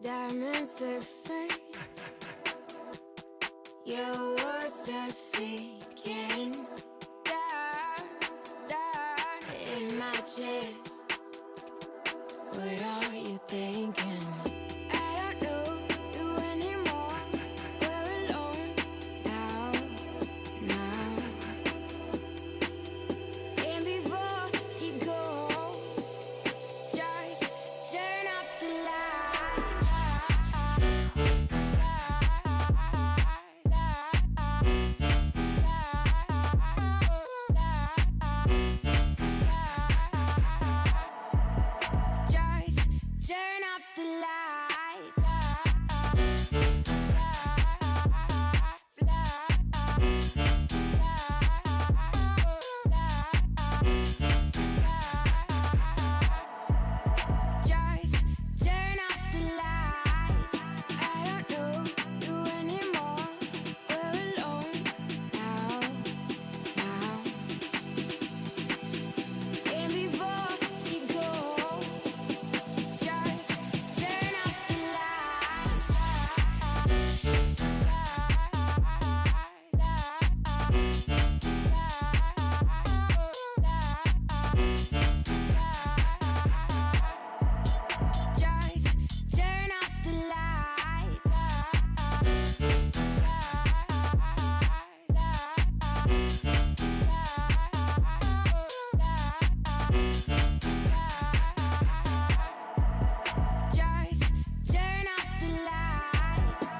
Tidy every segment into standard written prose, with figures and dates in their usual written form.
Diamonds they fade, your words are sinking down, down in my chest. What are you thinking? I don't know you anymore. We're alone now, now. And before you go, just turn off the lights. Just turn off the lights. Just turn off the lights. I don't know you anymore. We're alone now, now. And before you go, just turn off the lights. Just turn off the lights. Just turn off the lights.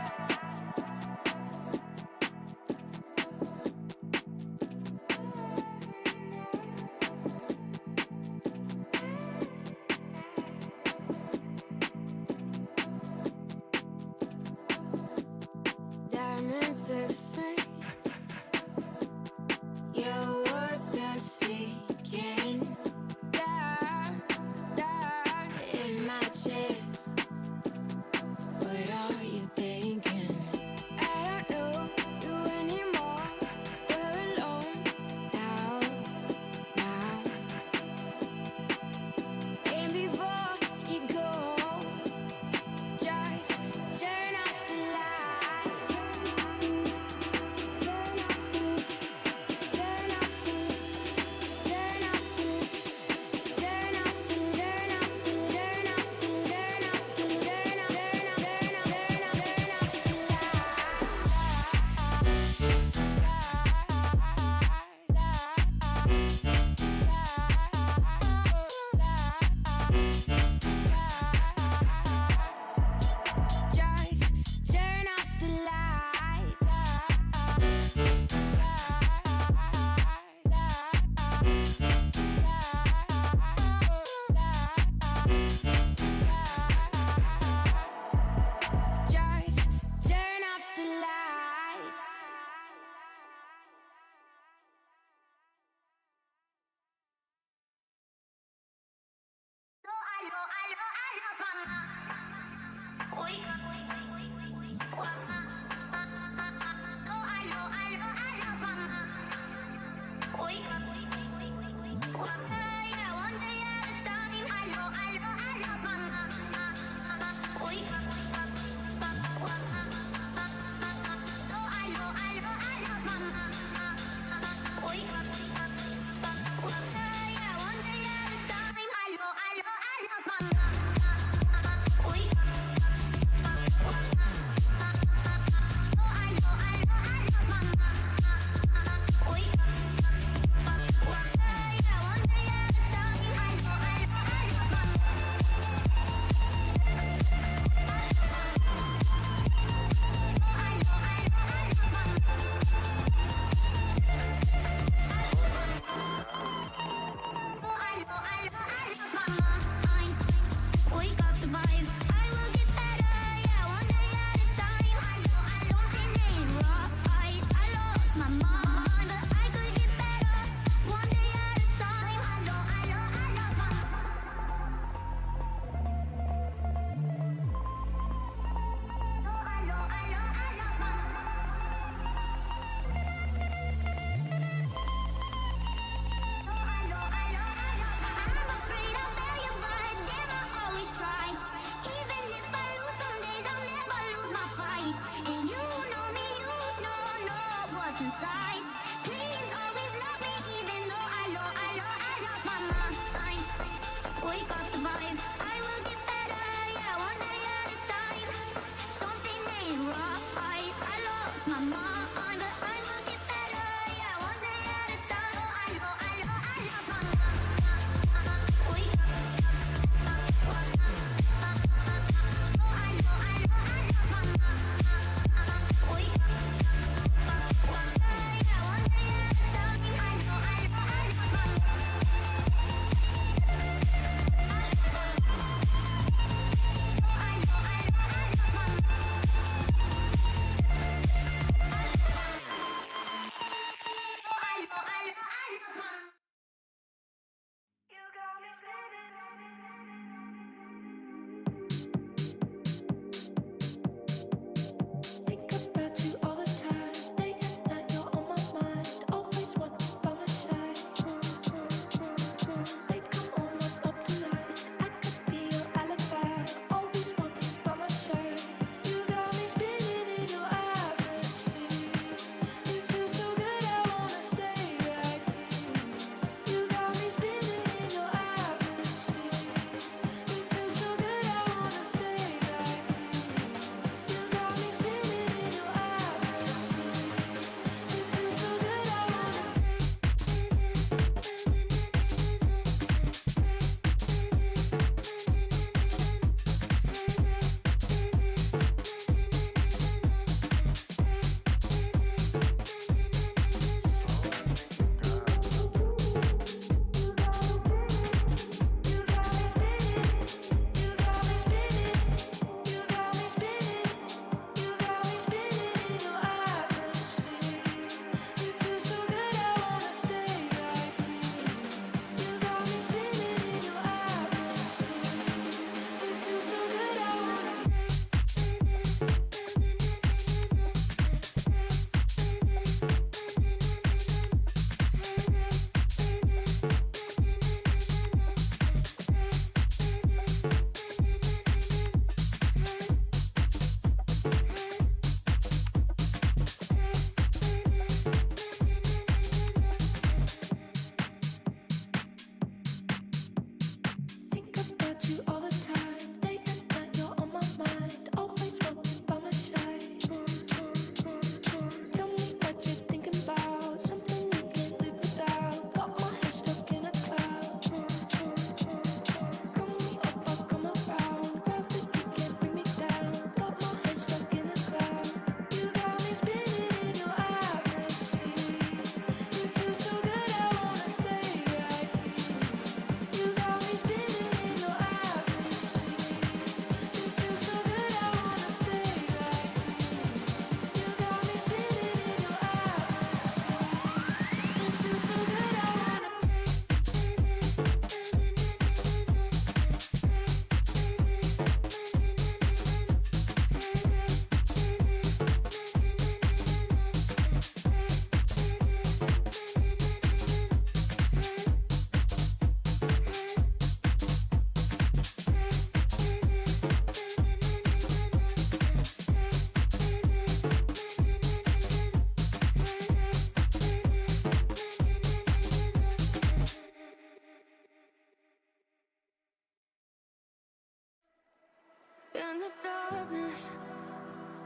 in the darkness,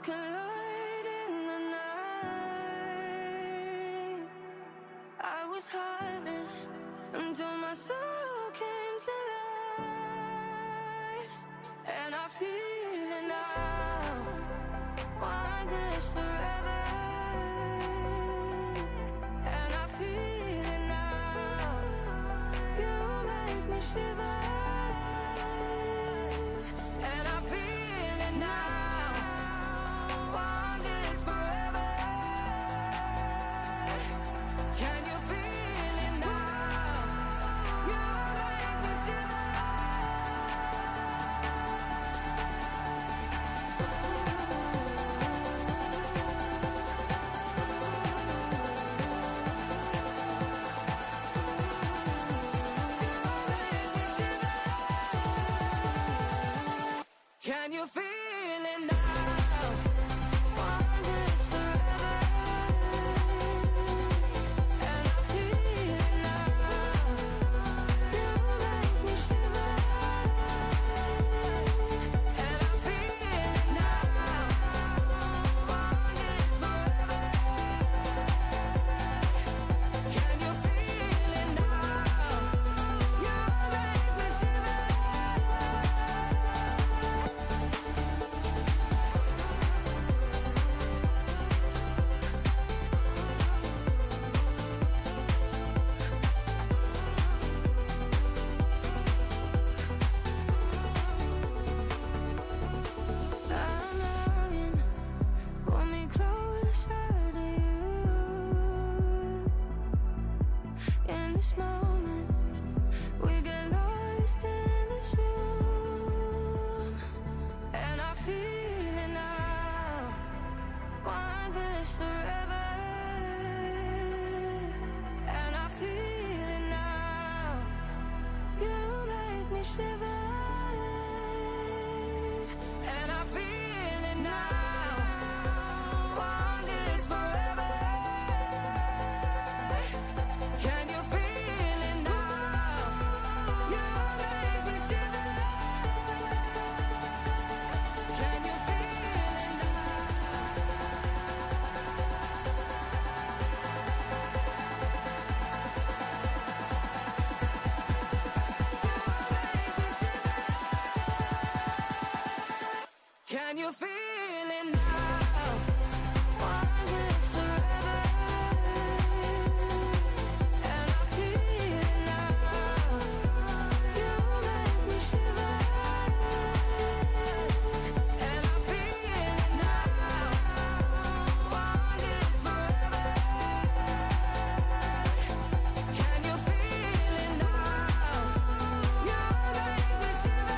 collide in the night. I was heartless until my soul came to life, and I feel it now. Want this forever, and I feel it now. You make me shiver. Can you feel it now? Want this forever, and I feel it now. You make me shiver, and I feel it now. Want this forever. Can you feel it now? You make me shiver. Can you feel it now? Want this forever, and I feel it now. You make me shiver, and I feel it now. Want this forever. Can you feel it now? You make me shiver.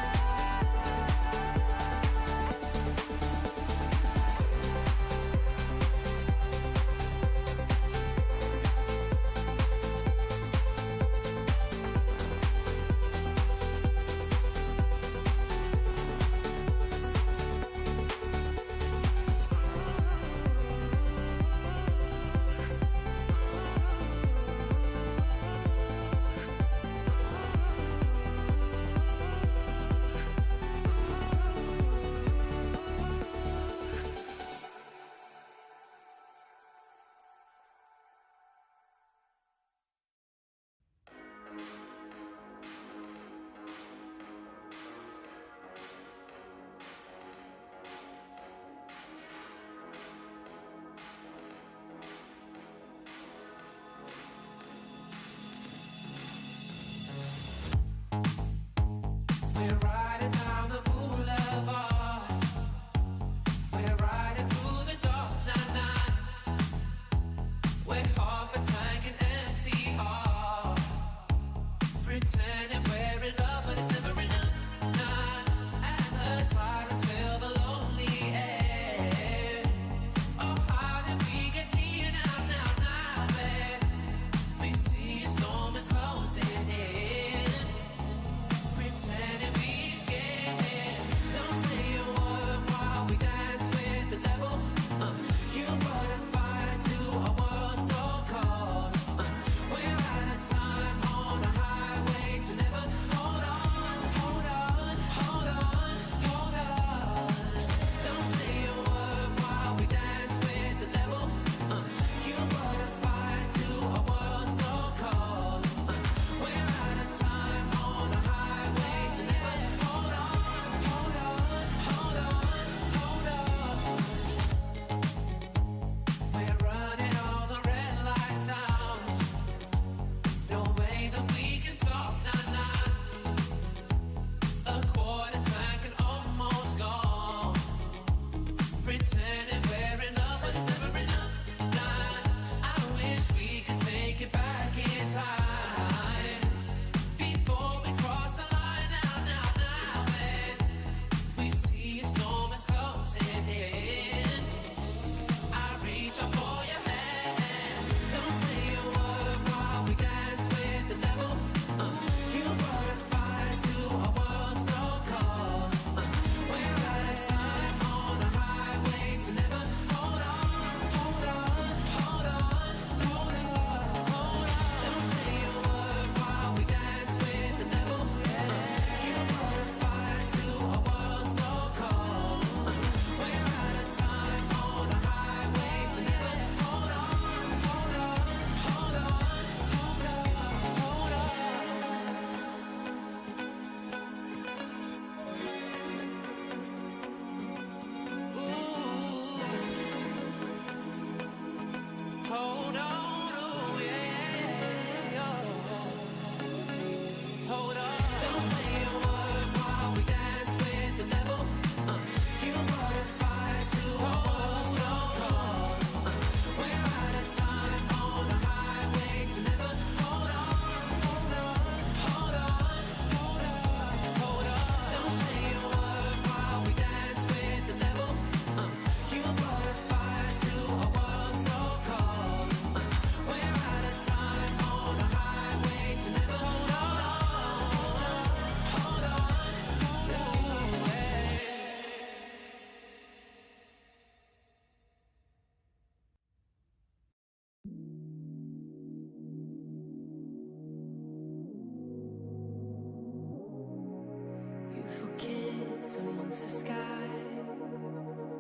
Youthful kids amongst the sky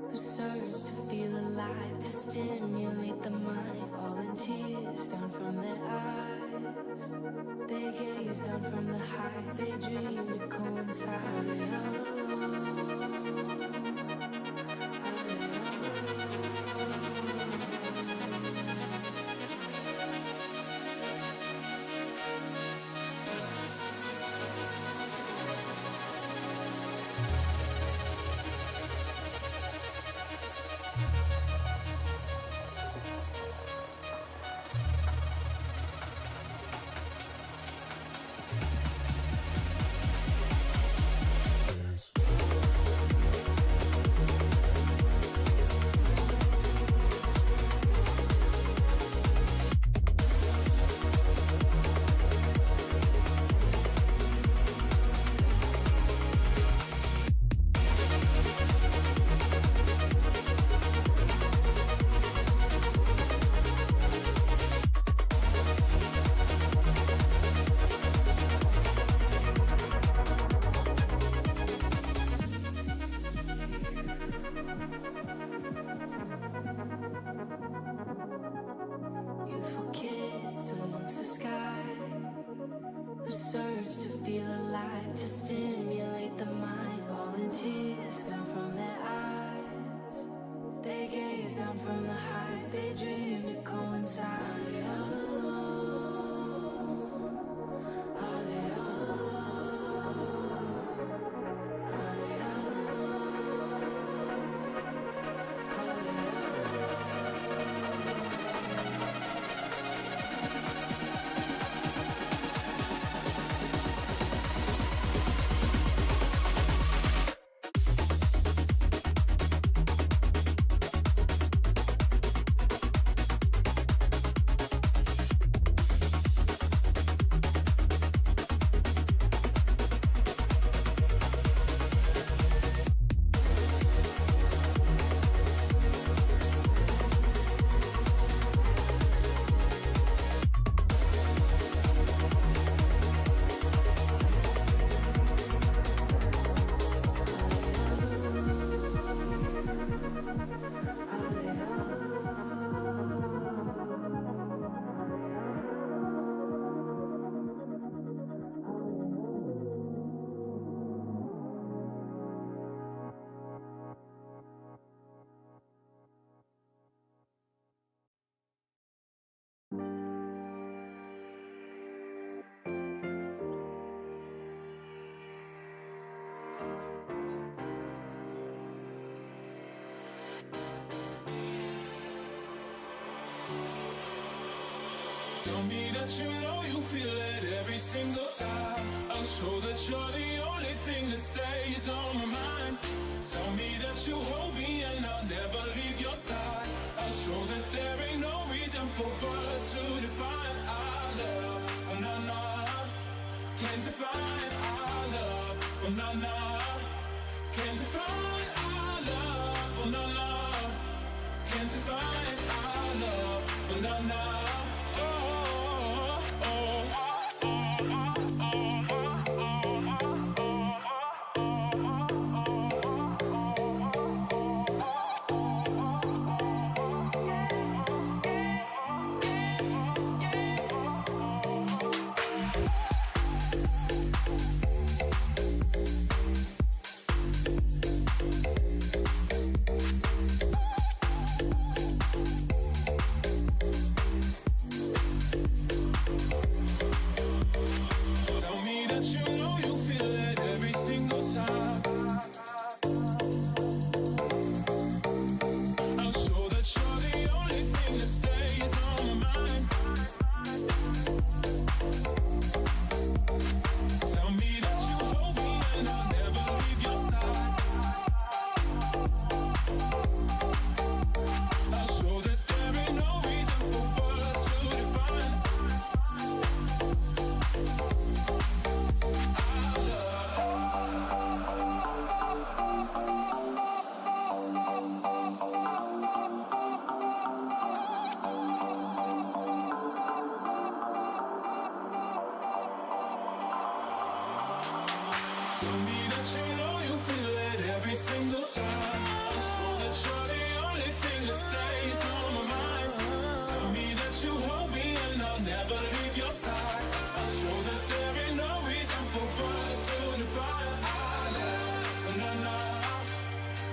who search to feel alive, to stimulate the mind. Falling tears down from their eyes, they gaze down from the heights. They dream to coincide. Are they all alone? Youthful kids amongst the sky who search to feel alive, to stimulate the mind. Falling tears down from their eyes, they gaze down from the heights. They dream to coincide. Are they all alone? Are they all alone? Are they all alone? Are they all alone? Tell me that you know you feel it every single time. I'll show that you're the only thing that stays on my mind. Tell me that you hold me and I'll never leave your side. I'll show that there ain't no reason for words to define our love. Oh, no, no, can't define our love. Oh, no, no, can't define our love. Oh, no, no, can't define our love. Oh, no, no. Tell me that you know you feel it every single time. I'm sure that you're the only thing that stays on my mind. Tell me that you hold me and I'll never leave your side. I'm sure that there ain't no reason for words to define our love. Na na,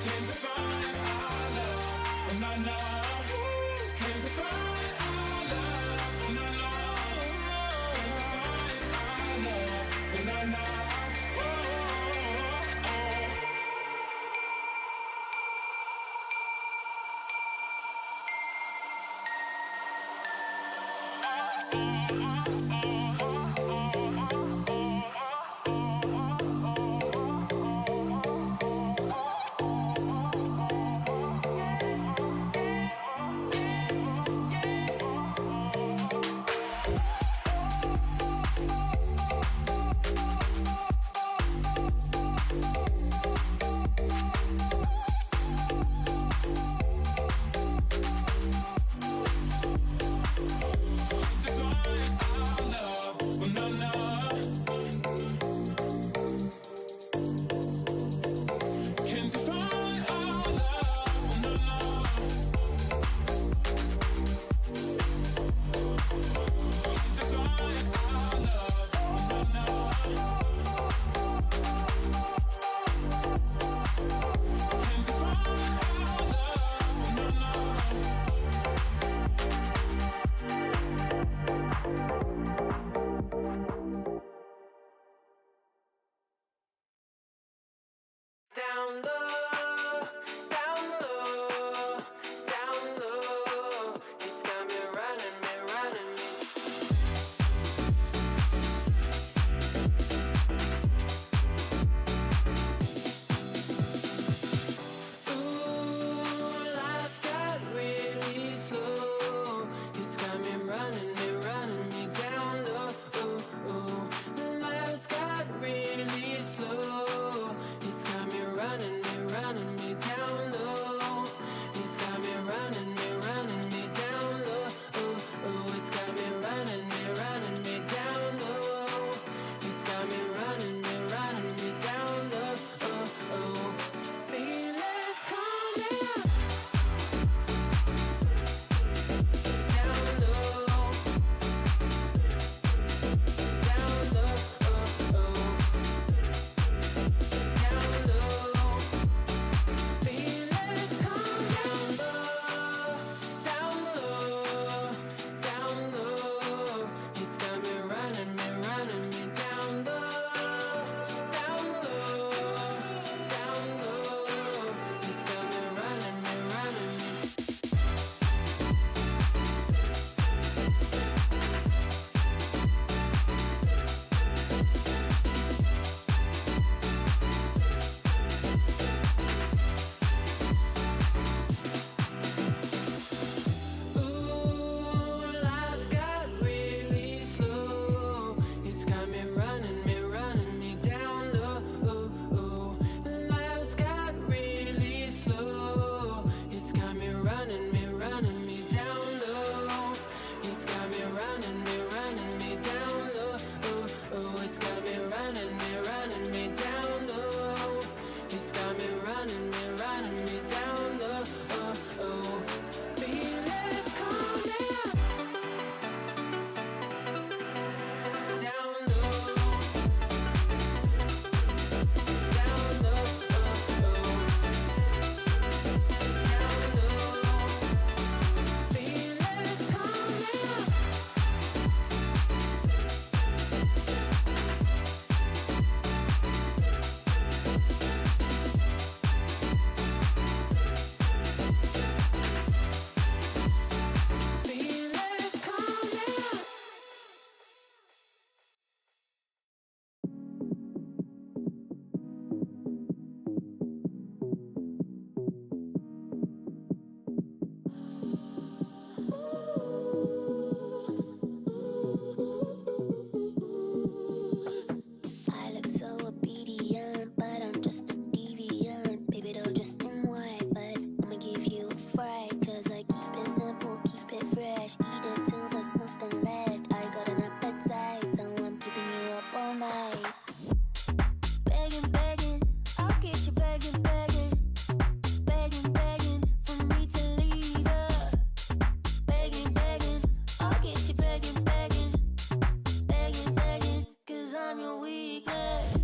can't define our love. Na na, can't define our love. Na na, can't define our love. Na na. Down low, down low, down low. It's got me running me, running me. Ooh, life's got really slow. It's got me running me down low. Ooh, ooh. Life's got really slow. It's got me running me, running me. your weakness.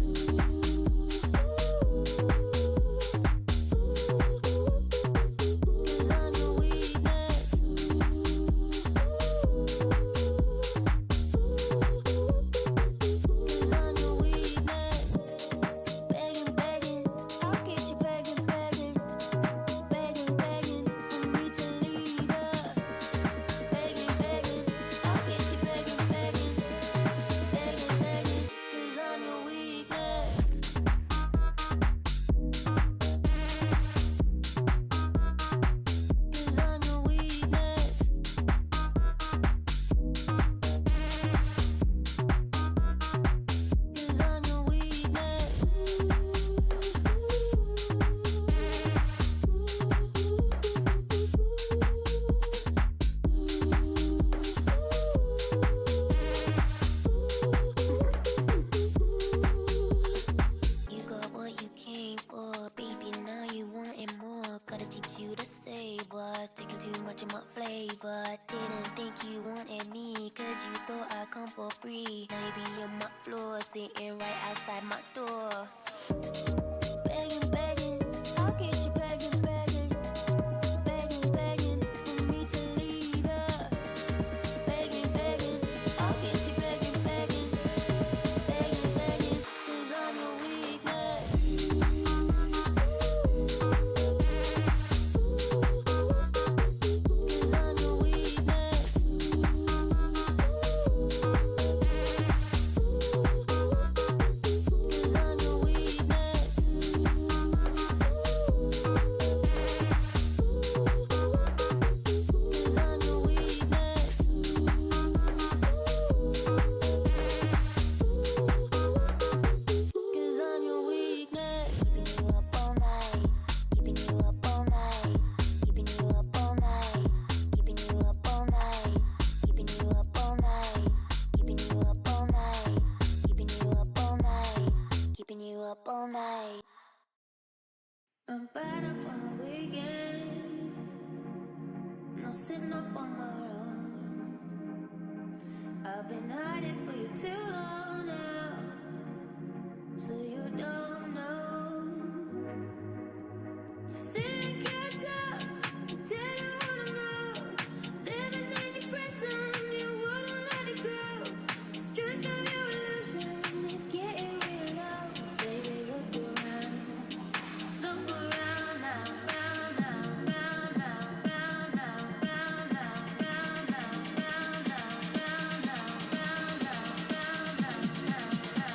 I'm bad up on the weekend, no sitting up on my own. I've been hiding for you too long now, so you don't know. You think you're tough, you didn't wanna know. Living in your prison, you wouldn't let it go. The strength of your illusion is getting real low. Baby, look around. Look around now, round now, round now, round now, round now, round now, round now, round now, round now, round now, round now.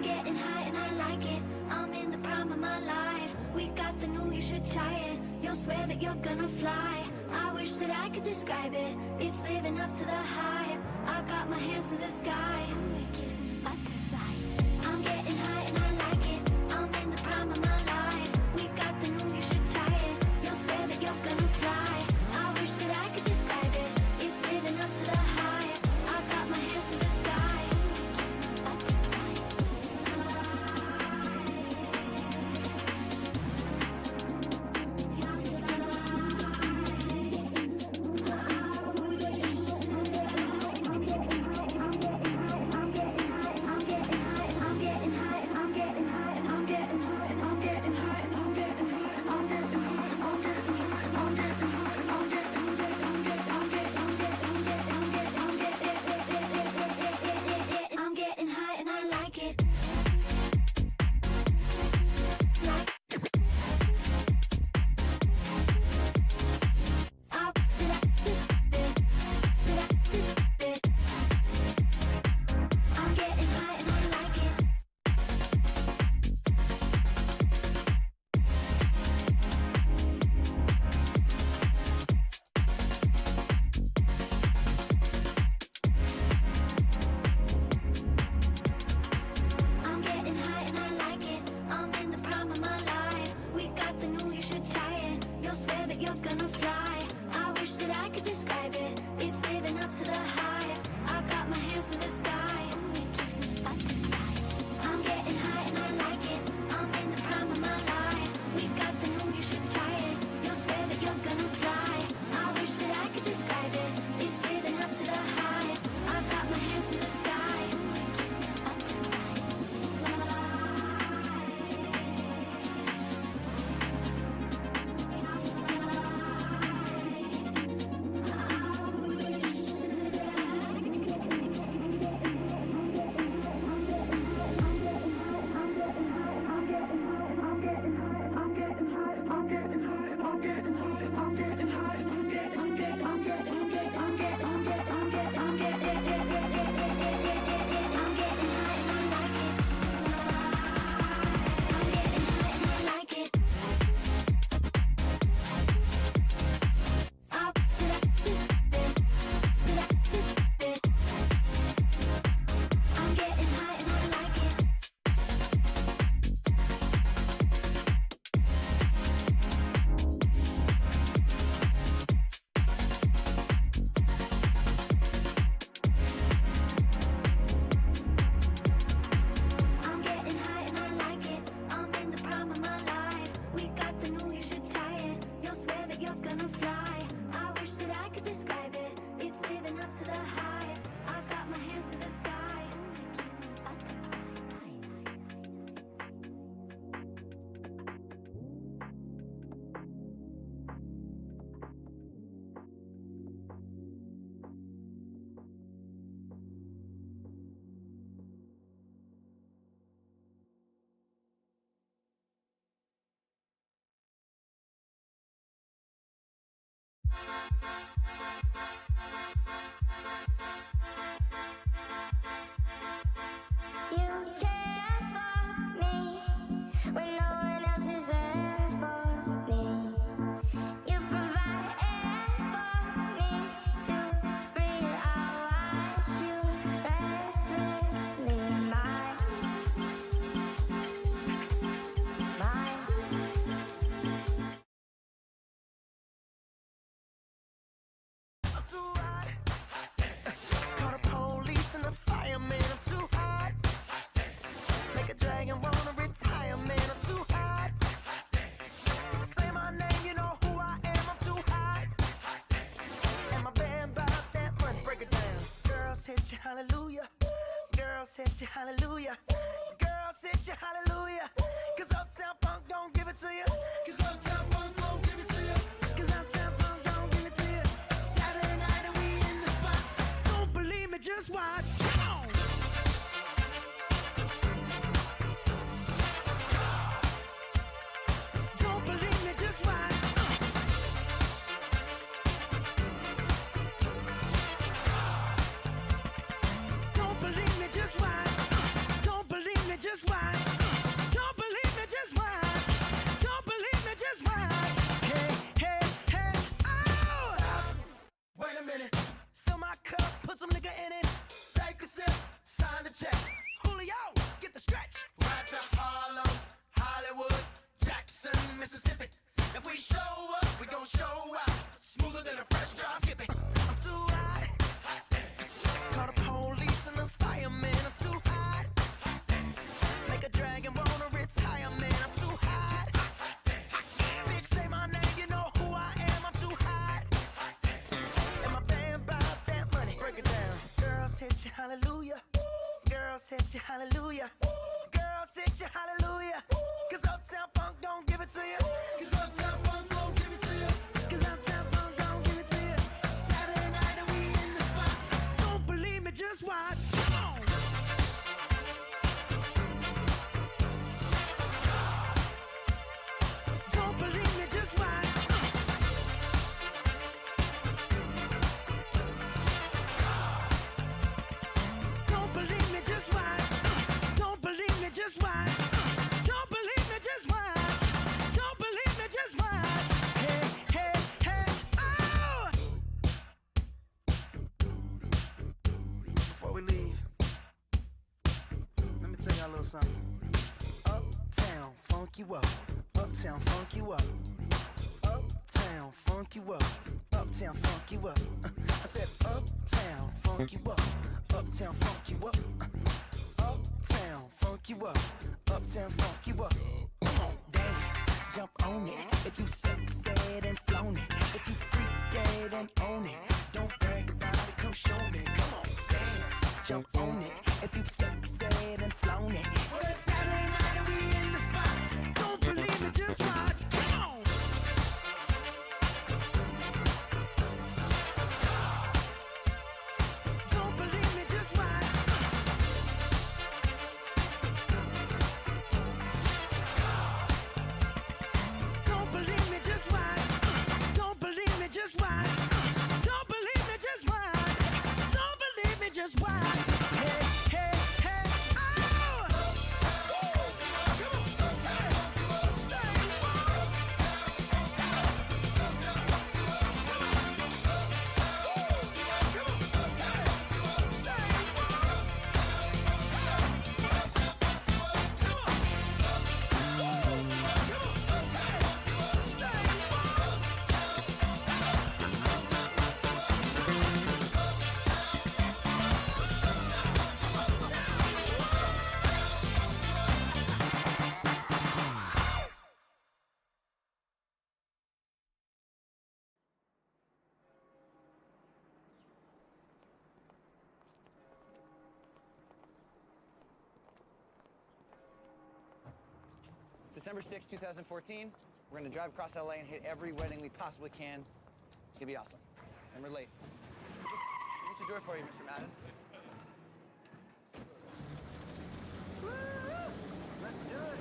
getting high and I like it. I'm in the prime of my life. We got the new, you should try it. You'll swear that you're gonna fly. I wish that I could describe it. It's living up to the hype. I got my hands to the sky. Ooh, it gives me butterflies. I'm getting high and I like it. I'm in the prime of my life. We got the new, you should try it. You'll swear that you're gonna fly. I wish that I could describe it. It's living up to the hype. I got my hands to the sky. Ooh, it gives me butterflies. You care for me when no one else is there for me. You provide air for me to breathe. I watch you restlessly. My I'm too hot. Call the police and the fireman. I'm too hot. Make a dragon wanna retire, man. I'm too hot. Say my name, you know who I am. I'm too hot. And my band bought that money. Break it down. Girls hit you, hallelujah. Girls hit you, hallelujah. Girls hit you, hallelujah. Cause Uptown Funk don't give it to you. Cause Uptown Funk don't give it to you. Cause Uptown Funk don't give it to you. Saturday night and we in the spot. Don't believe me, just watch. Come on. Don't believe me, just watch. Don't believe me, just watch. Don't believe me, just watch. Don't believe me, just watch. Don't believe me, just watch. Hey, hey, hey, oh! Stop. Wait a minute. Fill my cup, put some nigga in it. Take a sip, sign the check. Julio, get the stretch. Right to Harlem, Hollywood, Jackson, Mississippi. If we show up, we gon' show out. Smoother than a fresh drop skipping. I'm too hot. Call the police and the fireman. I'm too hot. Make a dragon wanna retire, man. I'm too hot. Bitch, say my name, you know who I am. I'm too hot. And my band bought that money. Break it down. Girls hit you, hallelujah. Girls hit you, hallelujah. Girls hit you, hallelujah. Cause Uptown Funk don't give it to you. Cause Uptown Funk don't give it to you. Cause Uptown Funk don't give it to you. Saturday night and we in the spot. Don't believe me, just watch. Come on. Don't believe me, just watch. Don't believe me, just watch. Don't believe me, just watch. Don't believe me, just watch. Don't believe me, just watch. Hey, hey, hey, oh! Before we leave, let me tell y'all a little something. Uptown, funk you up. Uptown, funk you up. Uptown, funk you up. Uptown, funk you up. I said uptown, funk you up. Uptown, funk you up. Uptown, funk you up. Uptown, funk you up. Come on, dance, jump on it. If you sexed and flown it. If you freaked and own it. Don't brag about it, come show me. Come on, dance, jump on it. If you sexed and flown it. Well, it's Saturday night and we in the spot. Don't believe it, just watch. Come on. Don't believe me, just watch. Don't believe me, just watch. Don't believe me, just watch. Don't believe me, just watch. Don't believe me, just watch. Hey, hey, hey, oh! December 6, 2014. We're gonna drive across LA and hit every wedding we possibly can. It's gonna be awesome. And we're late. What's your door for you, Mr. Madden? Let's do it.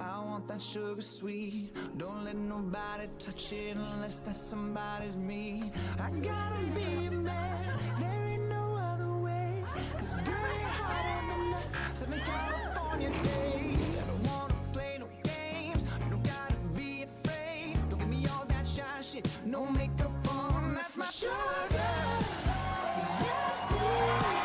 I want that sugar sweet. Don't let nobody touch it unless that somebody's me. I gotta be a man, there ain't no other way. 'Cause girl, you're hotter than that Southern California day. I don't wanna play no games, you don't gotta be afraid. Don't give me all that shy shit, no makeup on, that's my sugar. Yes, please.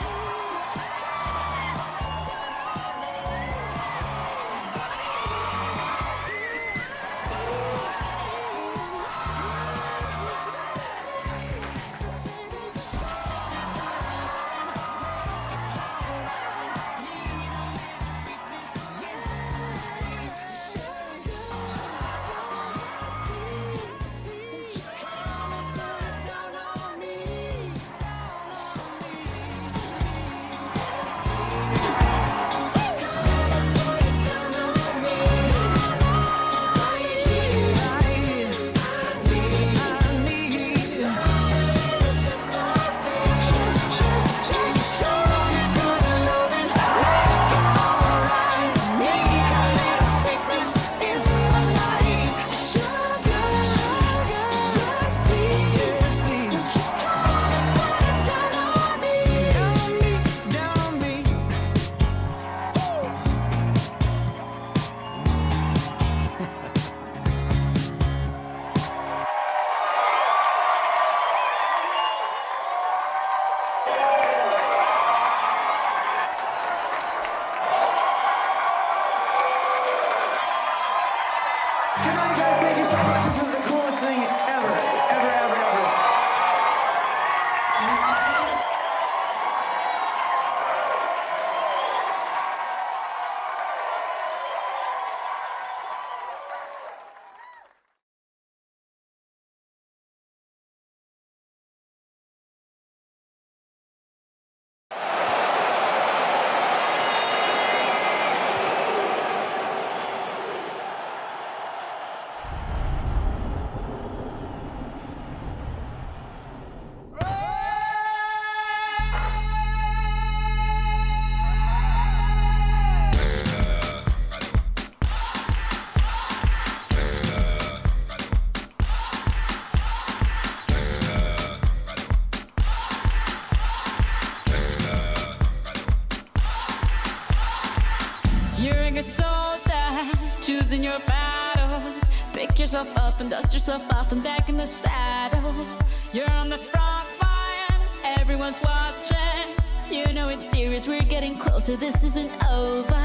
Good night, guys. Thank you so much. This was the coolest thing ever. You're a good soldier, choosing your battle. Pick yourself up and dust yourself off and back in the saddle. You're on the front line, everyone's watching. You know it's serious, we're getting closer, this isn't over.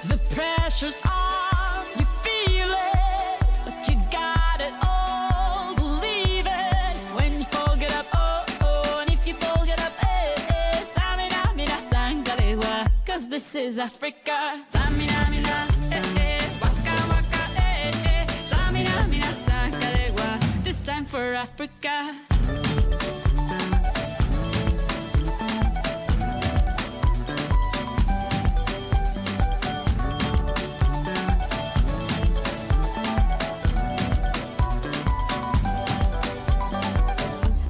The pressure's on, you feel it, but you got it all, believe it. When you fall, get up, oh, oh, and if you fall, get up, eh, eh. Samina, mina, sangalewa, 'cause this is Africa. Samina, mina, eh, eh, waka, waka, eh, eh. Samina, mina, sangalewa, this time for Africa.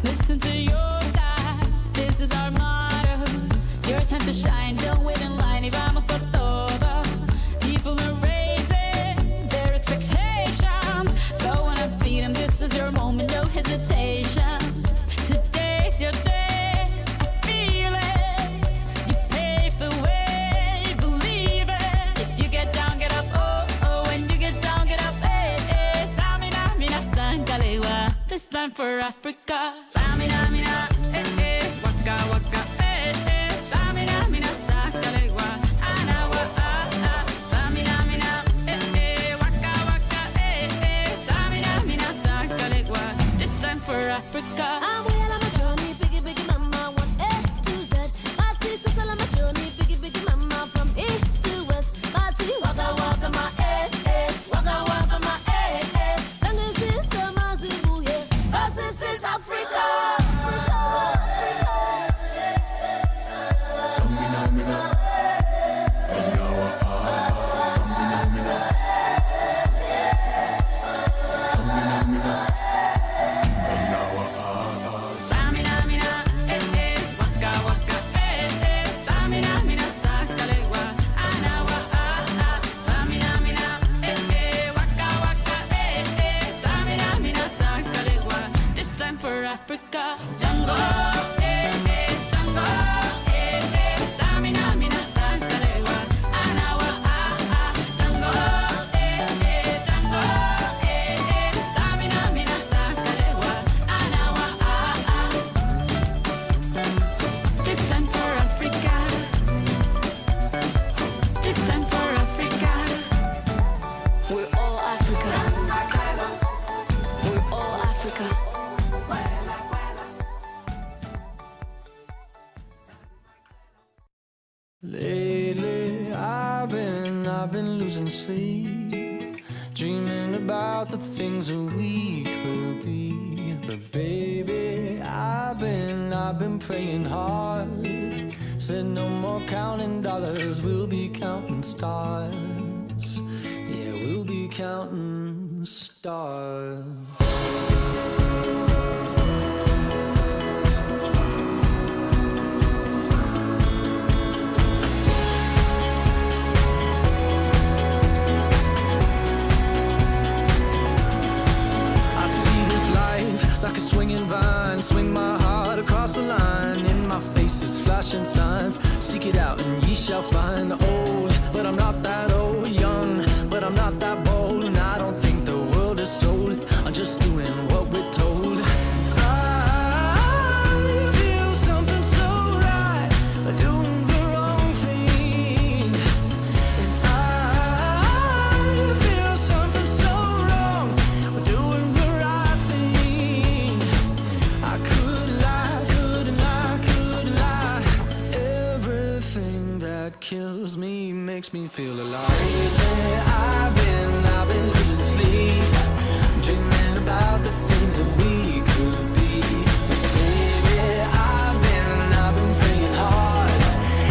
Listen to your God, this is our motto. Your time to shine, don't wait in line, y vamos por todo. People are raising their expectations. Go on and feed them, this is your moment, no hesitation. Today's your day, I feel it. You pave the way, believe it. If you get down, get up, oh, oh. When you get down, get up, eh, eh. Samina, mina, sangalewa, this time for Africa. Samina, mina, eh, eh. Waka, waka, eh, eh. Samina, mina, sangalewa, anawa, ah, ah. Samina, mina, eh, eh. Waka, waka, eh, eh. Samina, mina, sangalewa, this time for Africa. I'm well on my journey, biggie, biggie mama, 1A to Z. My teacher's all on my journey, biggie, biggie mama, from east to west. My tea, waka, waka, my waka, waka, my Sangin' since summer's in Booye, 'cause this is Africa. been losing sleep, dreaming about the things that we could be. But baby, I've been praying hard. Said no more counting dollars, we'll be counting stars. Yeah, we'll be counting stars. Like a swinging vine, swing my heart across the line. In my face is flashing signs. Seek it out and ye shall find. Old, but I'm not that old. Young, but I'm not that bold. And I don't think the world is sold. I'm just doing what we're told. I feel something so right, doing the wrong thing. And I feel something so wrong, doing the right thing. I could lie, couldn't lie, couldn't lie. Everything that kills me makes me feel alive. I've been losing sleep, dreaming about the things that we could be. But baby, I've been praying hard.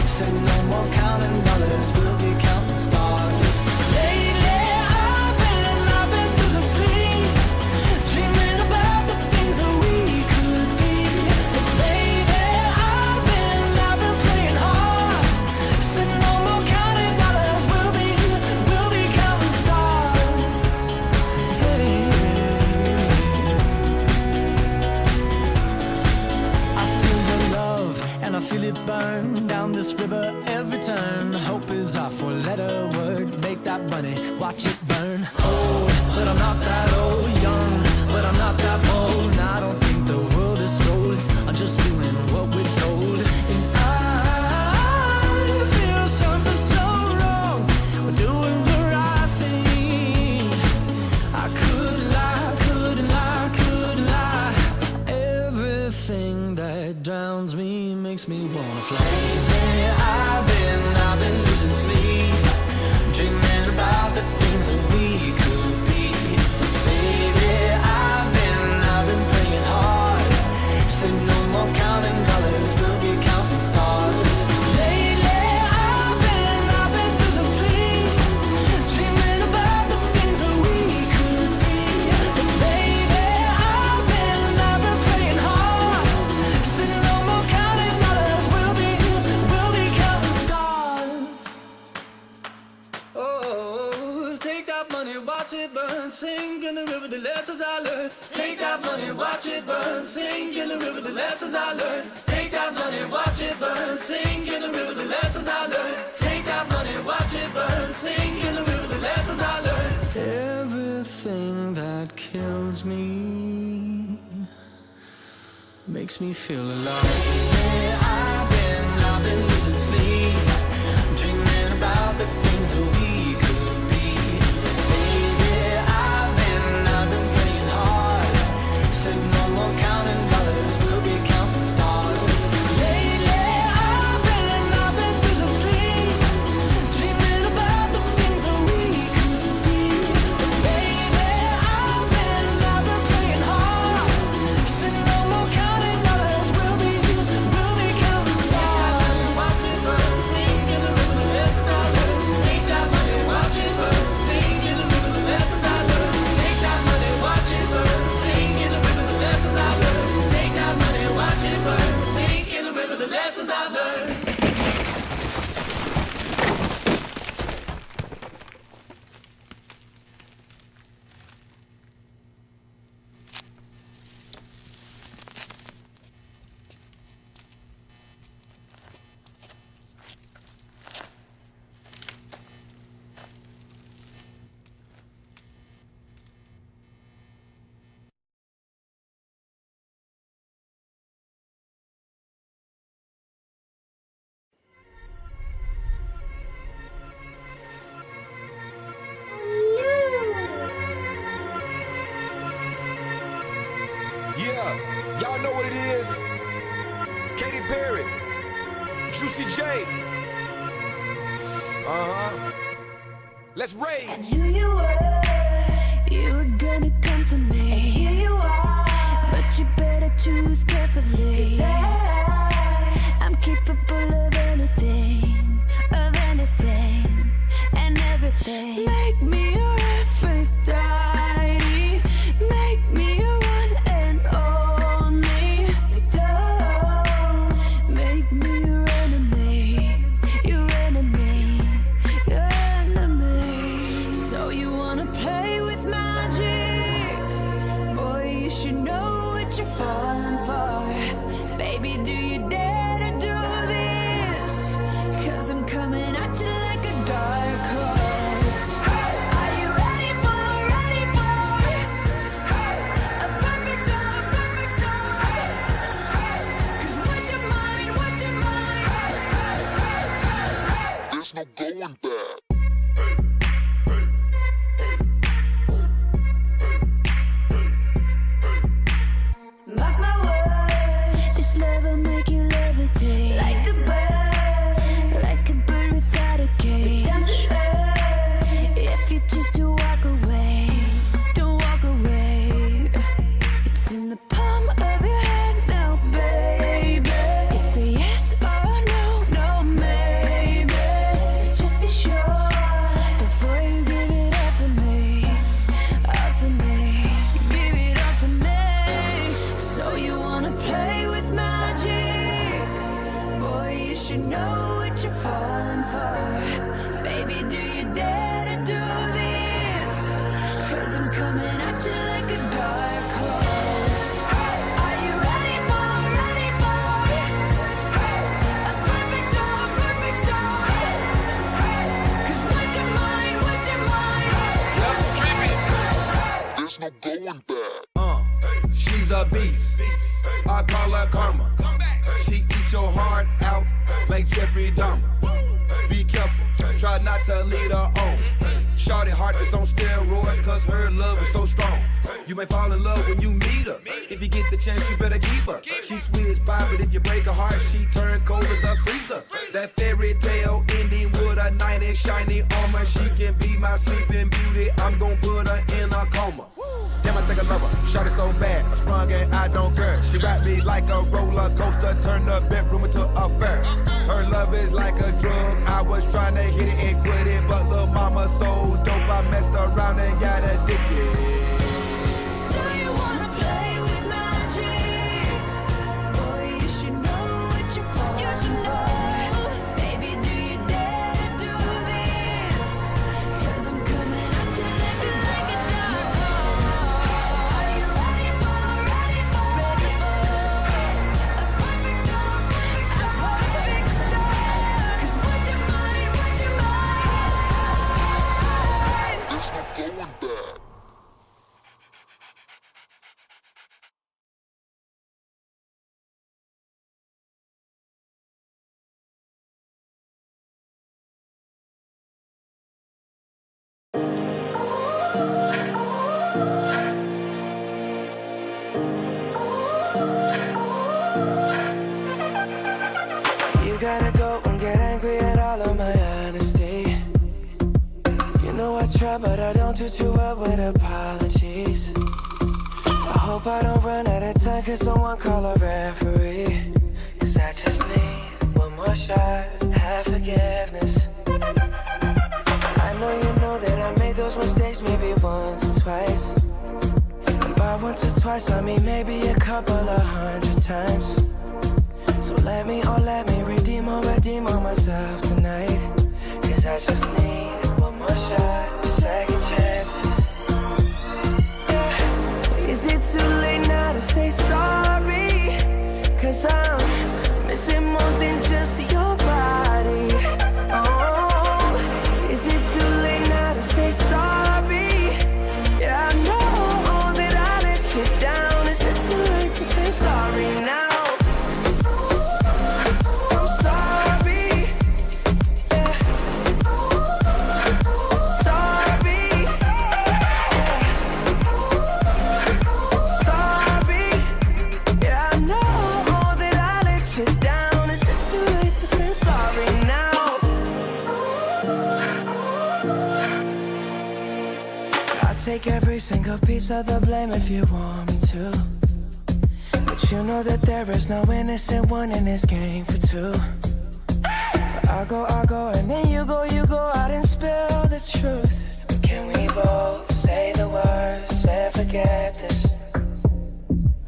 Said no more counting dollars, we'll be counting stars. Lately, I've been losing sleep, dreaming about the things that we could be. But baby, I've been praying hard. Said no more counting dollars, we'll be counting stars. Hey. I feel your love and I feel it burn down this river every turn. Hope is our four-letter word. Make that money, watch it burn. Old, but I'm not that old. Young, but I'm not that bold. And I don't think the world is sold. I'm just doing what we're told. And I feel something so wrong. We're doing the right thing. I could lie, couldn't lie, couldn't lie. Everything that drowns me makes me wanna fly. I've been losing sleep, dreaming about the things that we could be. But baby, I've been praying hard. Said no more counting dollars, we'll be counting stars. Lately, I've been losing sleep, dreaming about the things that we could be. But baby, I've been praying hard. Said no more counting dollars, we'll be counting stars. Oh, take that money, watch it burn, sink in the river the lessons I learned. Take that money, watch it burn, sink in the river the lessons I learned. Take that money, watch it burn, sink in the river the lessons I learned. Take that money, watch it burn, sink in the river the lessons I learned. Everything that kills me makes me feel alive. I've been losing sleep, dreaming about the things that we could be. Baby, I've been praying hard. Said no more counting dollars, we'll be counting stars. Lately, I've been losing sleep, dreaming about the things that we could be. But baby, I've been praying hard. Said no more counting dollars, we'll be counting stars. Watch it burn, sing in the river the lessons I learned. Take that money, watch it burn, sing in the river the lessons I learned. Take that money, watch it burn, sing in the river the lessons I learned. Take that money, watch it burn, sing in the river the lessons I've learned. Yeah, y'all know what it is. Katy Perry, Juicy J. Let's rage. I knew you were gonna come to me. And here you are, but you better choose carefully. 'Cause I'm capable of anything, and everything. Make me your Aphrodite, make me your one and only. Don't make me your enemy, your enemy, your enemy. So you wanna play with magic? Boy, you should know what you're falling for. Baby, do you dare to do this? 'Cause I'm coming at you like a dark horse. Are you ready for a perfect storm, perfect storm? 'Cause what's your mind, what's your mind? There's no going back. Mark my words, this love will make you levitate like a bird without a cage. Down to earth, if you choose to walk away, don't walk away. It's in the palm of your hand now, baby. It's a yes or no, no maybe. So just be sure before you give it all to me, all to me. Give it all to me. So you wanna play with magic? Boy, you should know what you're falling for. Baby, do you dare to do this? 'Cause I'm coming at you like a dark horse. Are you ready for a perfect storm, perfect storm? 'Cause what's your mind, what's your mind? There's no going back. She's a beast. I call her karma. She eats your heart out like Jeffrey Dahmer. Be careful, try not to lead her on. Shorty heart is on steroids, 'cause her love is so strong. You may fall in love when you meet her. If you get the chance, you better keep her. She's sweet as pie, but if you break her heart, she turn cold as a freezer. That fairy tale ending with a knight in shiny armor. She can be my sleeping beauty. I'm gon' put her in a coma. Damn, I think I love her. Shot it so bad, I sprung and I don't care. She wrapped me like a roller coaster, turned the bedroom into a fair. Her love is like a drug. I was trying to hit it and quit it, but lil' mama so dope, I messed around and got addicted. So you wanna play with magic? Boy, you should know what you're falling for. Baby, do you dare to do this? 'Cause I'm coming at you like a dark horse. Are you ready for a perfect storm, a perfect storm? 'Cause what's your mind, what's your mind? There's no going back. You gotta go and get angry at all of my honesty. You know I try, but I don't do too well with apologies. I hope I don't run out of time, 'cause someone call a referee. 'Cause I just need one more shot, have forgiveness. I know you know that I made those mistakes maybe once or twice. And by once or twice, I mean maybe a couple of 100 times. So let me redeem on myself tonight. 'Cause I just need one more shot, second chances. Yeah. Is it too late now to say sorry? 'Cause I'm missing more than just your body. Oh, is it too late now to say sorry? Yeah, I know that I let you down. Is it too late to say sorry now? I'm sorry. Yeah. take every single piece of the blame if you want me to. But you know that there is no innocent one in this game for two. But I go, and then you go out and spill the truth. But can we both say the words and forget this?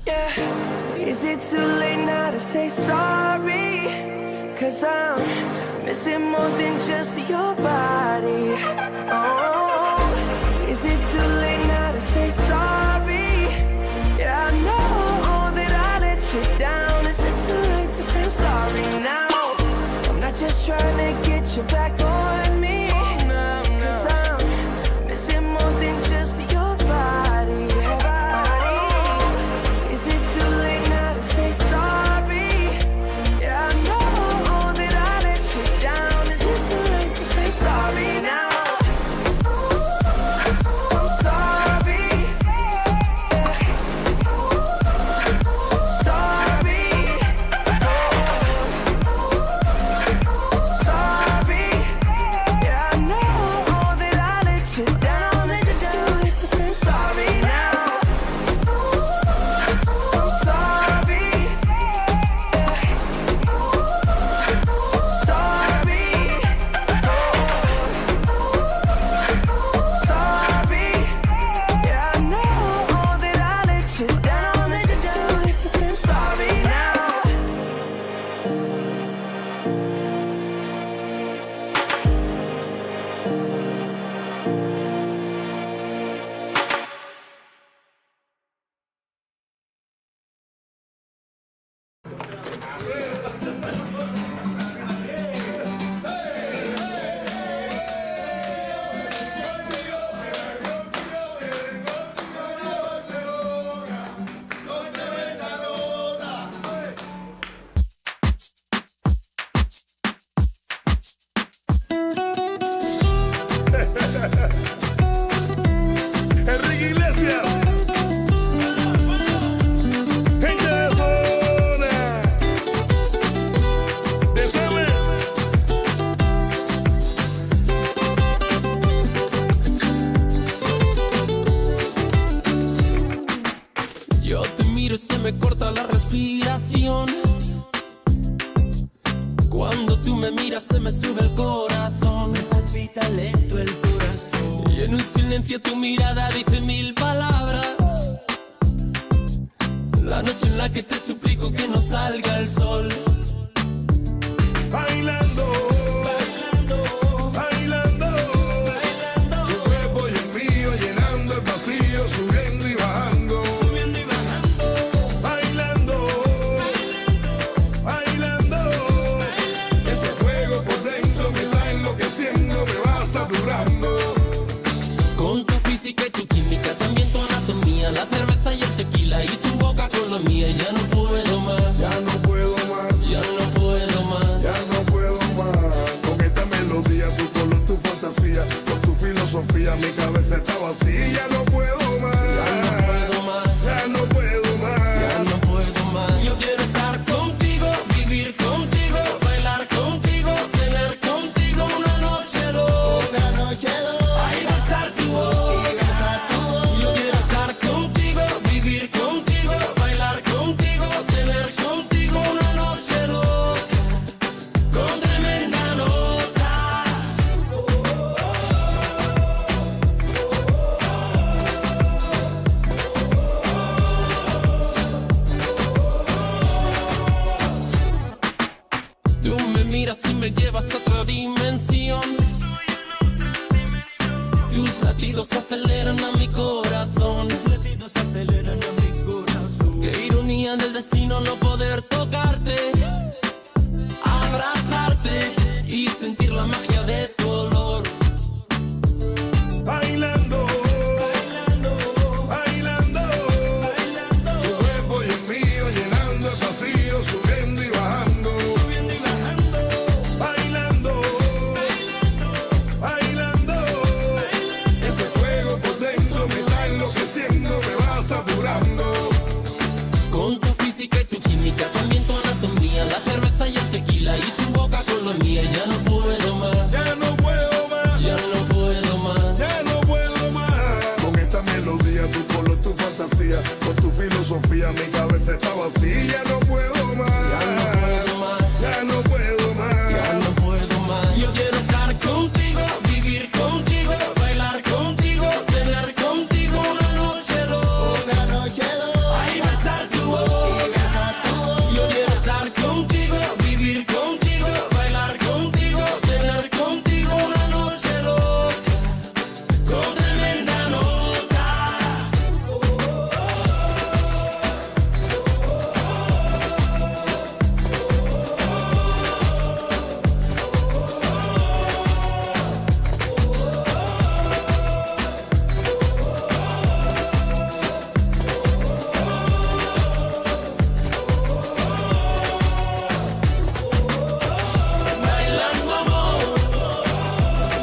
Yeah. Is it too late now to say sorry? 'Cause I'm missing more than just your body. Oh, is it too late now to say sorry? Yeah, I know that I let you down. Is it too late to say I'm sorry now? I'm not just trying to get you back on me. 'Cause I'm missing more than just your body. Is it too late now to say sorry? Yeah, I know that I let you down. Is it too late to say sorry now? I'm sorry. Yeah. Sorry. Sorry. Yeah, I know that I let you down. Is it too late to say sorry now? I'm sorry. Yeah. Sorry. Sorry. Yeah, I know that I let you down. Is it too late to say I'm sorry now? Enrique Iglesias. Gente de zona. Desame. Yo te miro y se me corta la respiración. Cuando tú me miras se me sube el corazón. Me palpita lento el corazón. Y en un silencio tu mirada dice mil palabras. La noche en la que te suplico que no salga el sol. Bailando. Bailando. Tu cuerpo y el mío llenando el vacío, subiendo y bajando. Bailando. Bailando. Ese fuego por dentro me va enloqueciendo, me va saturando. Con tu física y tu química, también tu anatomía, la cerveza y el tequila y tu boca con la mía. Ya no puedo más, Ya no puedo más. ya no puedo más. Ya no puedo más. Con esta melodía, tu color, tu fantasía, con tu filosofía, mi cabeza está vacía. Ya no puedo más. Ya no puedo más, Ya no puedo más. ya no puedo más. Yo quiero estar contigo, vivir contigo, bailar contigo, tener contigo una noche loca. Ay, besar tu boca. Yo quiero estar contigo, vivir contigo, bailar contigo, tener contigo una noche loca. Con tremenda nota. Tú me miras y me llevas a otra dimensión. Tus latidos aceleran a mi corazón. Qué ironía del destino no poder tocarte, abrazarte y sentir la magia de tu olor. Bailando. Bailando. Tu cuerpo y el mío llenando el vacío, subiendo y bajando. Bailando. Bailando. Ese fuego por dentro me está enloqueciendo, me va saturando. Con tu física y tu química, estaba así, ya no puedo más. Ya no puedo más. Ya no puedo más. Ya no puedo más. Yo quiero estar contigo, vivir contigo, bailar contigo, tener contigo una noche loca. Ay, besar tu boca. Yo quiero estar contigo, vivir contigo, bailar contigo, tener contigo una noche loca. Con tremenda nota. Bailando amor,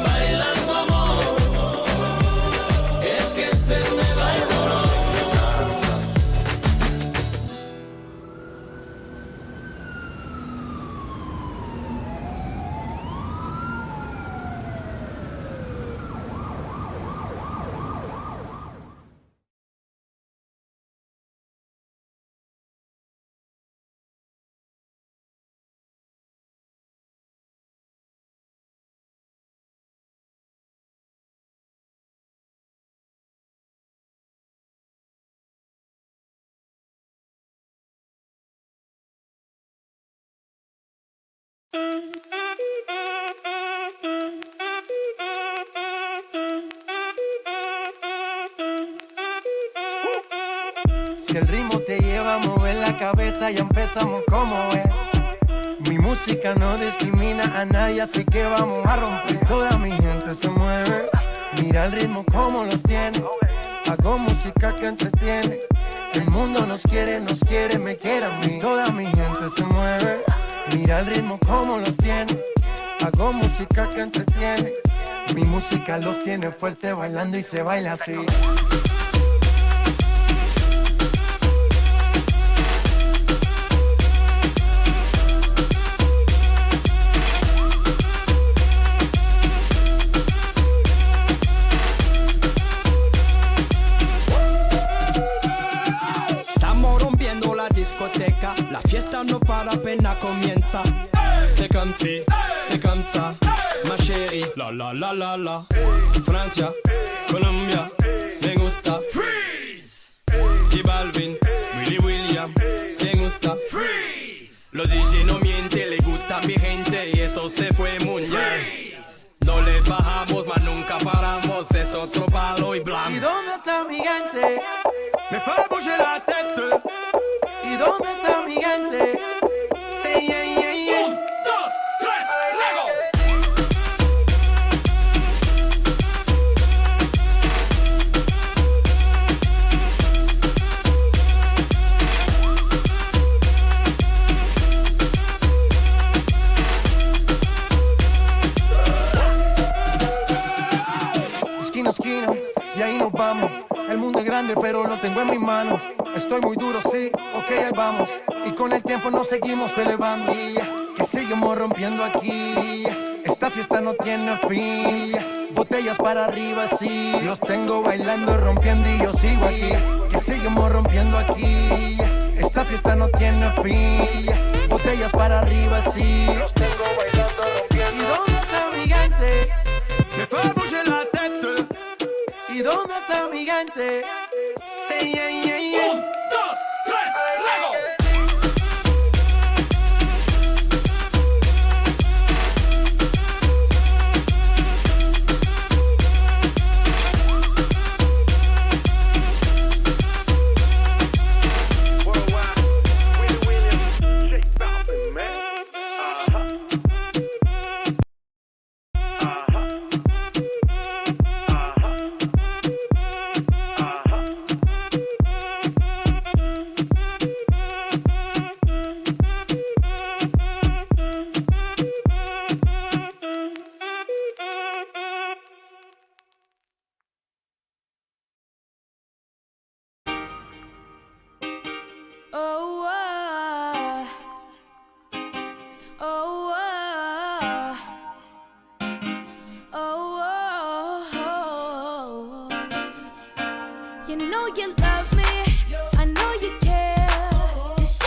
bailando amor, es que se me va el dolor. Si el ritmo te lleva a mover la cabeza, ya empezamos como es. Mi música no discrimina a nadie, así que vamos a romper. Toda mi gente se mueve, mira el ritmo como los tiene. Hago música que entretiene. El mundo nos quiere, me quiere a mí. Toda mi gente se mueve, mira el ritmo como los tiene. Hago música que entretiene. Mi música los tiene fuerte bailando y se baila así. Estamos rompiendo la discoteca, la fiesta no para, apenas comienza. C'est comme si, c'est comme ça, ma chérie. La la la la la. Francia, Colombia, me gusta. Freeze. Y Balvin, Willy William, me gusta. Freeze. Los DJ no mienten, le gusta a mi gente y eso se fue muy bien. No le bajamos, mas nunca paramos, es otro palo y blanco. ¿Y dónde está mi gente? Me fait bouger la tête. ¿Y dónde está mi gente? Say yeah, yeah, yeah. 1, 2, 3, Lego. Esquina a esquina, y ahí nos vamos. El mundo es grande, pero lo tengo en mis manos. Estoy muy duro, sí, ok, ahí vamos. Y con el tiempo nos seguimos elevando. Que seguimos rompiendo aquí. Esta fiesta no tiene fin. Botellas para arriba, sí. Los tengo bailando, rompiendo y yo sigo aquí. Que seguimos rompiendo aquí. Esta fiesta no tiene fin. Botellas para arriba, sí. Los tengo bailando, rompiendo. ¿Y dónde está mi gente? Me fait bouger la tête. ¿Y dónde está mi gente? Say yeah, yeah, yeah. 1, 2, 3, Lego. You know you love me, I know you care. Just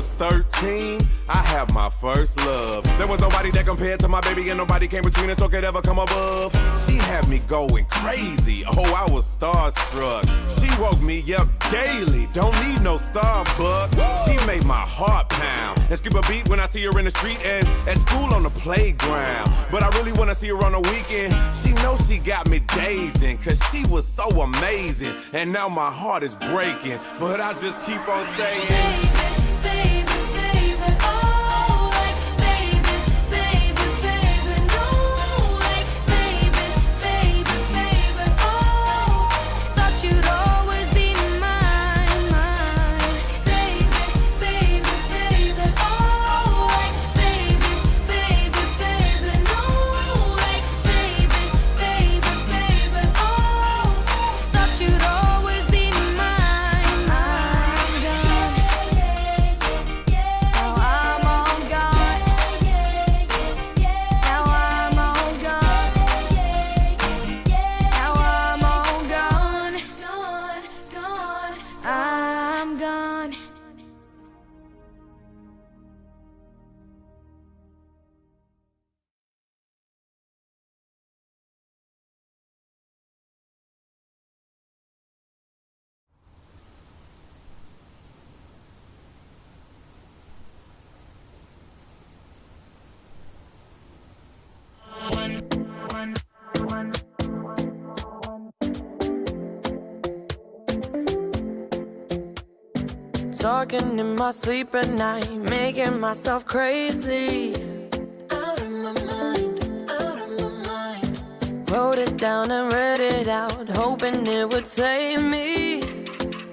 was 13, I had my first love. There was nobody that compared to my baby, and nobody came between us or could ever come above. She had me going crazy. Oh, I was starstruck. She woke me up daily. Don't need no Starbucks. She made my heart pound and skip a beat when I see her in the street and at school on the playground. But I really wanna see her on the weekend. She knows she got me dazing, cause she was so amazing. And now my heart is breaking, but I just keep on saying, Baby, baby, oh, like baby, baby, baby, no, like baby, baby, baby, oh, thought you'd always be mine, mine, baby, baby, baby, oh, like baby, baby, baby, no, like baby, baby, baby, oh, thought you'd always be mine, mine, now I'm all gone. Now I'm all gone. Now I'm all gone. Gone, gone. I'm gone. Talking in my sleep at night, making myself crazy. Out of my mind, out of my mind. Wrote it down and read it out, hoping it would save me.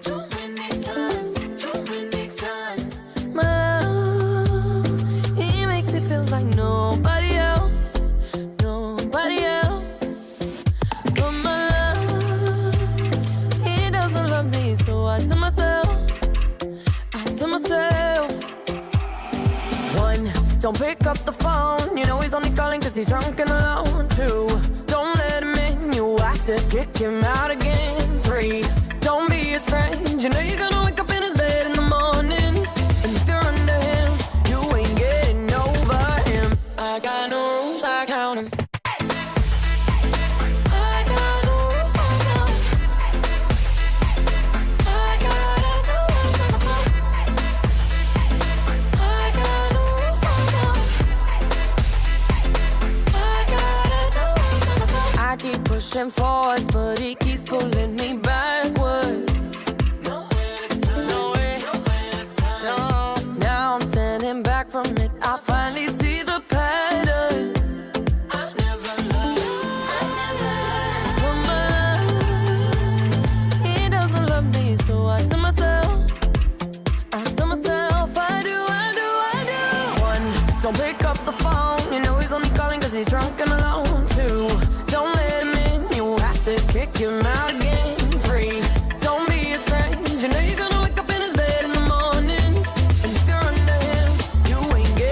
Too many times, too many times. My love, he makes me feel like nobody else, nobody else. But my love, he doesn't love me, so I tell myself, one, don't pick up the phone. You know he's only calling cause he's drunk and alone. Two, don't let him in. You have to kick him out again. Three, don't be his friend. You know you're gonna wake up in his bed in the morning. And if you're under him, you ain't getting over him. I got no rules, I count him. Pushing forwards, but he keeps pulling me backwards. Nowhere to turn, nowhere to turn. No, now I'm standing back from it. I finally see the pattern. I never loved. He doesn't love me, so I tell myself, I do. One, don't pick up the phone. You know he's only calling cause he's drunk and alone. Two, don't let him in. Kick him out again. Three, don't be his friend. You know you're gonna wake up in his bed in the morning. And if you're under him, you ain't getting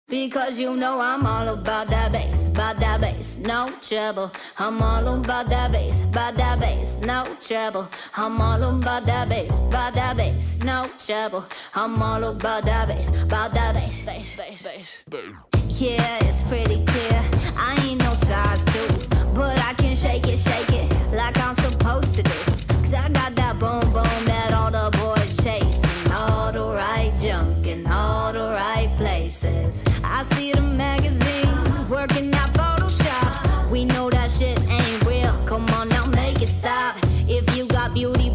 Because you know I'm all about that bass, no trouble. I'm all about that bass, no trouble. I'm all about that bass, no trouble. I'm all about that bass, bass. Yeah, it's pretty clear. I ain't no size 2, but I can shake it like I'm supposed to do. 'Cause I got that boom boom that all the boys chase, and all the right junk in all the right places. I see the magazines working out Photoshop. We know that shit ain't real. Come on now, make it stop. If you got beauty,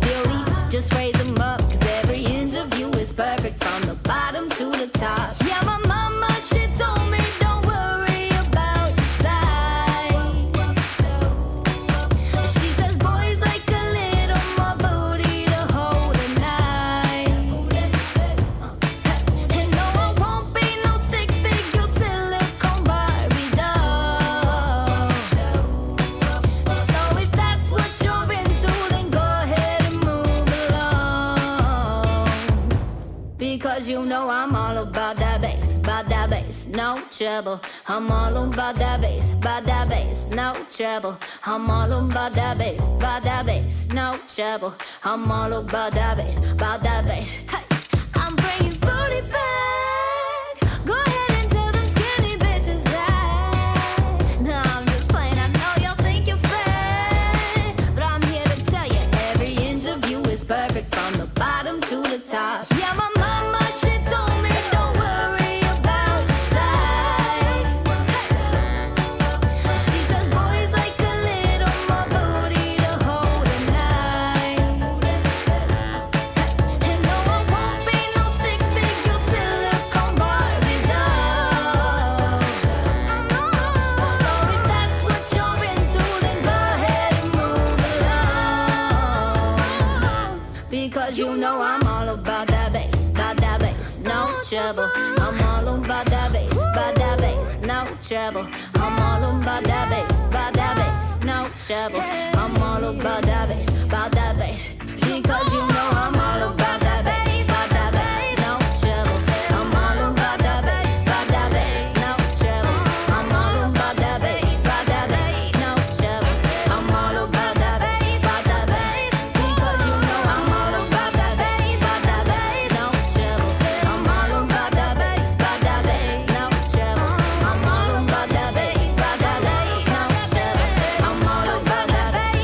just raise them up. 'Cause every inch of you is perfect from the bottom to the top. Yeah, my mama, she told me don't worry about your size. She says boys like a little more booty to hold at night. And no, I won't be no stick figure silicone Barbie doll. So if that's what you're into, then go ahead and move along. Because you know I'm all about that bass, no trouble. I'm all about that bass, no trouble. I'm all about that bass, no trouble. I'm all about that bass. Hey, I'm bringing booty back. Go ahead and tell them skinny bitches that. No, I'm just playing. I know y'all think you're fat, but I'm here to tell you every inch of you is perfect from the bottom to the top. Yeah, my mama, she told me don't worry about your size. She says boys like a little more booty to hold at night. And no, I won't be no stick figure silicone Barbie doll. So if that's what you're into, then go ahead and move along. Because you know I'm all about that bass, no trouble. I'm all about that bass, no trouble. I'm all about that bass, no trouble. I'm all about that bass, because you know I'm all about that bass, no trouble. I'm all about that bass, no trouble. I'm all about that bass, no trouble. I'm all about that bass, because you know I'm all about that bass, no trouble. I'm all about that bass, no trouble. I'm all about that bass, no trouble. I'm all about that bass,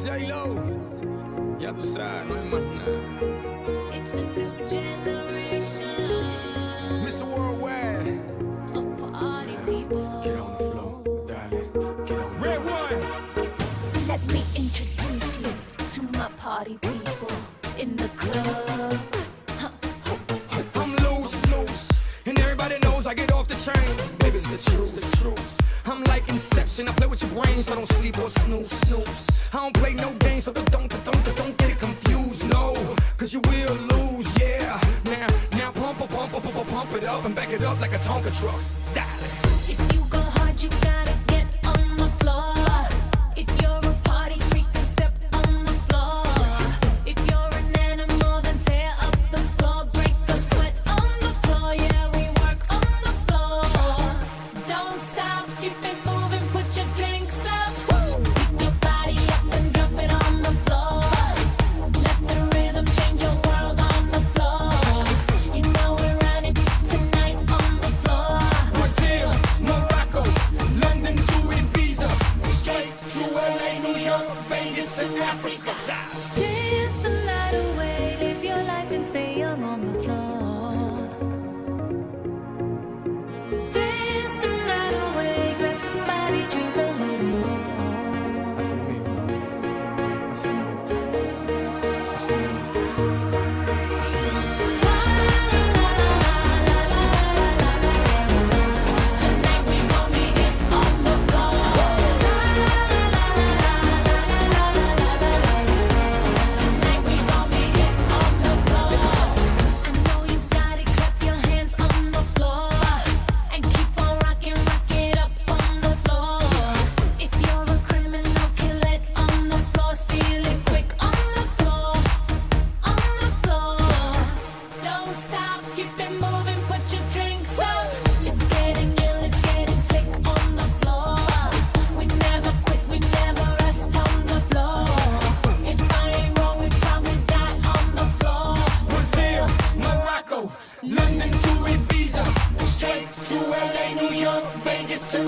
J-Lo, ya tú sabes, no hay más nada. It's a new generation Mr. Worldwide, of party people. get on the floor, darling, get on the Red one! Let me introduce you to my party people in the club. I'm loose, and everybody knows I get off the train. Baby, it's the truth. I'm like Inception, I play with your brains, so don't sleep or snooze. I don't play no games, so don't get it confused, no. 'Cause you will lose, yeah. Now pump it up and back it up like a Tonka truck. Darling. If you go hard, you gotta get on the floor. If you're a party freak, then step on the floor. If you're an animal, then tear up the floor. Break a sweat on the floor, yeah, we work on the floor. Don't stop, keep it moving, put your drinks up. Pick your body up and drop it on the floor. Let the rhythm change your world on the floor. You know we're running tonight on the floor.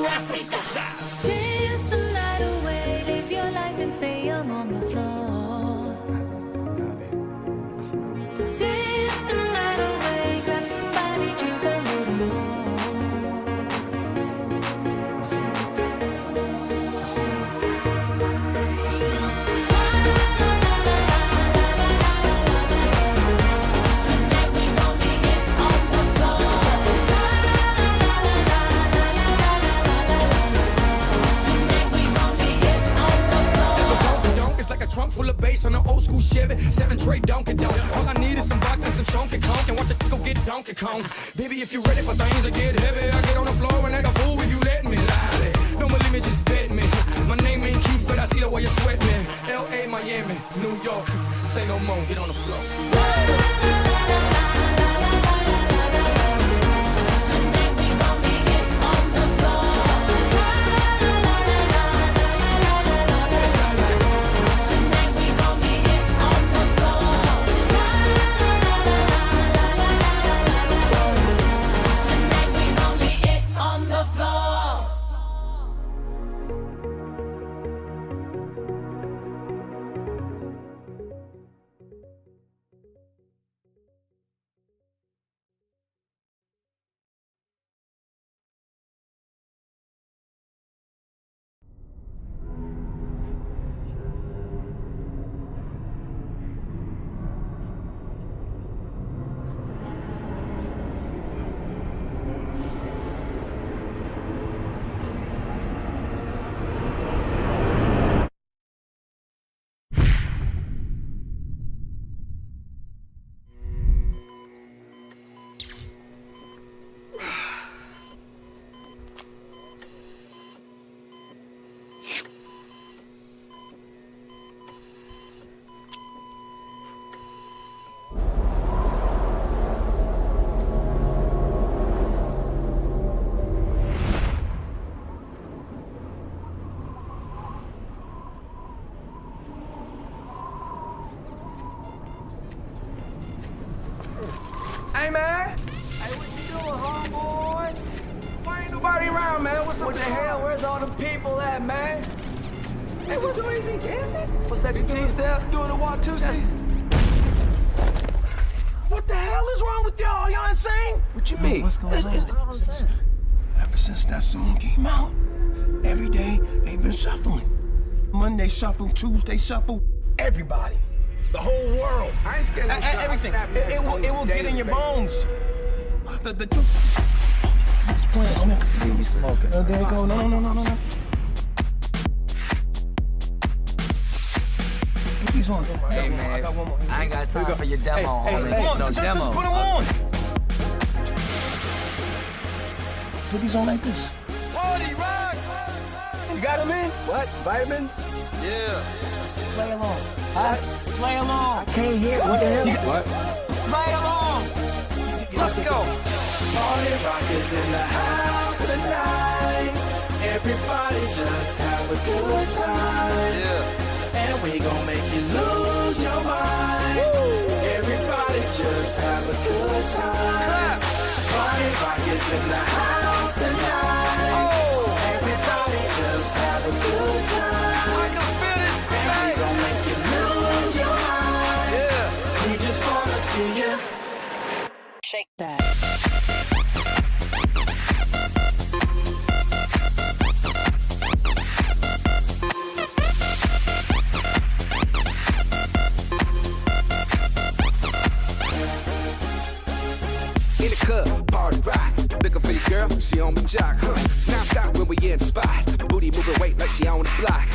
Africa. Dance the night away, live your life and stay young on the floor. Dance the night away, grab somebody, drink a little more. Trunk full of bass on an old school Chevy, 7-tray Donkey Donk. All I need is some vodka, some Shonky Conk, and watch it go get Donkey Kong. Baby, if you ready for things to get heavy, I get on the floor and act a fool if you let me. Lie. Don't believe me, just bet me. My name ain't Keith, but I see the way you sweat me. L.A., Miami, New York, say no more, get on the floor. Hey, man. Hey, what you doing, homeboy? Why ain't nobody around, man? What's up? What the hell? Where's all the people at, man? Hey, what's the easy? Is it? What's that, the T-step? Doing the walk too, see? What the hell is wrong with y'all? Y'all insane? What you mean? What's going on? Ever since that song came out, every day they've been shuffling. Monday shuffle, Tuesday shuffle, everybody. The whole world. I ain't scared of everything. It will get in your bones. The truth. It's playing. I'm gonna see you smoking. Oh, there you go. No. Put these on. Hey, man. I ain't got time for your demo, homie. Hey, no just demo. put them on. Put these on like this. Party rock! You got them in? What? Vitamins? Yeah. Play along. Huh? Play along. I can't hear. What the hell? What? Play along. Let's go. Party rock is in the house tonight. Everybody just have a good time. Yeah. And we gon' make you lose your mind. Everybody just have a good time. Party rock is in the house tonight. Everybody just have a good time. I can feel this, And we gon' make you lose your mind. Yeah. We just wanna see you Shake that. In the club, party rock. Looking for your girl, she on my jock. Now stop when we in the spot. Booty moving weight like she on the block.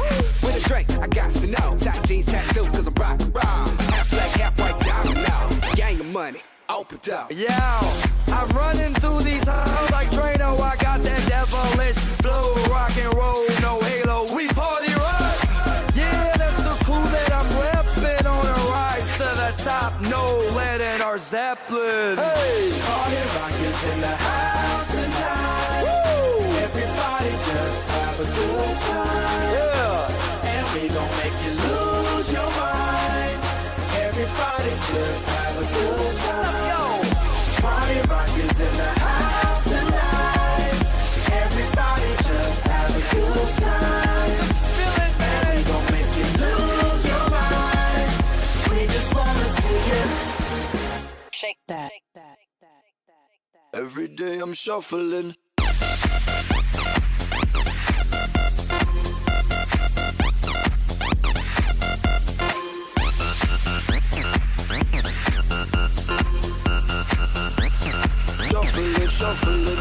With a drink, I got to know. Tight jeans tattoo, cause I'm rock and roll. Half black, half white, diamond now. Gang of money, open up. Yeah, I'm running through these halls like Drano. I got that devilish flow, rock and roll, no halo. We party rock. Yeah, that's the crew that I'm repping on a rise to the top. No lead in our Zeppelin. Hey, Party rock is in the house tonight. Woo! Everybody just have a good time. yeah. And we gon' make you lose your mind. Everybody just have a good time. Let's go. Party rock is in the house tonight. Everybody just Every day I'm shuffling. Shuffling.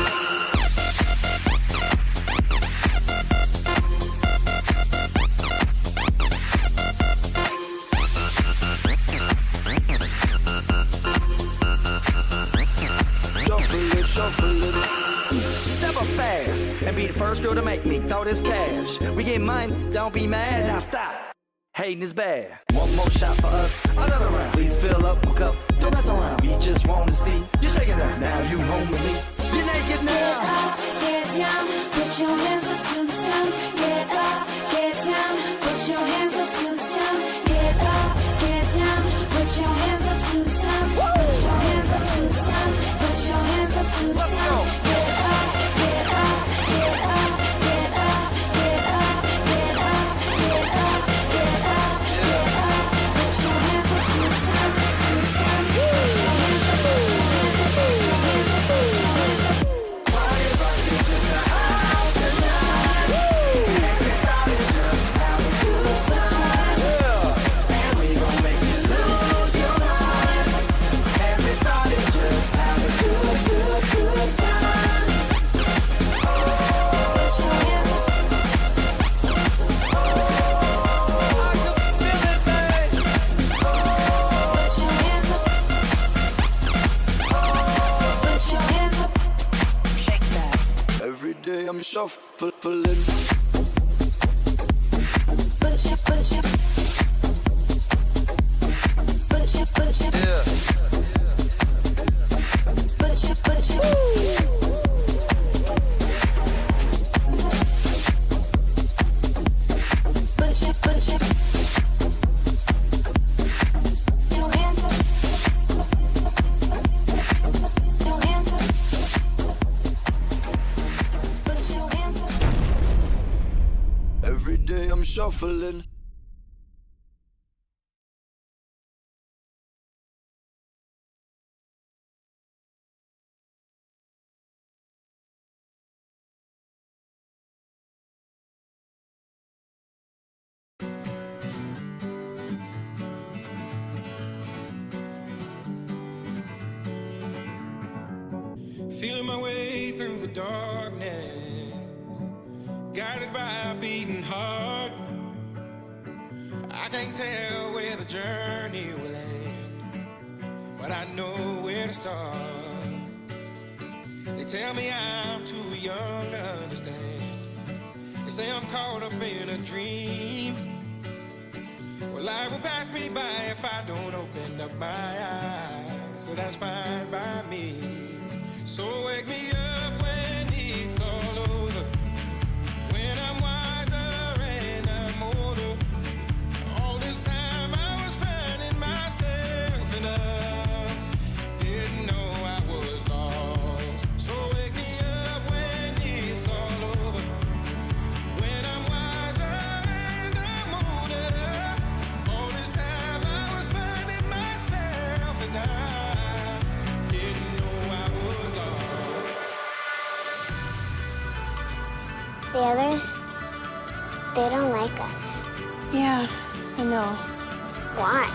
Step up fast and be the first girl to make me throw this cash. We get mine, don't be mad, now stop. Hating is bad. One more shot for us, another round. Please fill up my cup, don't mess around. We just wanna see you shaking up. Now you home with me. You're naked now. Get up, get down, put your hands up to the sound. Get up, get down, put your hands up to the sound. Get up, get down, put your hands up to the sound. Put your hands up to the sound. Put your hands up to the sound. Get up, get up, get up, get up, get up, get up, get up, get up, get up. Put your hands up to the sound, to the sound. Put your hands up, put your hands up, put your hands up, put your hands up. Every day I'm shuffling. Every day I'm shuffling. Feeling my way through the darkness, guided by a beating heart. I can't tell where the journey will end, but I know where to start. They tell me I'm too young to understand. They say I'm caught up in a dream. Well, life will pass me by if I don't open up my eyes. So that's fine by me. So wake me up when it's all over, when I'm wiser and I'm older. All this time I was finding myself and I didn't know I was lost. So wake me up when it's all over, when I'm wiser and I'm older. All this time I was finding myself and I didn't know I was lost. The others, they don't like us. Yeah, I know. Why?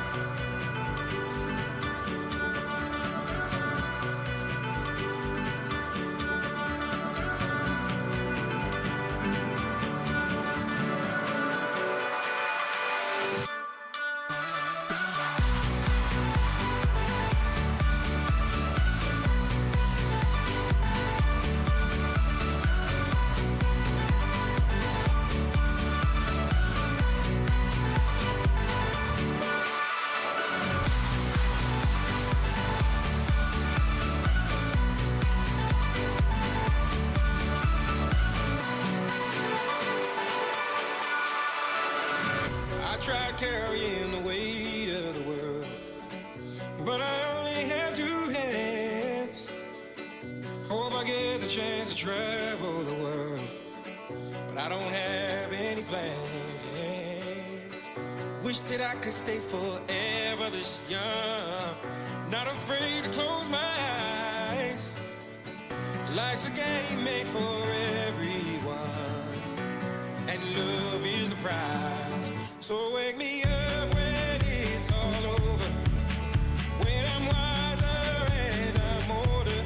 I tried carrying the weight of the world, but I only have two hands. Hope I get the chance to travel the world, but I don't have any plans. Wish that I could stay forever this young, not afraid to close my eyes. Life's a game made for everyone, and love is the prize. So wake me up when it's all over, when I'm wiser and I'm older.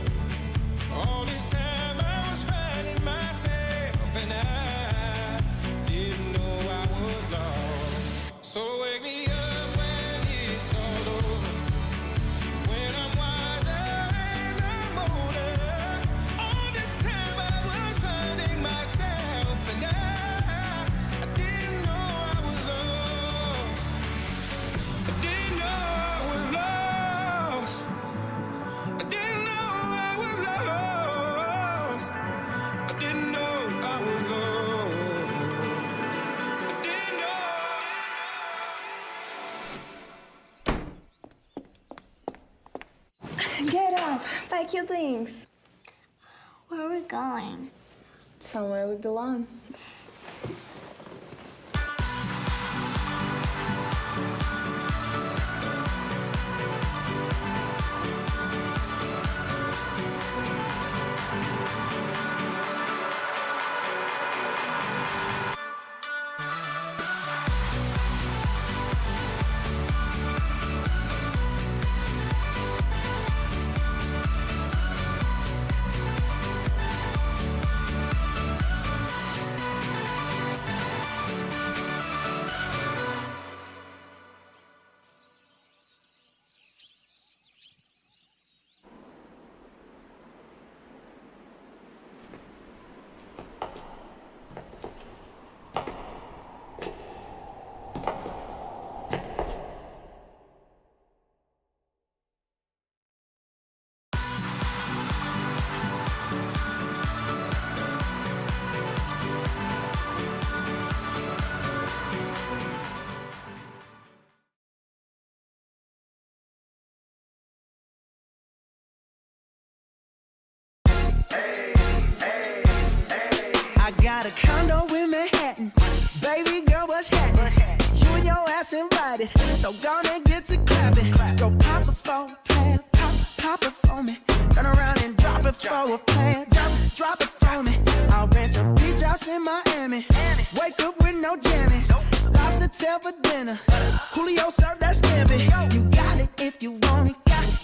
All this time I was finding myself, and I didn't know I was lost. So wake me up when it's all over, when I'm wiser and I'm older. All this time I was finding myself, and I didn't know I was lost. I didn't know I was lost. I didn't know I was lost. I didn't know I was lost. I didn't know. Get up. Pack your things. Where are we going? Somewhere we belong. I got a condo in Manhattan. Baby girl, what's happening? You and your ass invited, so gonna get to clapping. Go pop it for a plan, pop it for me. Turn around and drop it for a plan, drop it for me. I'll rent a beach house in Miami. Wake up with no jammies. Lobster tail for dinner. Julio served that scampi. You got it if you want it.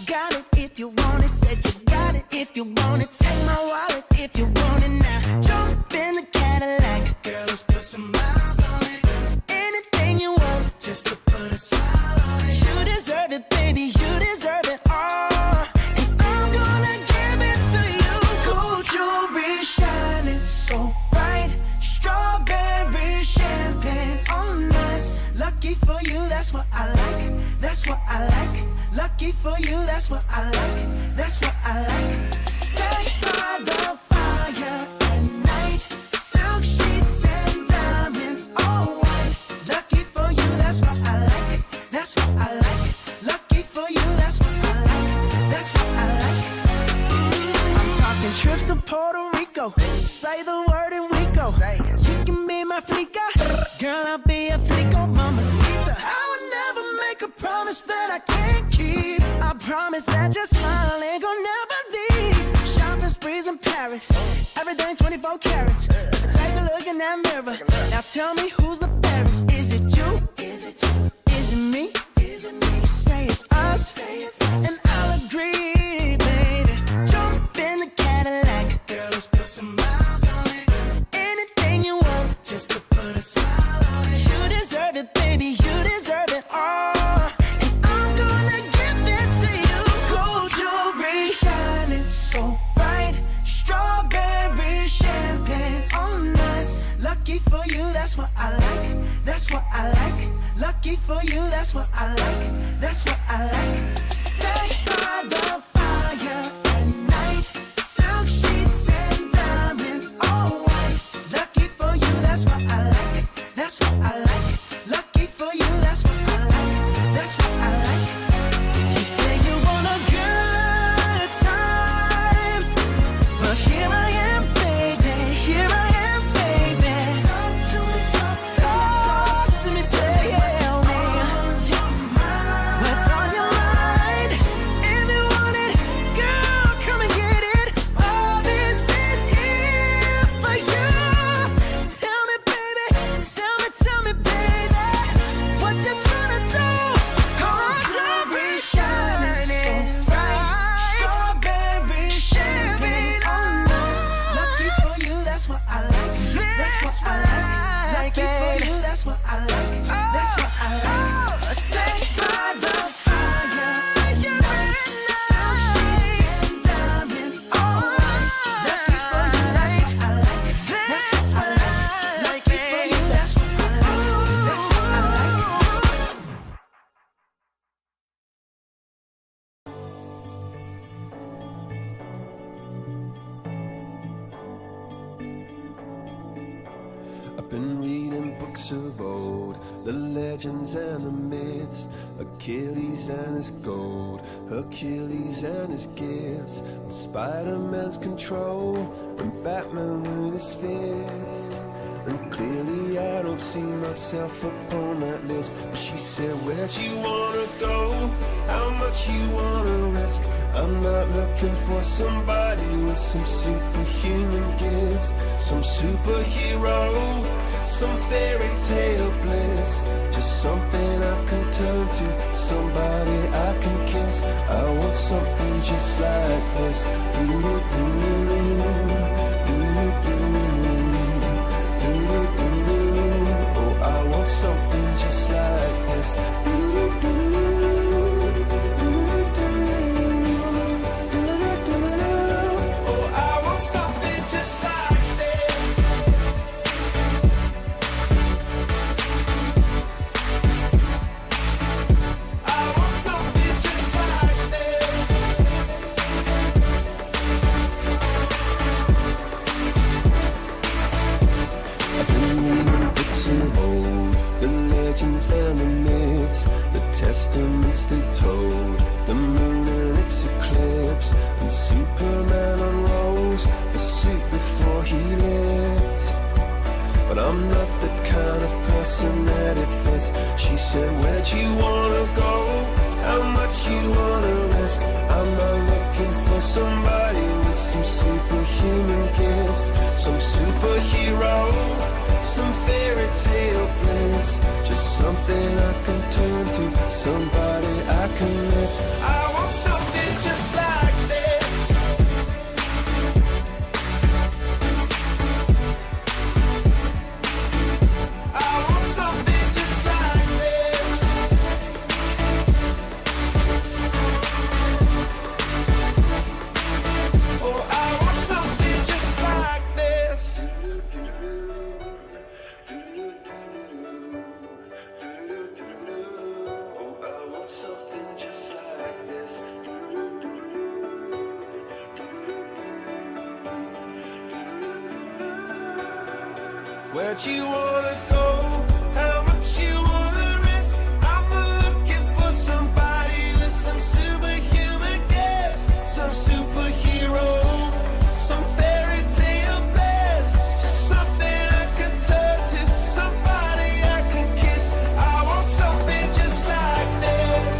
Got it if you want it. Said you got it if you want it. Take my wallet if you want it now. Jump in the Cadillac. Girl, let's put some miles on it. Anything you want, just to put a smile on it. You deserve it, baby. You deserve it all. And I'm gonna give it to you. Gold jewelry shining so bright. Strawberry champagne on us. Lucky for you, that's what I like. That's what I like. Lucky for you, that's what I like. That's what I like. Sex by the fire at night. Silk sheets and diamonds, all white. Lucky for you, that's what I like. That's what I like. Lucky for you, that's what I like. That's what I like. I'm talking trips to Puerto Rico. Say the word and we go. You can be my flica. Girl, I'll be a flico, mamacita. I would never make a promise that I can't keep. I promise that your smile ain't gonna never leave. Shopping sprees in Paris. Everything 24 carats. Take a look in that mirror. Now tell me who's the fairest. Is it you? Is it you? Is it me? Is it me? Say it's us. And I'll agree, baby. Jump in the Cadillac. Girl, let's put some miles on it. Anything you want, just to put a smile on it. You deserve it, baby. You deserve it all. And I'm gonna give it to you. Gold jewelry shining so bright. Strawberry champagne on us. Lucky for you, that's what I like. That's what I like. Lucky for you, that's what I like. That's what I like. Sex by the fire at night. Silk sheets and diamonds, all white. Lucky for you, that's what I like. That's what I like. Lucky for you, that's what I like. That's what I like. You say you want a good time, but here I am, baby. Here I am, baby. Talk to me, tell me, what's on your mind? I've been reading books of old, the legends and the myths, Achilles and his gold, Hercules and his gifts, and Spider-Man's control, and Batman with his fists. And clearly I don't see myself upon that list. But she said, where'd you wanna go? How much you wanna risk? I'm not looking for somebody with some superhuman gifts, some superhero, some fairy tale bliss. Just something I can turn to, somebody I can kiss. I want something just like this. Oh, I want something just like this. Oh, I want something just like this. I want something just like this. I've been reading books of old, the legends and the myths, the testaments they told, the moon and its eclipse, and Superman unrolls the suit before he lived. But I'm not the kind of person that it fits. She said, where'd you wanna go? How much you wanna risk? I'm not looking for somebody with some superhuman gifts, some superhero, some fairy tale bliss. Just something I can turn to, somebody I can miss. I want something just like this. I want something just like this. Oh, I want something just like this. Oh, I want something just like this. Where'd you wanna go? How much you wanna risk? I'm not looking for somebody with some superhuman gifts, some superhero, some fairy tale bliss. Just something I can turn to, somebody I can kiss. I want something just like this.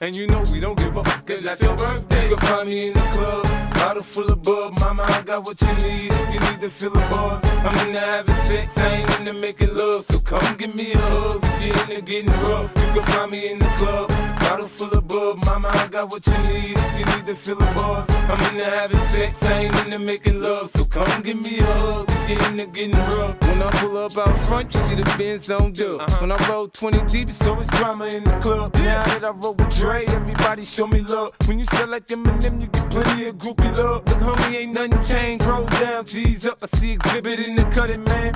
And you know we don't give up, cause that's your birthday. You can find me in the club, bottle full of bub. Mama, I got what you need if you need to feel the buzz. I'm into having sex, I ain't into making love. So come give me a hug if you're into getting rough. You can find me in the club, bottle full of bub. Mama, I got what you need if you need to feel the buzz. I'm into having sex, I ain't into making love. So come give me a hug if you're into getting rough. When I pull up out front, you see the Benz on dub. When I roll 20 deep, it's always drama in the club. Now that I roll with Dre, everybody show me love. When you sell like Eminem, you get plenty of groupie love. Look, homie, ain't nothing changed. Roll down, G's up. I see exhibit in the cutting, man.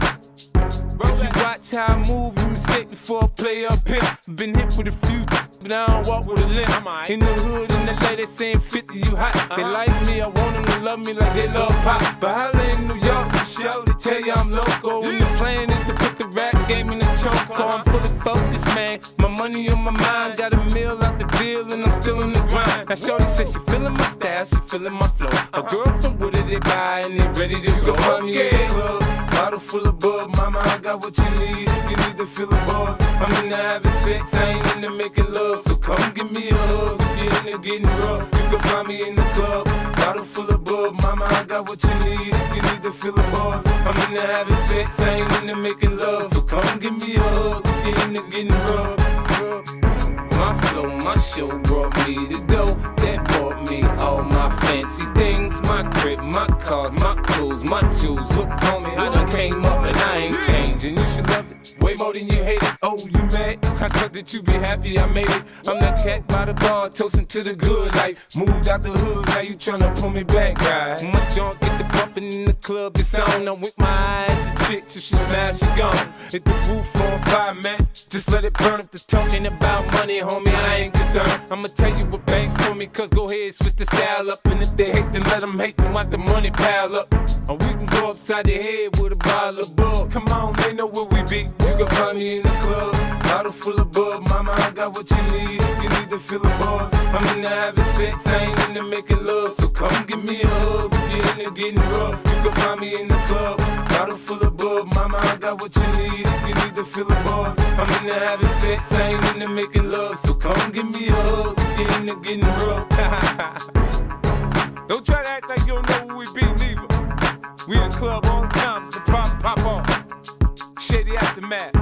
If you watch how I move, you mistake before I play up here. Been hit with a few, but I don't walk with a limp. In the hood, in the LA, they saying 50, you hot. They like me, I want them to love me like they love pop. But holla in New York, for sure, they tell you I'm loco. And the plan is to put the rap game in the choke. I'm fully focused, man. My money on my mind, got a meal out the deal, and I'm still in the grind. Now shorty says she feeling my style, she feeling my flow. A girl from Wooded, they buy, and they ready to go. Find me in the club, bottle full of bub. Mama, I got what you need if you need to feel the buzz. I'm into having sex, I ain't into making love. So come give me a hug if you're into getting rough. You can find me in the club, bottle full of bub. Mama, I got what you need if you need to feel the buzz. I'm into having sex, I ain't into making love. So come give me a hug if you're into getting rough. My flow, my show brought me the dough that bought me all my fancy things. My crib, my cars, my clothes, my shoes. Look, homie, I done came up and I ain't changing. You should love it way more than you hate it. Oh, you mad? I thought that you be happy I made it. I'm that cat by the bar, toasting to the good life. Moved out the hood, now you tryna pull me back, guy. My junk get the bumping in the club, it's on. I'm with my eyes to chicks, if she smash, she gone. Hit the roof on fire, man. Just let it burn if the talking about money, homie, I ain't concerned. I'ma tell you what banks told me, cause go ahead, switch the style up. And if they hate, then let them hate, then watch the money pile up. Or we can go upside the head with a bottle of bug. Come on, they know where we be. You can find me in the club, bottle full of bub. Mama, I got what you need if you need to feel the buzz. I'm into having sex, I ain't into making love. So come give me a hug if you're into getting rough. You can find me in the club, bottle full of bub. Mama, I got what you need if you need to feel the buzz. I'm into having sex, I ain't into making love. So come give me a hug if you're into getting rough. Don't try to act like you don't know who we be, neither. We in the club all the time, it's a problem, pop on. Shady Aftermath.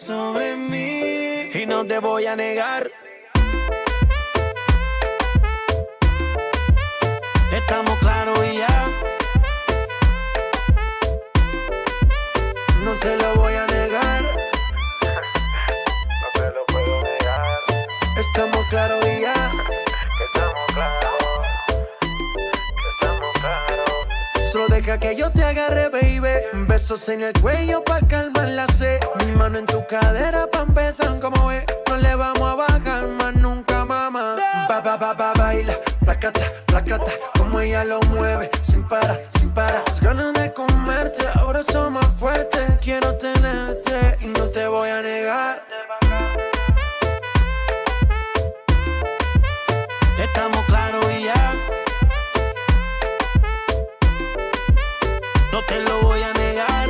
sobre mí y no te voy a negar. Estamos claros y ya. No te lo voy a negar. No te lo puedo negar. Estamos claros y ya. Estamos claros. Estamos claros. Solo deja que yo te agarre, baby. Besos en el cuello pa' calmar la sed. Mi mano en tu cadera pa' empezar como ves. No le vamos a bajar más nunca, mamá. Baila, placata, placata. Como ella lo mueve, sin parar, sin parar. Las ganas de comerte, ahora son más fuertes. Quiero tenerte y no te voy a negar. Estamos claros y ya. No te lo voy a negar.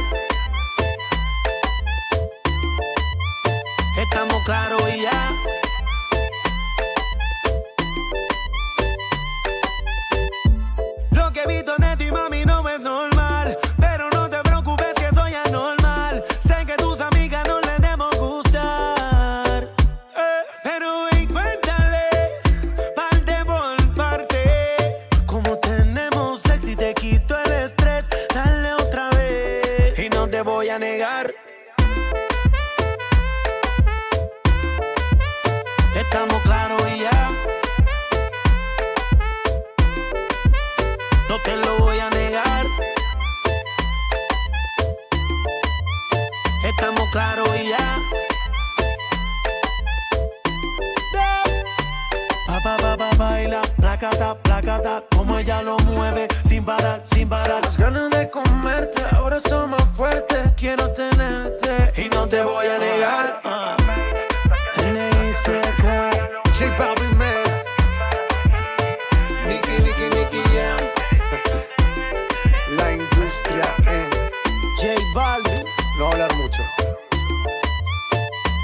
Estamos claros y ya. Lo que he visto de ti, mami, no es normal. Pero no te preocupes que soy anormal. Sé que tus amigas no les debemos gustar. Pero ven, cuéntale, parte por parte. Como tenemos sexy, te quito el estrés. Dale otra vez y no te voy a negar. Estamos claros y ya. No te lo voy a negar. Estamos claros y ya. Baila, placata, placata. Como ella lo mueve, sin parar, sin parar. Las ganas de comerte, ahora son más fuertes. Quiero tenerte y no te voy a negar. J Balvin, man. Nicky Jam. La industria en J Balvin. No hablar mucho.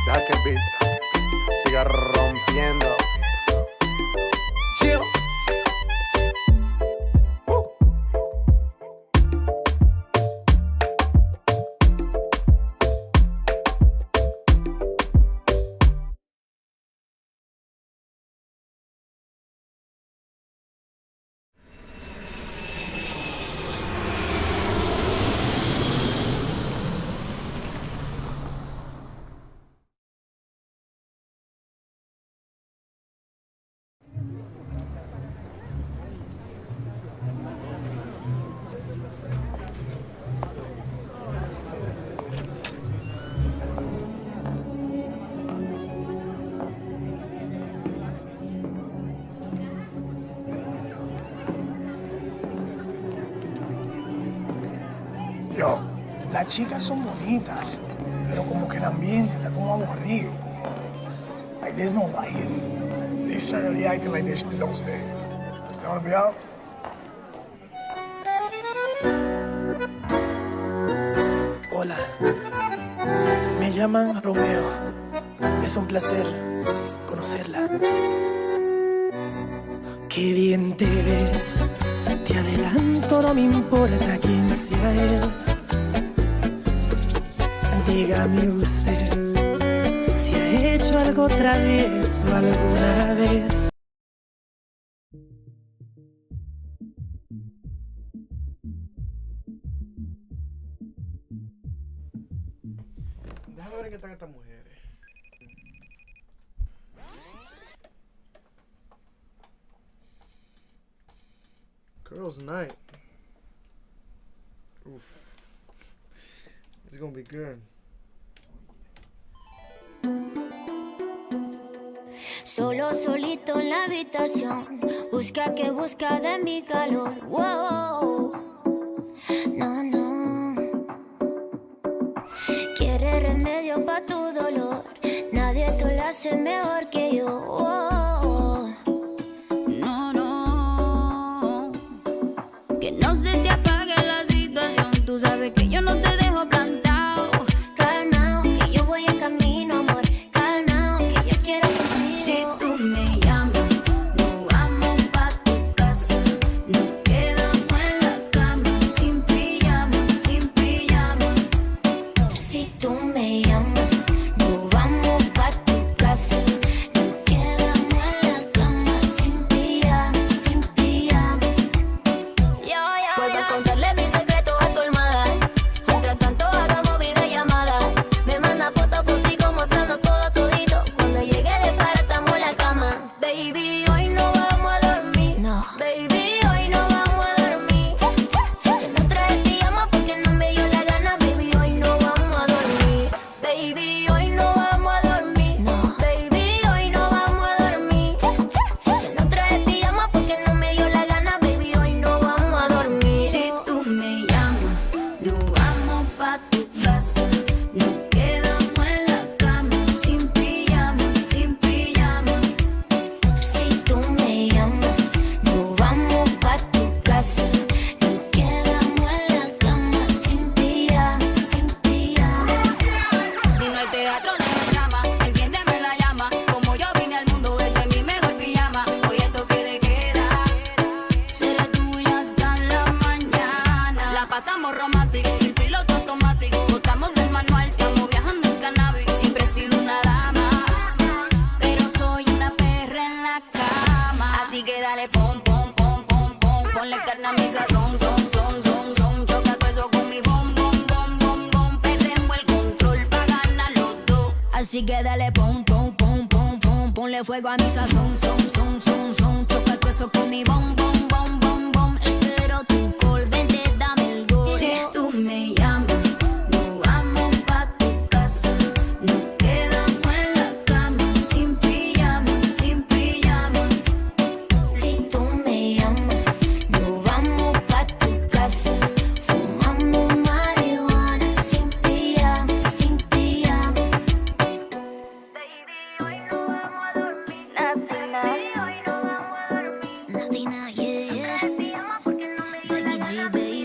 Deja que el beat siga rompiendo. Chill. Yo, las chicas son bonitas, pero como que el ambiente está como aburrido. Like, there's no life. They certainly acting like they don't stay. You wanna be out? Hola, me llaman Romeo. Es un placer conocerla. Qué bien te ves. Te adelanto, no me importa quién sea él. Dígame usted si ha hecho algo otra vez o alguna vez. Déjame ver en qué están estas mujeres. Girls' night. Oof. It's gonna be good. Solo, solito en la habitación. Busca que busca de mi calor. Wow. No, no. Quiere remedio pa' tu dolor. Nadie te lo hace mejor que yo. Wow. No, no. Que no se te apague la situación. Tú sabes que yo no te dejo plantado. Calmao, que yo voy en camino, amor. Calmao, que yo quiero contigo. Si tú me llamas, nos vamos pa' tu casa. Nos quedamos en la cama, sin pijama, sin pijama. Si tú me llamas, nos sin piloto automático. Botamos del manual, estamos viajando en cannabis. Siempre he sido una dama, pero soy una perra en la cama. Así que dale pom, pom, pom, pom, pom. Ponle carne a mi sazón, son. Choca todo eso con mi bom, bom, bom, bom, bom. Perdemos el control pa' ganar los dos. Así que dale pom, pom, pom, pom, pom. Ponle fuego a mi sazón, son. Choca todo eso con mi bom, bom, bom, bom, bom. Espero tu call, vente, dame el gol. Si tú me llamas, nos vamos pa' tu casa. Nos quedamos en la cama, sin pijama, sin pijama. Si tú me llamas, nos vamos pa' tu casa. Fumamos marihuana sin pijama, sin pijama. Baby, hoy no vamos a dormir. Hoy no vamos a dormir. Natina, yeah. Becky G, baby.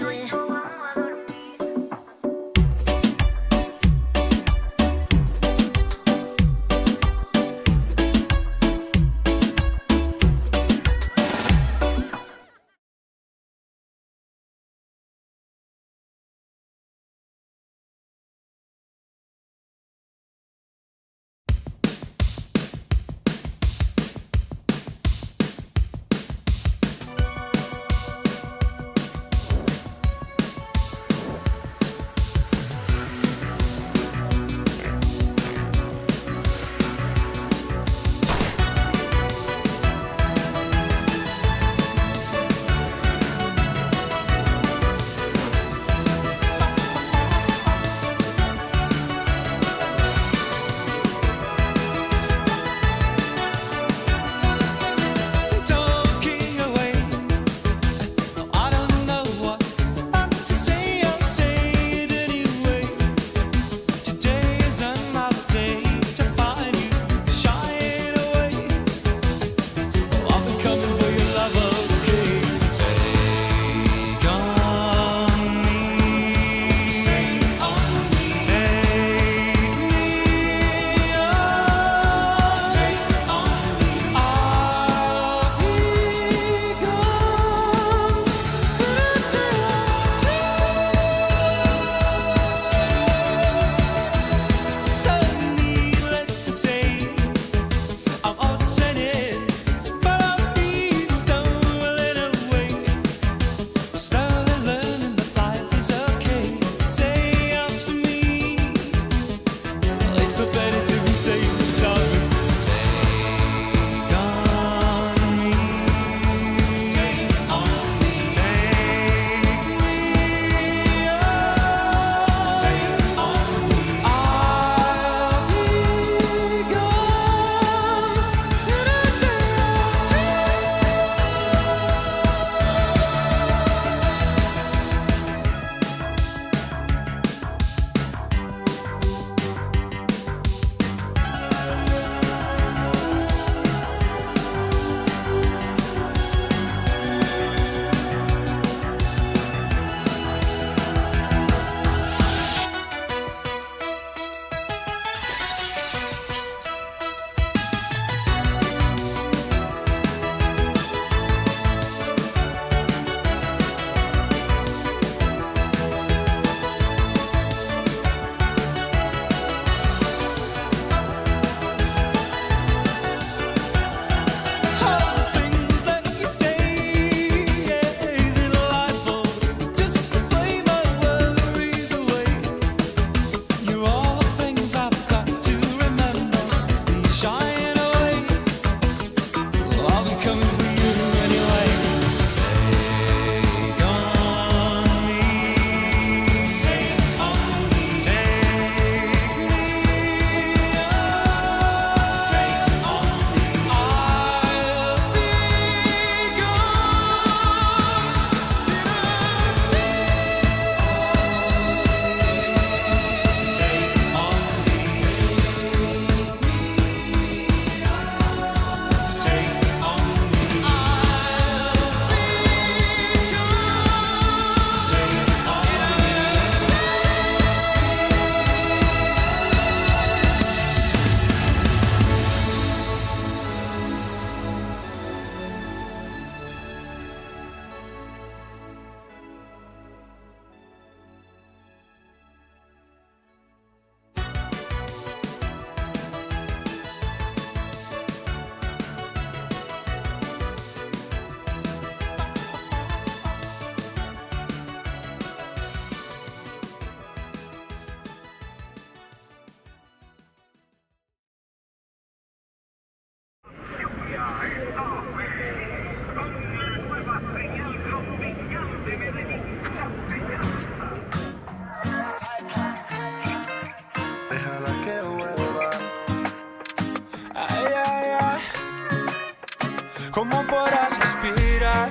podrás respirar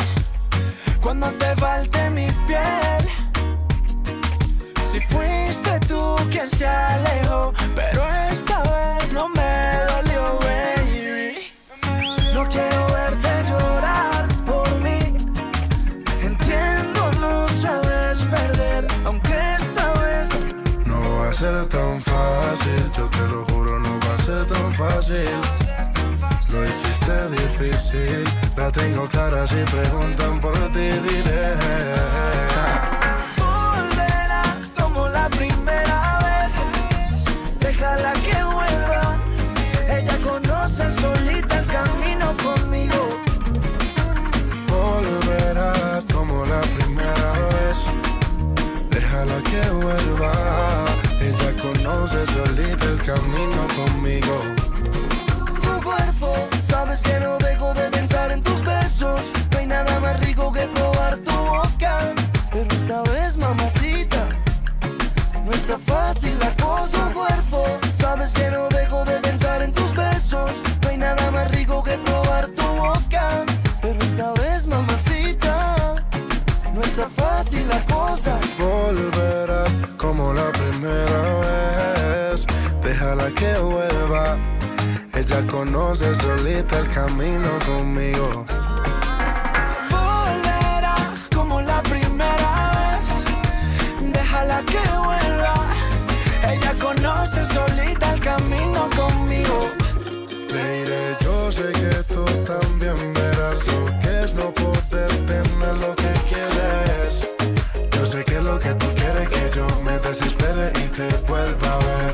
cuando te falte mi piel. Si fuiste tú quien se alejó, pero esta vez no me dolió, baby. No quiero verte llorar por mí. Entiendo, no sabes perder, aunque esta vez no va a ser tan fácil. Yo te lo juro, no va a ser tan fácil. Lo hiciste difícil. La tengo clara, si preguntan por ti diré. Volverá como la primera vez. Déjala que vuelva. Ella conoce solita el camino conmigo. Volverá como la primera vez. Déjala que vuelva. Ella conoce solita el camino conmigo. Tu cuerpo, sabes que no dejo de pensar en tus besos. No hay nada más rico que probar tu boca. Pero esta vez, mamacita, no está fácil la cosa. Tu cuerpo, sabes que no dejo de pensar en tus besos. No hay nada más rico que probar tu boca. Pero esta vez, mamacita, no está fácil la cosa. Volverá como la primera vez. Déjala que vuelva. Ella conoce solita el camino conmigo. Volverá como la primera vez. Déjala que vuelva. Ella conoce solita el camino conmigo. Mire, yo sé que tú también verás lo que es no poder tener lo que quieres. Yo sé que lo que tú quieres que yo me desespere y te vuelva a ver.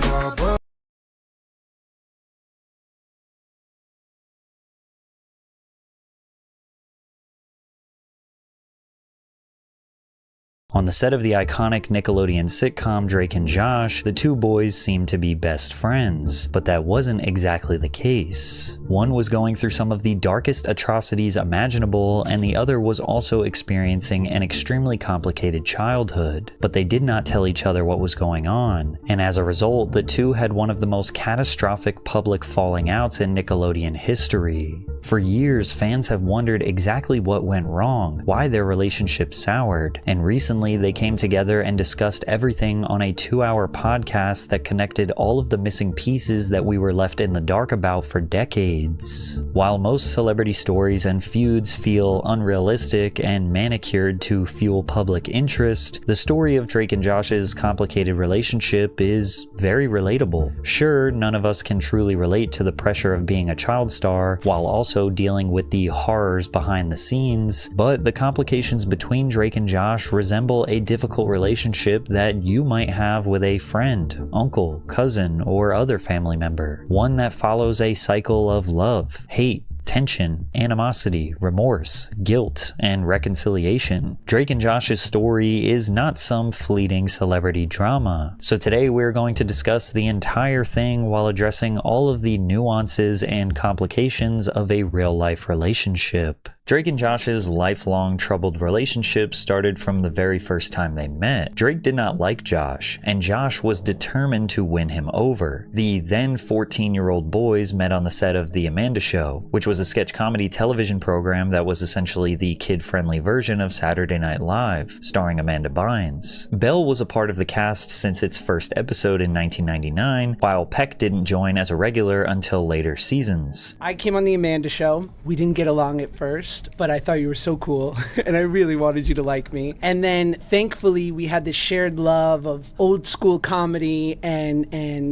On the set of the iconic Nickelodeon sitcom Drake and Josh, the two boys seemed to be best friends, but that wasn't exactly the case. One was going through some of the darkest atrocities imaginable, and the other was also experiencing an extremely complicated childhood, but they did not tell each other what was going on, and as a result, the two had one of the most catastrophic public falling outs in Nickelodeon history. For years, fans have wondered exactly what went wrong, why their relationship soured, and recently they came together and discussed everything on a 2-hour podcast that connected all of the missing pieces that we were left in the dark about for decades. While most celebrity stories and feuds feel unrealistic and manicured to fuel public interest, the story of Drake and Josh's complicated relationship is very relatable. Sure, none of us can truly relate to the pressure of being a child star while also dealing with the horrors behind the scenes, but the complications between Drake and Josh resemble a difficult relationship that you might have with a friend, uncle, cousin, or other family member. One that follows a cycle of love, hate, tension, animosity, remorse, guilt, and reconciliation. Drake and Josh's story is not some fleeting celebrity drama. So today we're going to discuss the entire thing while addressing all of the nuances and complications of a real-life relationship. Drake and Josh's lifelong troubled relationship started from the very first time they met. Drake did not like Josh, and Josh was determined to win him over. The then 14-year-old boys met on the set of The Amanda Show, which was a sketch comedy television program that was essentially the kid-friendly version of Saturday Night Live, starring Amanda Bynes. Belle was a part of the cast since its first episode in 1999, while Peck didn't join as a regular until later seasons. I came on The Amanda Show. We didn't get along at first, but I thought you were so cool and I really wanted you to like me. And then thankfully we had this shared love of old school comedy and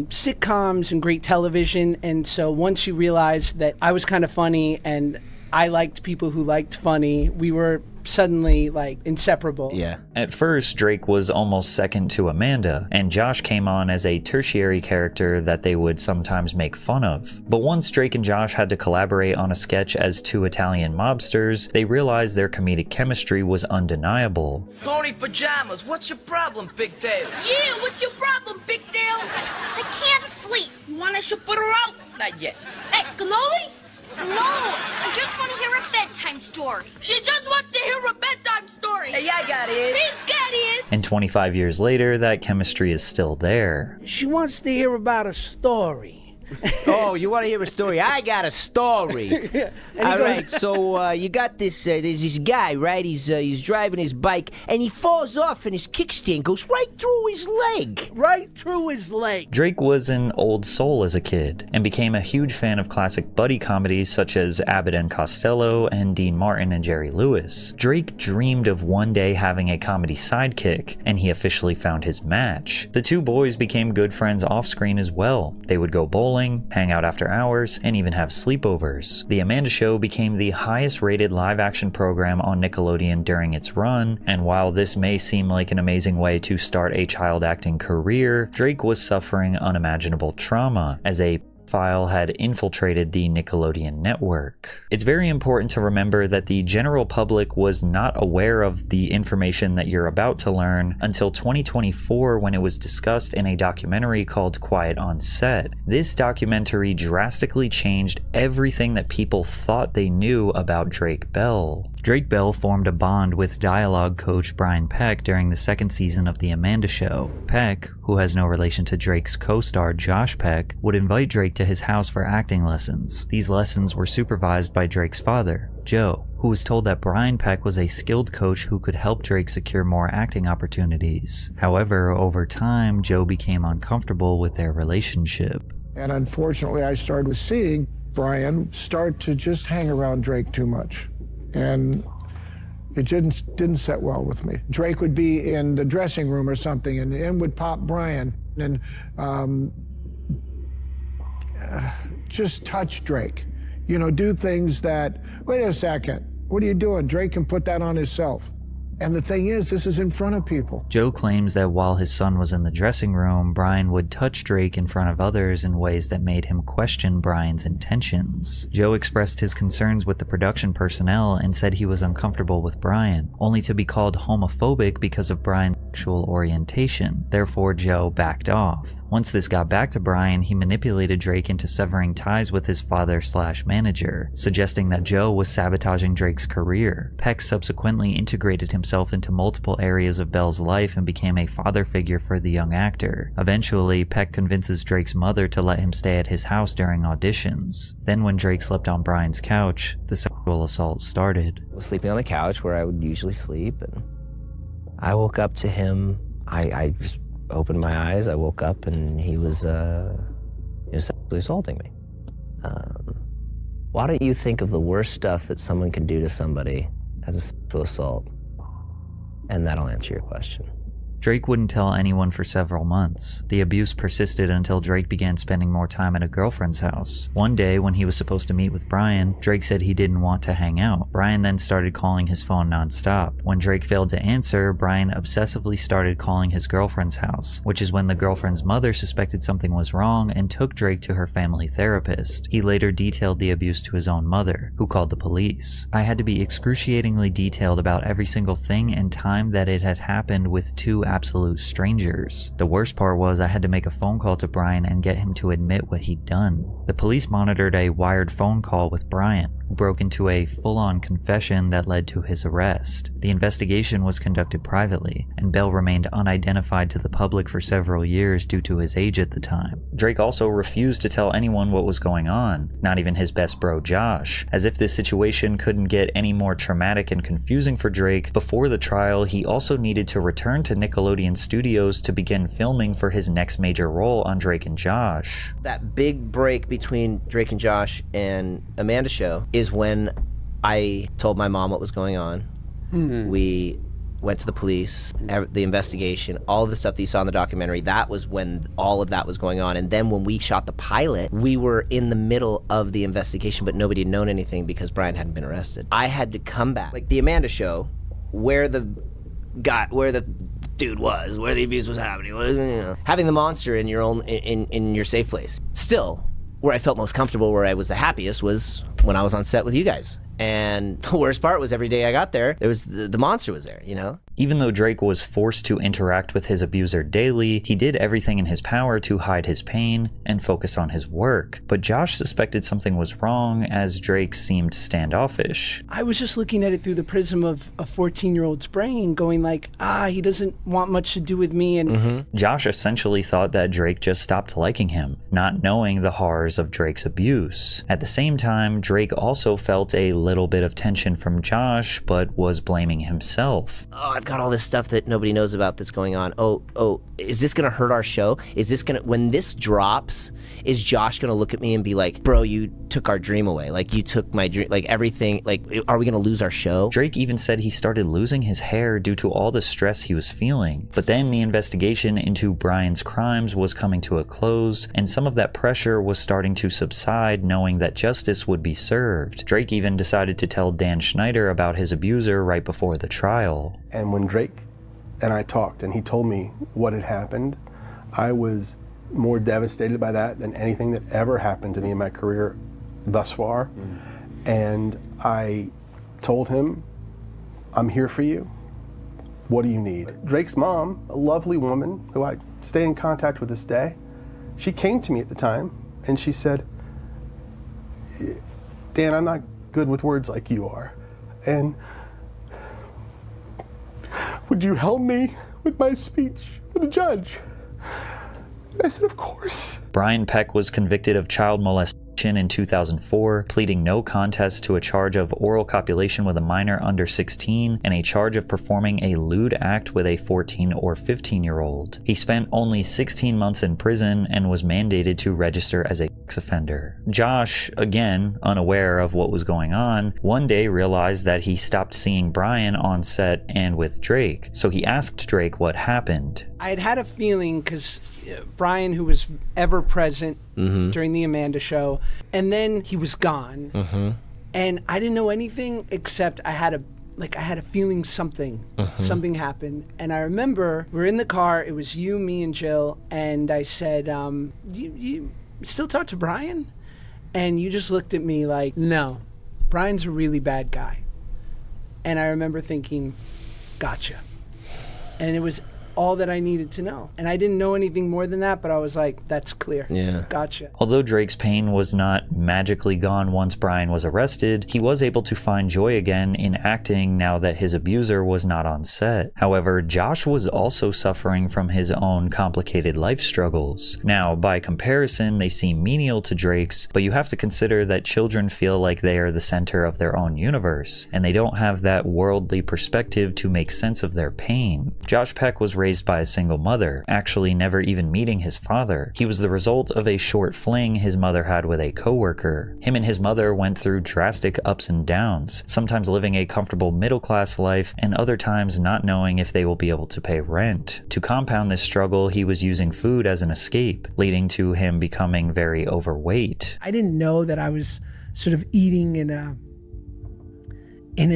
sitcoms and great television. And so once you realized that I was kind of funny and I liked people who liked funny, we were suddenly like inseparable. Yeah. At first, Drake was almost second to Amanda, and Josh came on as a tertiary character that they would sometimes make fun of. But once Drake and Josh had to collaborate on a sketch as two Italian mobsters, they realized their comedic chemistry was undeniable. Pony pajamas, what's your problem, Pigtails? Yeah, what's your problem, Pigtails? I can't sleep. You want I should put her out? Not yet. Hey, cannoli? No, I just want to hear a bedtime story. She just wants to hear a bedtime story. Hey, I got it. He's got it. And 25 years later, that chemistry is still there. She wants to hear about a story. Oh, you want to hear a story? I got a story. All right, so you got this. There's this guy, right? He's driving his bike, and he falls off, and his kickstand goes right through his leg. Right through his leg. Drake was an old soul as a kid, and became a huge fan of classic buddy comedies such as Abbott and Costello and Dean Martin and Jerry Lewis. Drake dreamed of one day having a comedy sidekick, and he officially found his match. The two boys became good friends off-screen as well. They would go bowling, hang out after hours, and even have sleepovers. The Amanda Show became the highest-rated live-action program on Nickelodeon during its run, and while this may seem like an amazing way to start a child acting career, Drake was suffering unimaginable trauma as a pedophile had infiltrated the Nickelodeon network. It's very important to remember that the general public was not aware of the information that you're about to learn until 2024, when it was discussed in a documentary called Quiet on Set. This documentary drastically changed everything that people thought they knew about Drake Bell. Drake Bell formed a bond with dialogue coach Brian Peck during the second season of The Amanda Show. Peck, who has no relation to Drake's co-star Josh Peck, would invite Drake to his house for acting lessons. These lessons were supervised by Drake's father, Joe, who was told that Brian Peck was a skilled coach who could help Drake secure more acting opportunities. However, over time, Joe became uncomfortable with their relationship. And unfortunately, I started seeing Brian start to just hang around Drake too much. And it didn't set well with me. Drake would be in the dressing room or something, and in would pop Brian, and just touch Drake. You know, do things that, wait a second, what are you doing? Drake can put that on himself. And the thing is, this is in front of people. Joe claims that while his son was in the dressing room, Brian would touch Drake in front of others in ways that made him question Brian's intentions. Joe expressed his concerns with the production personnel and said he was uncomfortable with Brian, only to be called homophobic because of Brian's sexual orientation. Therefore, Joe backed off. Once this got back to Brian, he manipulated Drake into severing ties with his father/manager, suggesting that Joe was sabotaging Drake's career. Peck subsequently integrated himself into multiple areas of Bell's life and became a father figure for the young actor. Eventually, Peck convinces Drake's mother to let him stay at his house during auditions. Then when Drake slept on Brian's couch, the sexual assault started. I was sleeping on the couch where I would usually sleep, and I woke up to him. I just opened my eyes, I woke up, and he was sexually assaulting me. Why don't you think of the worst stuff that someone can do to somebody as a sexual assault? And that'll answer your question. Drake wouldn't tell anyone for several months. The abuse persisted until Drake began spending more time at a girlfriend's house. One day, when he was supposed to meet with Brian, Drake said he didn't want to hang out. Brian then started calling his phone nonstop. When Drake failed to answer, Brian obsessively started calling his girlfriend's house, which is when the girlfriend's mother suspected something was wrong and took Drake to her family therapist. He later detailed the abuse to his own mother, who called the police. I had to be excruciatingly detailed about every single thing and time that it had happened with two absolute strangers. The worst part was I had to make a phone call to Brian and get him to admit what he'd done. The police monitored a wired phone call with Brian, who broke into a full-on confession that led to his arrest. The investigation was conducted privately, and Bell remained unidentified to the public for several years due to his age at the time. Drake also refused to tell anyone what was going on, not even his best bro Josh. As if this situation couldn't get any more traumatic and confusing for Drake, before the trial he also needed to return to Nickelodeon Studios to begin filming for his next major role on Drake and Josh. That big break between Drake and Josh and Amanda Show is when I told my mom what was going on. Mm-hmm. We went to the police, the investigation, all of the stuff that you saw in the documentary, that was when all of that was going on. And then when we shot the pilot, we were in the middle of the investigation, but nobody had known anything because Brian hadn't been arrested. I had to come back. Like the Amanda Show, where the dude was, where the abuse was happening, having the monster in your own, in your safe place. Still, where I felt most comfortable, where I was the happiest, was when I was on set with you guys. And the worst part was every day I got there, the monster was there, you know? Even though Drake was forced to interact with his abuser daily, he did everything in his power to hide his pain and focus on his work. But Josh suspected something was wrong as Drake seemed standoffish. I was just looking at it through the prism of a 14-year-old's brain, going like, he doesn't want much to do with me. And Josh essentially thought that Drake just stopped liking him, not knowing the horrors of Drake's abuse. At the same time, Drake also felt a little bit of tension from Josh, but was blaming himself. I've got all this stuff that nobody knows about that's going on. Oh, is this gonna hurt our show? Is this gonna, when this drops, is Josh gonna look at me and be like, bro, you took our dream away. Like, you took my dream, like everything, like, are we gonna lose our show? Drake even said he started losing his hair due to all the stress he was feeling. But then the investigation into Brian's crimes was coming to a close, and some of that pressure was starting to subside, knowing that justice would be served. Drake even decided to tell Dan Schneider about his abuser right before the trial. And when Drake and I talked and he told me what had happened, I was more devastated by that than anything that ever happened to me in my career thus far. And I told him, I'm here for you. What do you need? Drake's mom, a lovely woman who I stay in contact with this day, she came to me at the time and she said, Dan, I'm not good with words like you are. And would you help me with my speech for the judge? And I said, of course. Brian Peck was convicted of child molestation in 2004, pleading no contest to a charge of oral copulation with a minor under 16 and a charge of performing a lewd act with a 14 or 15-year-old. He spent only 16 months in prison and was mandated to register as a sex offender. Josh, again unaware of what was going on, one day realized that he stopped seeing Brian on set and with Drake, so he asked Drake what happened. I had a feeling, because Brian, who was ever present during the Amanda show, and then he was gone, and I didn't know anything except I had a feeling something happened. And I remember we're in the car, it was you, me, and Jill, and I said, you still talk to Brian? And you just looked at me like, no, Brian's a really bad guy. And I remember thinking, gotcha. And it was all that I needed to know. And I didn't know anything more than that, but I was like, that's clear. Yeah. Gotcha. Although Drake's pain was not magically gone once Brian was arrested, he was able to find joy again in acting now that his abuser was not on set. However, Josh was also suffering from his own complicated life struggles. Now, by comparison, they seem menial to Drake's, but you have to consider that children feel like they are the center of their own universe, and they don't have that worldly perspective to make sense of their pain. Josh Peck was raised by a single mother, actually never even meeting his father. He was the result of a short fling his mother had with a coworker. Him and his mother went through drastic ups and downs, sometimes living a comfortable middle-class life and other times not knowing if they will be able to pay rent. To compound this struggle, he was using food as an escape, leading to him becoming very overweight. I didn't know that I was sort of eating in an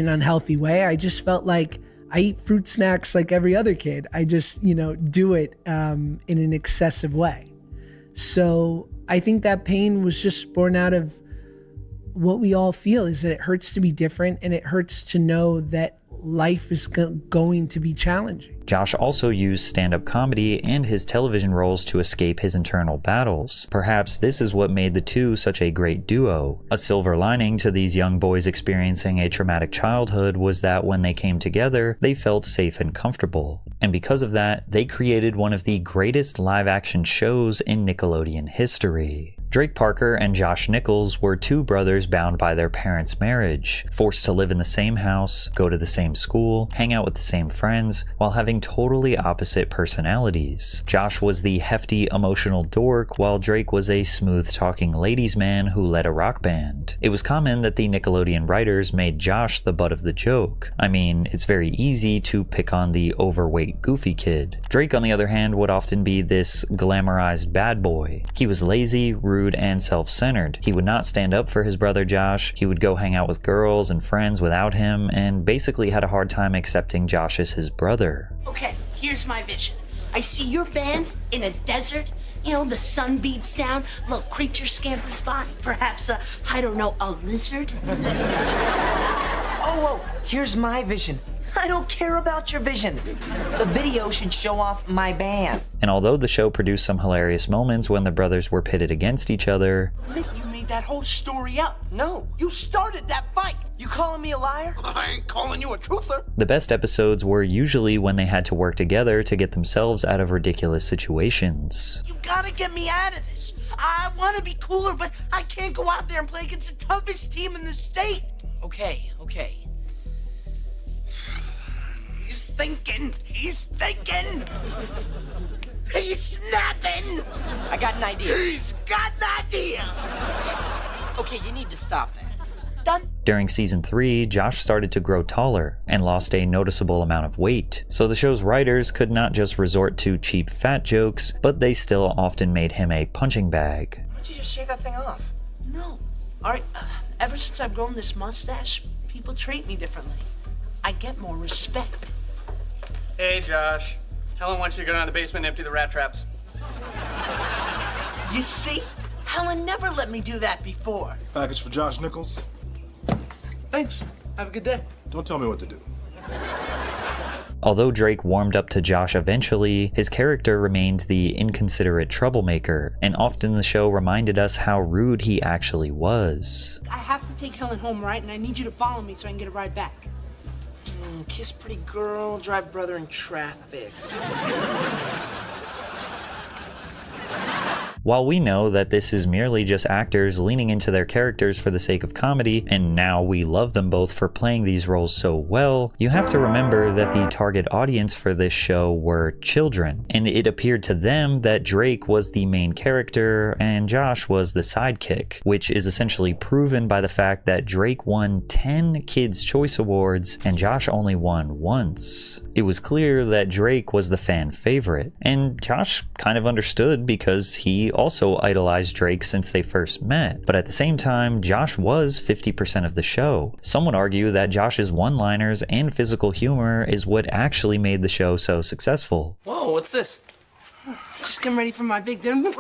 unhealthy way. I just felt like I eat fruit snacks like every other kid. I just, do it in an excessive way. So I think that pain was just born out of what we all feel, is that it hurts to be different and it hurts to know that life is going to be challenging. Josh also used stand-up comedy and his television roles to escape his internal battles. Perhaps this is what made the two such a great duo. A silver lining to these young boys experiencing a traumatic childhood was that when they came together, they felt safe and comfortable. And because of that, they created one of the greatest live-action shows in Nickelodeon history. Drake Parker and Josh Nichols were two brothers bound by their parents' marriage, forced to live in the same house, go to the same school, hang out with the same friends, while having totally opposite personalities. Josh was the hefty, emotional dork, while Drake was a smooth-talking ladies' man who led a rock band. It was common that the Nickelodeon writers made Josh the butt of the joke. I mean, it's very easy to pick on the overweight, goofy kid. Drake, on the other hand, would often be this glamorized bad boy. He was lazy, rude, and self-centered. He would not stand up for his brother Josh. He would go hang out with girls and friends without him, and basically had a hard time accepting Josh as his brother. Okay, here's my vision. I see your band in a desert. The sun beats down, little creature scampers by. Perhaps a lizard? Oh, here's my vision. I don't care about your vision. The video should show off my band. And although the show produced some hilarious moments when the brothers were pitted against each other, You made that whole story up. No, you started that fight. You calling me a liar? I ain't calling you a truther. the best episodes were usually when they had to work together to get themselves out of ridiculous situations. You gotta get me out of this. I wanna be cooler, but I can't go out there and play against the toughest team in the state. Okay. He's thinking. He's snapping. I got an idea. He's got an idea. Okay, you need to stop that. Done. During season 3, Josh started to grow taller and lost a noticeable amount of weight, so the show's writers could not just resort to cheap fat jokes, but they still often made him a punching bag. Why don't you just shave that thing off? No. All right, ever since I've grown this mustache, people treat me differently. I get more respect. Hey, Josh. Helen wants you to go down to the basement and empty the rat traps. You see? Helen never let me do that before. Package for Josh Nichols. Thanks. Have a good day. Don't tell me what to do. Although Drake warmed up to Josh eventually, his character remained the inconsiderate troublemaker, and often the show reminded us how rude he actually was. I have to take Helen home, right? And I need you to follow me so I can get a ride back. Kiss pretty girl, drive brother in traffic. While we know that this is merely just actors leaning into their characters for the sake of comedy, and now we love them both for playing these roles so well, you have to remember that the target audience for this show were children, and it appeared to them that Drake was the main character and Josh was the sidekick, which is essentially proven by the fact that Drake won 10 Kids' Choice Awards and Josh only won once. It was clear that Drake was the fan favorite, and Josh kind of understood because he also idolized Drake since they first met. But at the same time, Josh was 50% of the show. Some would argue that Josh's one-liners and physical humor is what actually made the show so successful. Whoa, what's this? Just getting ready for my big dinner.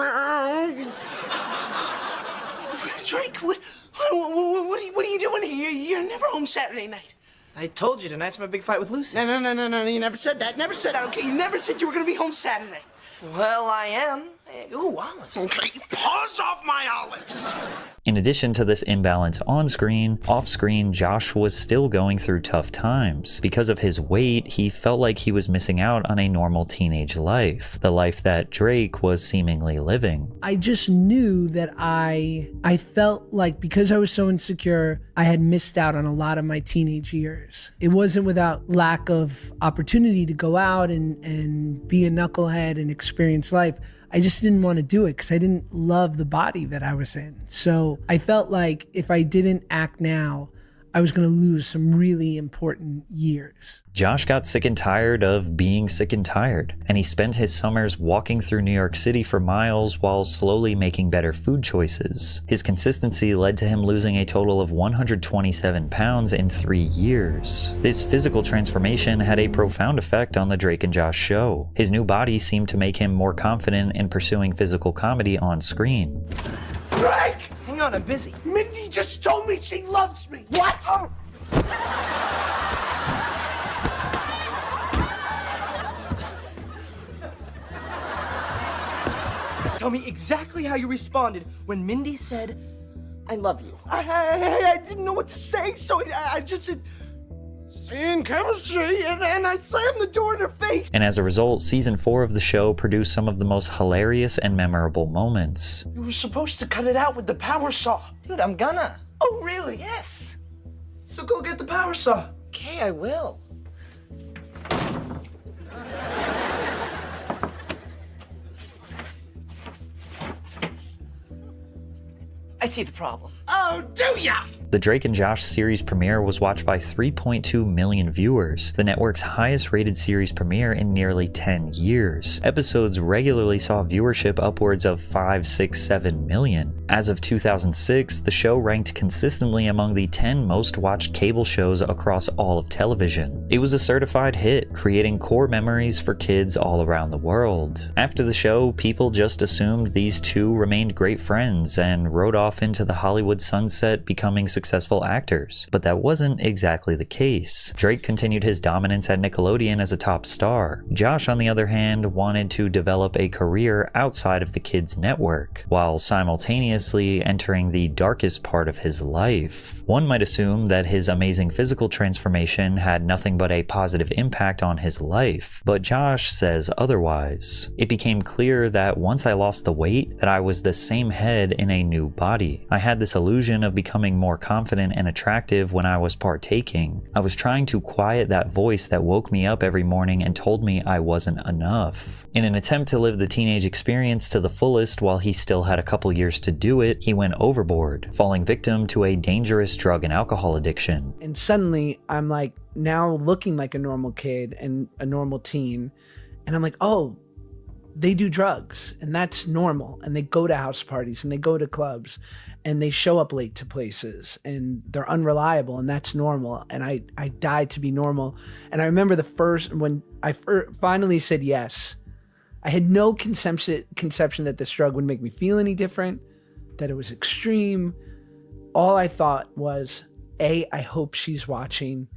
Drake, what are you doing here? You're never home Saturday night. I told you tonight's my big fight with Lucy. No, you never said that. Never said that, okay? You never said you were gonna be home Saturday. Well, I am. Ooh, olives. Okay, paws off my olives. In addition to this imbalance on screen, off screen, Josh was still going through tough times. Because of his weight, he felt like he was missing out on a normal teenage life, the life that Drake was seemingly living. I just knew that I felt like because I was so insecure, I had missed out on a lot of my teenage years. It wasn't without lack of opportunity to go out and be a knucklehead and experience life. I just didn't want to do it because I didn't love the body that I was in. So I felt like if I didn't act now, I was going to lose some really important years. Josh got sick and tired of being sick and tired, and he spent his summers walking through New York City for miles while slowly making better food choices. His consistency led to him losing a total of 127 pounds in 3 years. This physical transformation had a profound effect on the Drake and Josh show. His new body seemed to make him more confident in pursuing physical comedy on screen. Drake! Hang on, I'm busy. Mindy just told me she loves me. What? Oh. Tell me exactly how you responded when Mindy said, I love you. I didn't know what to say, so I just said, seeing chemistry, and I slammed the door in her face. And as a result, season 4 of the show produced some of the most hilarious and memorable moments. You were supposed to cut it out with the power saw. Dude, I'm gonna. Oh, really? Yes. So go get the power saw. Okay, I will. I see the problem. Oh, do ya? The Drake and Josh series premiere was watched by 3.2 million viewers, the network's highest rated series premiere in nearly 10 years. Episodes regularly saw viewership upwards of 5, 6, 7 million. As of 2006, the show ranked consistently among the 10 most watched cable shows across all of television. It was a certified hit, creating core memories for kids all around the world. After the show, people just assumed these two remained great friends and rode off into the Hollywood sunset, becoming successful actors, but that wasn't exactly the case. Drake continued his dominance at Nickelodeon as a top star. Josh, on the other hand, wanted to develop a career outside of the kids' network, while simultaneously entering the darkest part of his life. One might assume that his amazing physical transformation had nothing but a positive impact on his life, but Josh says otherwise. It became clear that once I lost the weight, that I was the same head in a new body. I had this illusion of becoming more confident and attractive when I was partaking. I was trying to quiet that voice that woke me up every morning and told me I wasn't enough. In an attempt to live the teenage experience to the fullest while he still had a couple years to do it, he went overboard, falling victim to a dangerous drug and alcohol addiction. And suddenly I'm like now looking like a normal kid and a normal teen. And I'm like, oh, they do drugs and that's normal. And they go to house parties and they go to clubs and they show up late to places and they're unreliable and that's normal. And I died to be normal. And I remember when I finally said yes, I had no conception that this drug would make me feel any different, that it was extreme. All I thought was, A, I hope she's watching,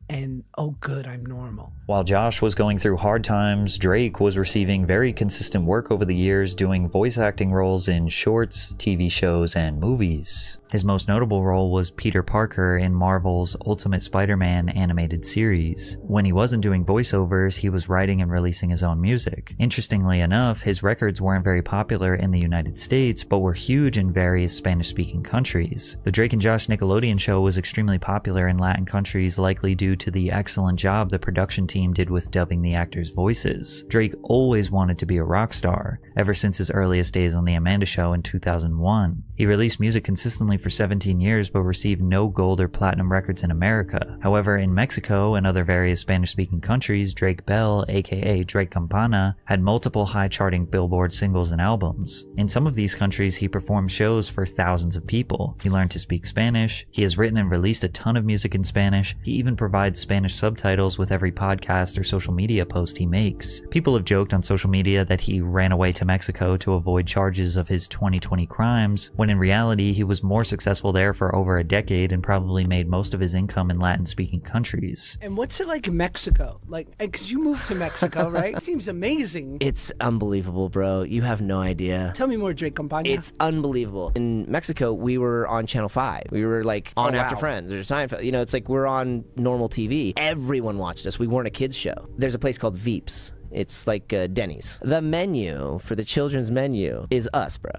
and oh good, I'm normal. While Josh was going through hard times, Drake was receiving very consistent work over the years doing voice acting roles in shorts, TV shows, and movies. His most notable role was Peter Parker in Marvel's Ultimate Spider-Man animated series. When he wasn't doing voiceovers, he was writing and releasing his own music. Interestingly enough, his records weren't very popular in the United States, but were huge in various Spanish-speaking countries. The Drake and Josh Nickelodeon show was extremely popular in Latin countries, likely due to the excellent job the production team did with dubbing the actors' voices. Drake always wanted to be a rock star, ever since his earliest days on The Amanda Show in 2001. He released music consistently for 17 years but received no gold or platinum records in America. However, in Mexico and other various Spanish-speaking countries, Drake Bell, aka Drake Campana, had multiple high-charting Billboard singles and albums. In some of these countries, he performed shows for thousands of people. He learned to speak Spanish. He has written and released a ton of music in Spanish. He even provides Spanish subtitles with every podcast or social media post he makes. People have joked on social media that he ran away to Mexico to avoid charges of his 2020 crimes, when in reality he was more successful there for over a decade and probably made most of his income in Latin-speaking countries. And what's it like in Mexico? Like, because you moved to Mexico, right? It seems amazing. It's unbelievable, bro. You have no idea. Tell me more, Drake Campana. It's unbelievable. In Mexico, we were on Channel 5. We were like on After Friends or Seinfeld. You know, it's like we're on normal TV. Everyone watched us. We weren't a kids show. There's a place called Veeps. It's like Denny's. The menu for the children's menu is us, bro.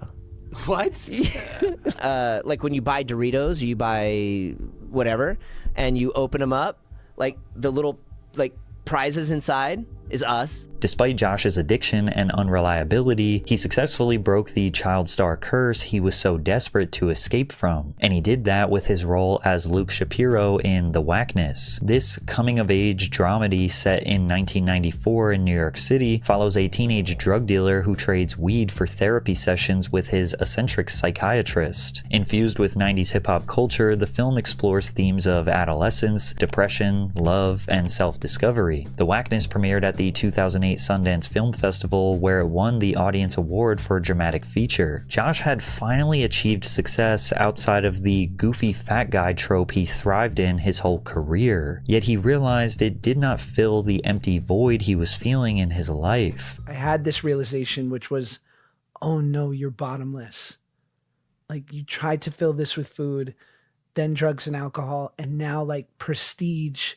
What? Like when you buy Doritos, you buy whatever, and you open them up, like the little like prizes inside is us. Despite Josh's addiction and unreliability, he successfully broke the child star curse he was so desperate to escape from, and he did that with his role as Luke Shapiro in The Whackness. This coming-of-age dramedy set in 1994 in New York City follows a teenage drug dealer who trades weed for therapy sessions with his eccentric psychiatrist. Infused with 90s hip-hop culture, the film explores themes of adolescence, depression, love, and self-discovery. The Whackness premiered at the 2008 Sundance Film Festival, where it won the Audience Award for Dramatic Feature. Josh had finally achieved success outside of the goofy fat guy trope he thrived in his whole career, yet he realized it did not fill the empty void he was feeling in his life. I had this realization, which was, oh no, you're bottomless. Like, you tried to fill this with food, then drugs and alcohol, and now like prestige,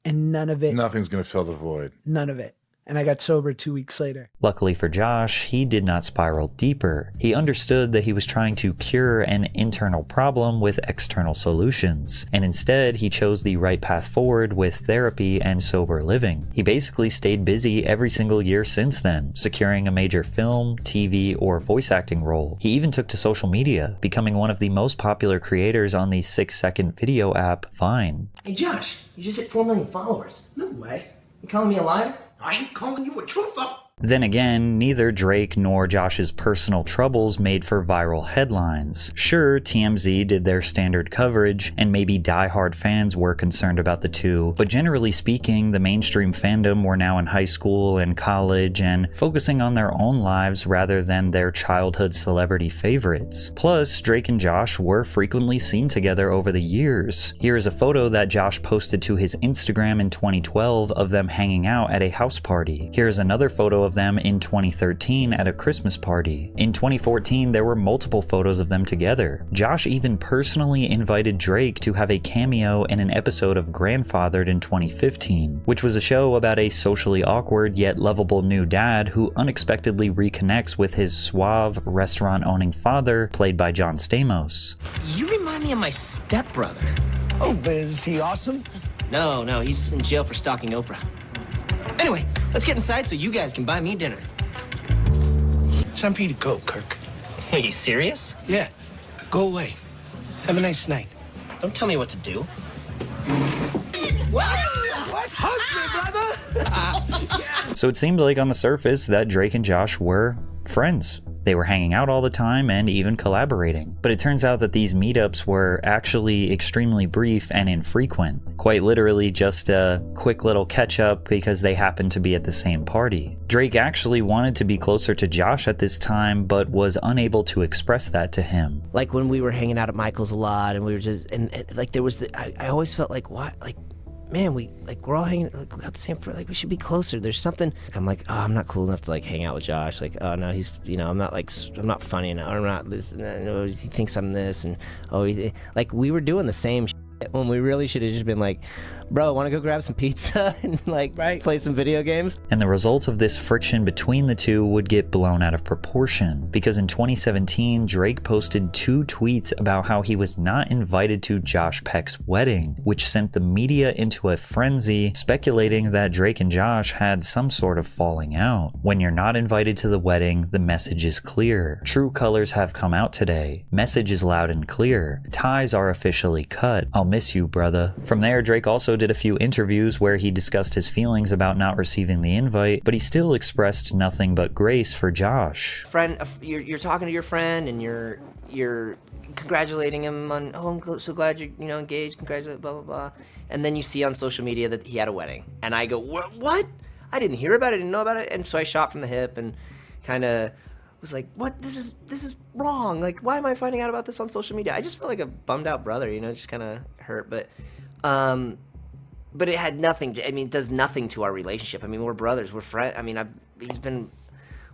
and none of it. Nothing's going to fill the void. None of it. And I got sober 2 weeks later. Luckily for Josh, he did not spiral deeper. He understood that he was trying to cure an internal problem with external solutions, and instead he chose the right path forward with therapy and sober living. He basically stayed busy every single year since then, securing a major film, TV, or voice acting role. He even took to social media, becoming one of the most popular creators on the 6-second video app Vine. Hey Josh, you just hit 4 million followers. No way. You calling me a liar? I ain't calling you a truther. Then again, neither Drake nor Josh's personal troubles made for viral headlines. Sure, TMZ did their standard coverage, and maybe diehard fans were concerned about the two, but generally speaking, the mainstream fandom were now in high school and college and focusing on their own lives rather than their childhood celebrity favorites. Plus, Drake and Josh were frequently seen together over the years. Here is a photo that Josh posted to his Instagram in 2012 of them hanging out at a house party. Here's another photo of them in 2013 at a Christmas party. In 2014, there were multiple photos of them together. Josh even personally invited Drake to have a cameo in an episode of Grandfathered in 2015, which was a show about a socially awkward yet lovable new dad who unexpectedly reconnects with his suave, restaurant-owning father, played by John Stamos. You remind me of my stepbrother. Oh, but is he awesome? No, he's in jail for stalking Oprah. Anyway, let's get inside so you guys can buy me dinner. It's time for you to go, Kirk. Are you serious? Yeah. Go away. Have a nice night. Don't tell me what to do. What? Hug me, brother! So it seemed like on the surface that Drake and Josh were friends. They were hanging out all the time and even collaborating. But it turns out that these meetups were actually extremely brief and infrequent. Quite literally just a quick little catch up because they happened to be at the same party. Drake actually wanted to be closer to Josh at this time, but was unable to express that to him. Like when we were hanging out at Michael's a lot and we were just, and like there was, I always felt like, what, like, man, we're all hanging, like, we got the same friend, like we should be closer. There's something, like, I'm like, oh, I'm not cool enough to like hang out with Josh. Like, oh no, he's, I'm not funny enough. I'm not this, he thinks I'm this, and like we were doing the same shit when we really should have just been like, bro, want to go grab some pizza and like play some video games? And the result of this friction between the two would get blown out of proportion, because in 2017, Drake posted 2 tweets about how he was not invited to Josh Peck's wedding, which sent the media into a frenzy, speculating that Drake and Josh had some sort of falling out. When you're not invited to the wedding, the message is clear. True colors have come out today. Message is loud and clear. Ties are officially cut. I'll miss you, brother. From there, Drake also did a few interviews where he discussed his feelings about not receiving the invite, but he still expressed nothing but grace for Josh. Friend, you're talking to your friend and you're congratulating him on, oh, I'm so glad you're engaged, congratulate, blah blah blah, and then you see on social media that he had a wedding, and I go, what? I didn't hear about it, I didn't know about it, and so I shot from the hip and kind of was like, what? This is wrong. Like, why am I finding out about this on social media? I just felt like a bummed out brother, just kind of hurt, but it had nothing. It does nothing to our relationship. We're brothers. We're friends. He's been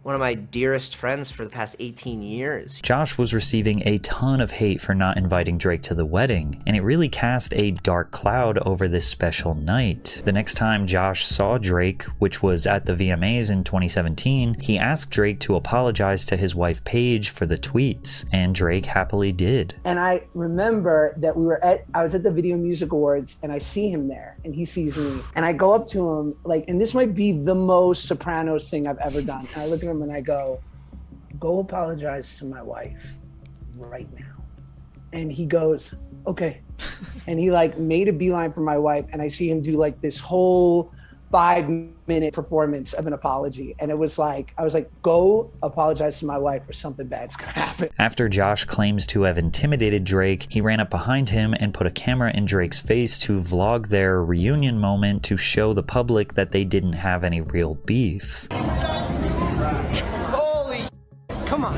one of my dearest friends for the past 18 years. Josh was receiving a ton of hate for not inviting Drake to the wedding, and it really cast a dark cloud over this special night. The next time Josh saw Drake, which was at the VMAs in 2017, he asked Drake to apologize to his wife Paige for the tweets, and Drake happily did. And I remember that I was at the Video Music Awards, and I see him there, and he sees me, and I go up to him, and this might be the most Sopranos thing I've ever done, and I look at him and I go apologize to my wife right now. And he goes, okay. And he made a beeline for my wife, and I see him do this whole 5-minute performance of an apology. And it was I was like, go apologize to my wife or something bad's gonna happen. After Josh claims to have intimidated Drake, he ran up behind him and put a camera in Drake's face to vlog their reunion moment to show the public that they didn't have any real beef. Holy come on.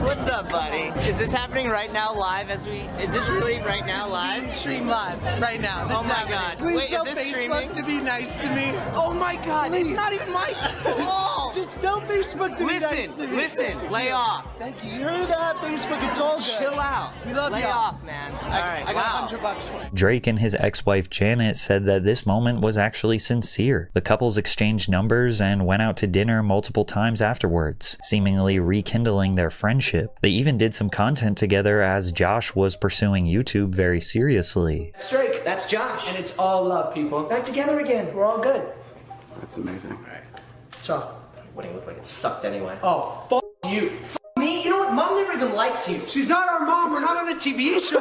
What's up, buddy? Is this happening right now live is this really right now live? Stream live right now. Oh my god. Please Wait, tell is this Facebook streaming? to be nice to me. Oh my god, Please. it's not even my fault. Just tell Facebook to be nice to me. Listen, lay off. Thank you. You heard that, Facebook? It's all good. Chill out. We love you. Lay off, man. I got $100 for you. Drake and his ex-wife Janet said that this moment was actually sincere. The couples exchanged numbers and went out to dinner multiple times afterwards, seemingly rekindling their friendship. They even did some content together as Josh was pursuing YouTube very seriously. It's Drake. That's Josh. And it's all love, people. Back together again. We're all good. That's amazing. So, Wedding looked like it sucked anyway. oh, f*** you. Me? You know what? Mom never even even liked you. She's not our mom. We're not on the TV show.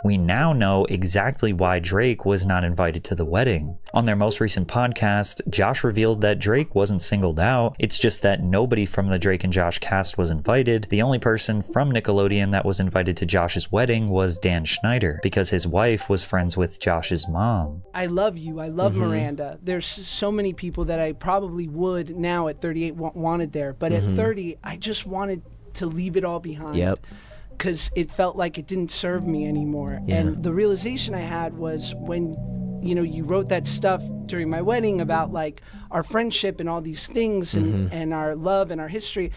We now know exactly why Drake was not invited to the wedding. On their most recent podcast, Josh revealed that Drake wasn't singled out. It's just that nobody from the Drake and Josh cast was invited. The only person from Nickelodeon that was invited to Josh's wedding was Dan Schneider, because his wife was friends with Josh's mom. I love you. I love Miranda. There's so many people that I probably would now at 38 wanted there. But at 30, I just wanted to leave it all behind. Yep. Because it felt like it didn't serve me anymore. Yeah. And the realization I had was when, you know, you wrote that stuff during my wedding about like our friendship and all these things and our love and our history.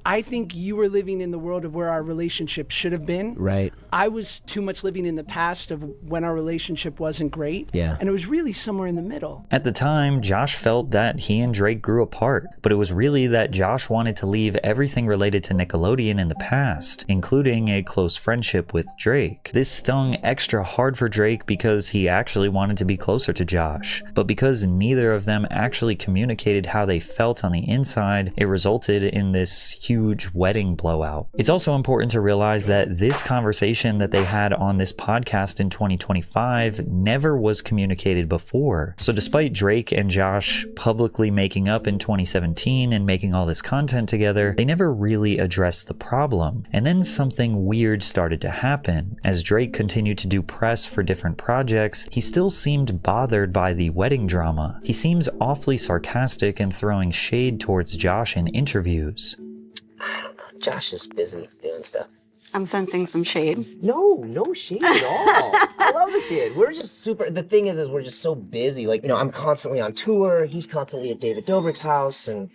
I think you were living in the world of where our relationship should have been. Right. I was too much living in the past of when our relationship wasn't great. Yeah. And it was really somewhere in the middle. At the time, Josh felt that he and Drake grew apart, but it was really that Josh wanted to leave everything related to Nickelodeon in the past, including a close friendship with Drake. This stung extra hard for Drake because he actually wanted to be closer to Josh, but because neither of them actually communicated how they felt on the inside, it resulted in this huge wedding blowout. It's also important to realize that this conversation that they had on this podcast in 2025 never was communicated before. So despite Drake and Josh publicly making up in 2017 and making all this content together, they never really addressed the problem. And then something weird started to happen. As Drake continued to do press for different projects, he still seemed bothered by the wedding drama. He seems awfully sarcastic and throwing shade towards Josh in interviews. I don't know. Josh is busy doing stuff. I'm sensing some shade. No shade at all. I love the kid. We're just super. The thing is we're just so busy. Like, you know, I'm constantly on tour. He's constantly at David Dobrik's house, and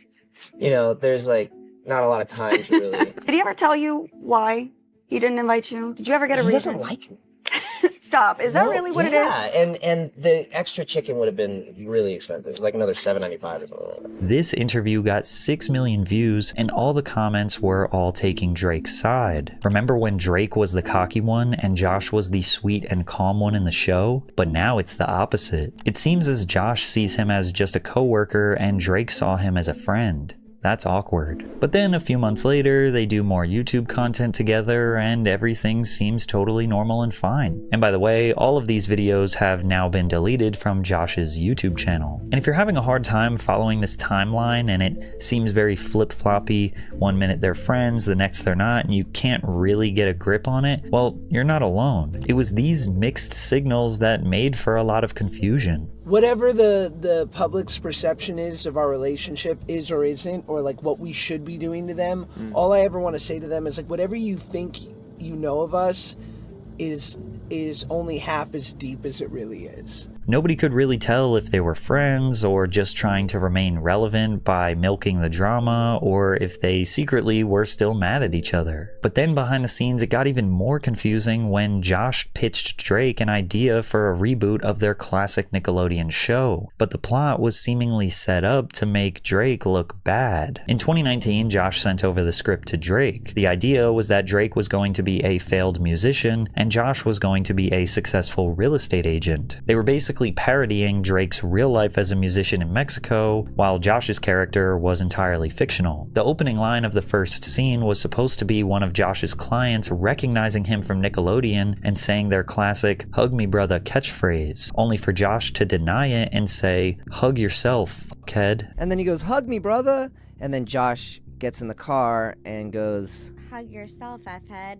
you know, there's like not a lot of time to really. Did he ever tell you why he didn't invite you? Did you ever get a reason? He doesn't like me. Stop. Is that really what it is? Yeah, and the extra chicken would have been really expensive, like another $7.95 or something like that. This interview got 6 million views, and all the comments were all taking Drake's side. Remember when Drake was the cocky one and Josh was the sweet and calm one in the show? But now it's the opposite. It seems as Josh sees him as just a coworker and Drake saw him as a friend. That's awkward. But then a few months later, they do more YouTube content together and everything seems totally normal and fine. And by the way, all of these videos have now been deleted from Josh's YouTube channel. And if you're having a hard time following this timeline and it seems very flip-floppy, one minute they're friends, the next they're not, and you can't really get a grip on it, well, you're not alone. It was these mixed signals that made for a lot of confusion. Whatever the public's perception is of our relationship is or isn't, or like what we should be doing to them, all I ever want to say to them is like, whatever you think you know of us is only half as deep as it really is. Nobody could really tell if they were friends or just trying to remain relevant by milking the drama, or if they secretly were still mad at each other. But then behind the scenes, it got even more confusing when Josh pitched Drake an idea for a reboot of their classic Nickelodeon show. But the plot was seemingly set up to make Drake look bad. In 2019, Josh sent over the script to Drake. The idea was that Drake was going to be a failed musician and Josh was going to be a successful real estate agent. They were basically parodying Drake's real life as a musician in Mexico, while Josh's character was entirely fictional. The opening line of the first scene was supposed to be one of Josh's clients recognizing him from Nickelodeon and saying their classic "hug me brother" catchphrase, only for Josh to deny it and say, "hug yourself, kid." And then he goes, "Hug me, brother." And then Josh gets in the car and goes, "Hug yourself, F-head."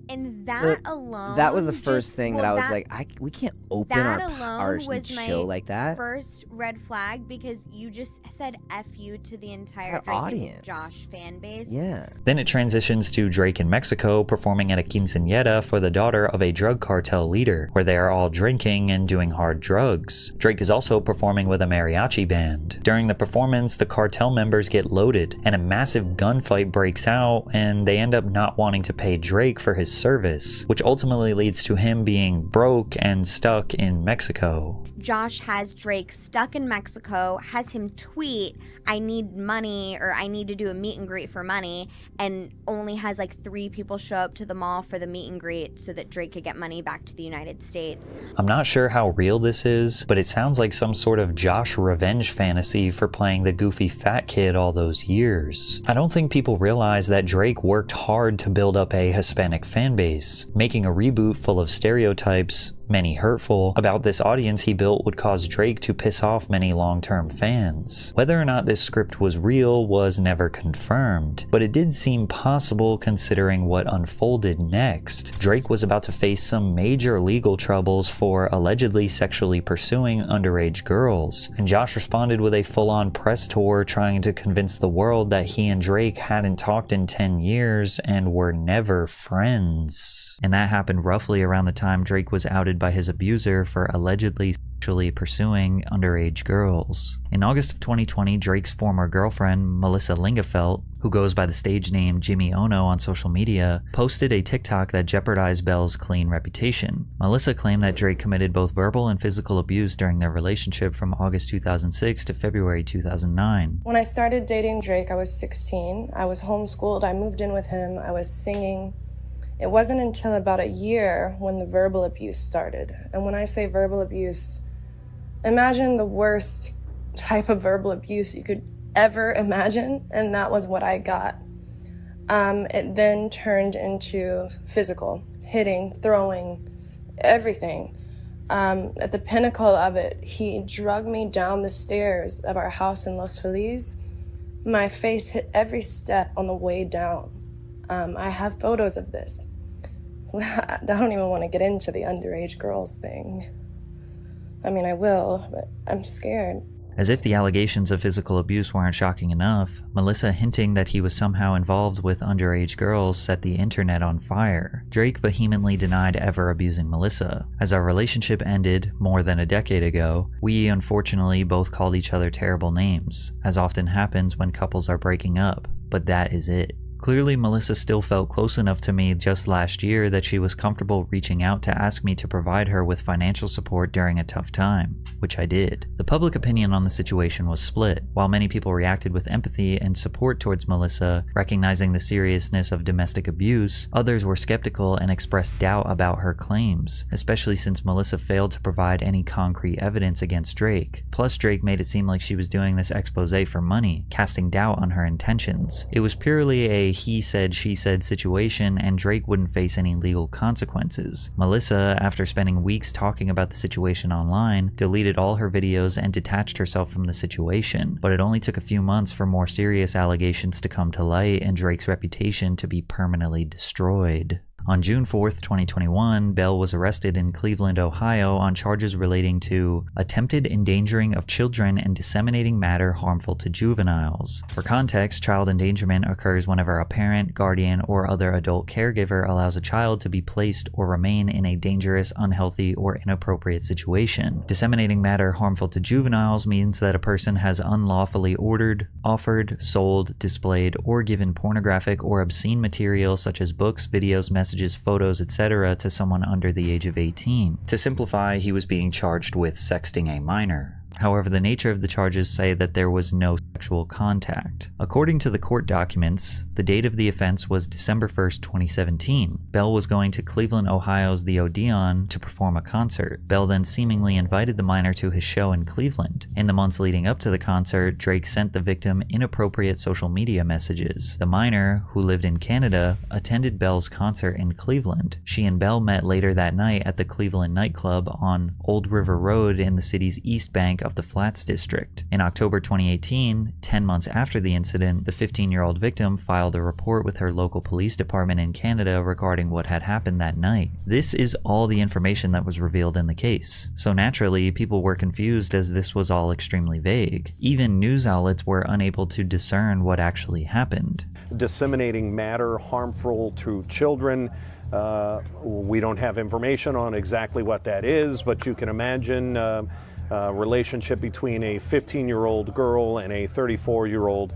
And that alone. That was the first thing that I was like, we can't open our was show like that. First red flag, because you just said F you to the entire Drake audience. And Josh fan base. Yeah. Then it transitions to Drake in Mexico performing at a quinceañera for the daughter of a drug cartel leader, where they are all drinking and doing hard drugs. Drake is also performing with a mariachi band. During the performance, the cartel members get loaded and a massive gunfight breaks out, and they end up not wanting to pay Drake for his service, which ultimately leads to him being broke and stuck in Mexico. Josh has Drake stuck in Mexico, has him tweet, I need money, or I need to do a meet and greet for money, and only has like 3 people show up to the mall for the meet and greet so that Drake could get money back to the United States. I'm not sure how real this is, but it sounds like some sort of Josh revenge fantasy for playing the goofy fat kid all those years. I don't think people realize that Drake worked hard to build up a Hispanic fan base. Making a reboot full of stereotypes, many hurtful, about this audience he built would cause Drake to piss off many long-term fans. Whether or not this script was real was never confirmed, but it did seem possible considering what unfolded next. Drake was about to face some major legal troubles for allegedly sexually pursuing underage girls, and Josh responded with a full-on press tour trying to convince the world that he and Drake hadn't talked in 10 years and were never friends. And that happened roughly around the time Drake was outed by his abuser for allegedly sexually pursuing underage girls. In August of 2020, Drake's former girlfriend, Melissa Lingafelt, who goes by the stage name Jimmy Ono on social media, posted a TikTok that jeopardized Belle's clean reputation. Melissa claimed that Drake committed both verbal and physical abuse during their relationship from August 2006 to February 2009. When I started dating Drake, I was 16. I was homeschooled. I moved in with him. I was singing. It wasn't until about a year when the verbal abuse started. And when I say verbal abuse, imagine the worst type of verbal abuse you could ever imagine, and that was what I got. It then turned into physical, hitting, throwing, everything. At the pinnacle of it, he dragged me down the stairs of our house in Los Feliz. My face hit every step on the way down. I have photos of this. I don't even want to get into the underage girls thing. I mean, I will, but I'm scared. As if the allegations of physical abuse weren't shocking enough, Melissa hinting that he was somehow involved with underage girls set the internet on fire. Drake vehemently denied ever abusing Melissa. As our relationship ended more than a decade ago, we unfortunately both called each other terrible names, as often happens when couples are breaking up, but that is it. Clearly, Melissa still felt close enough to me just last year that she was comfortable reaching out to ask me to provide her with financial support during a tough time, which I did. The public opinion on the situation was split. While many people reacted with empathy and support towards Melissa, recognizing the seriousness of domestic abuse, others were skeptical and expressed doubt about her claims, especially since Melissa failed to provide any concrete evidence against Drake. Plus, Drake made it seem like she was doing this expose for money, casting doubt on her intentions. It was purely a he said, she said situation, and Drake wouldn't face any legal consequences. Melissa, after spending weeks talking about the situation online, deleted all her videos and detached herself from the situation, but it only took a few months for more serious allegations to come to light and Drake's reputation to be permanently destroyed. On June 4th, 2021, Belle was arrested in Cleveland, Ohio on charges relating to attempted endangering of children and disseminating matter harmful to juveniles. For context, child endangerment occurs whenever a parent, guardian, or other adult caregiver allows a child to be placed or remain in a dangerous, unhealthy, or inappropriate situation. Disseminating matter harmful to juveniles means that a person has unlawfully ordered, offered, sold, displayed, or given pornographic or obscene material such as books, videos, messages, photos, etc. to someone under the age of 18. To simplify, he was being charged with sexting a minor. However, the nature of the charges say that there was no sexual contact. According to the court documents, the date of the offense was December 1st, 2017. Belle was going to Cleveland, Ohio's The Odeon to perform a concert. Belle then seemingly invited the minor to his show in Cleveland. In the months leading up to the concert, Drake sent the victim inappropriate social media messages. The minor, who lived in Canada, attended Belle's concert in Cleveland. She and Belle met later that night at the Cleveland nightclub on Old River Road in the city's East Bank of the Flats district. In October 2018, 10 months after the incident, the 15-year-old victim filed a report with her local police department in Canada regarding what had happened that night. This is all the information that was revealed in the case. So naturally, people were confused as this was all extremely vague. Even news outlets were unable to discern what actually happened. Disseminating matter harmful to children. We don't have information on exactly what that is, but you can imagine relationship between a 15-year-old girl and a 34-year-old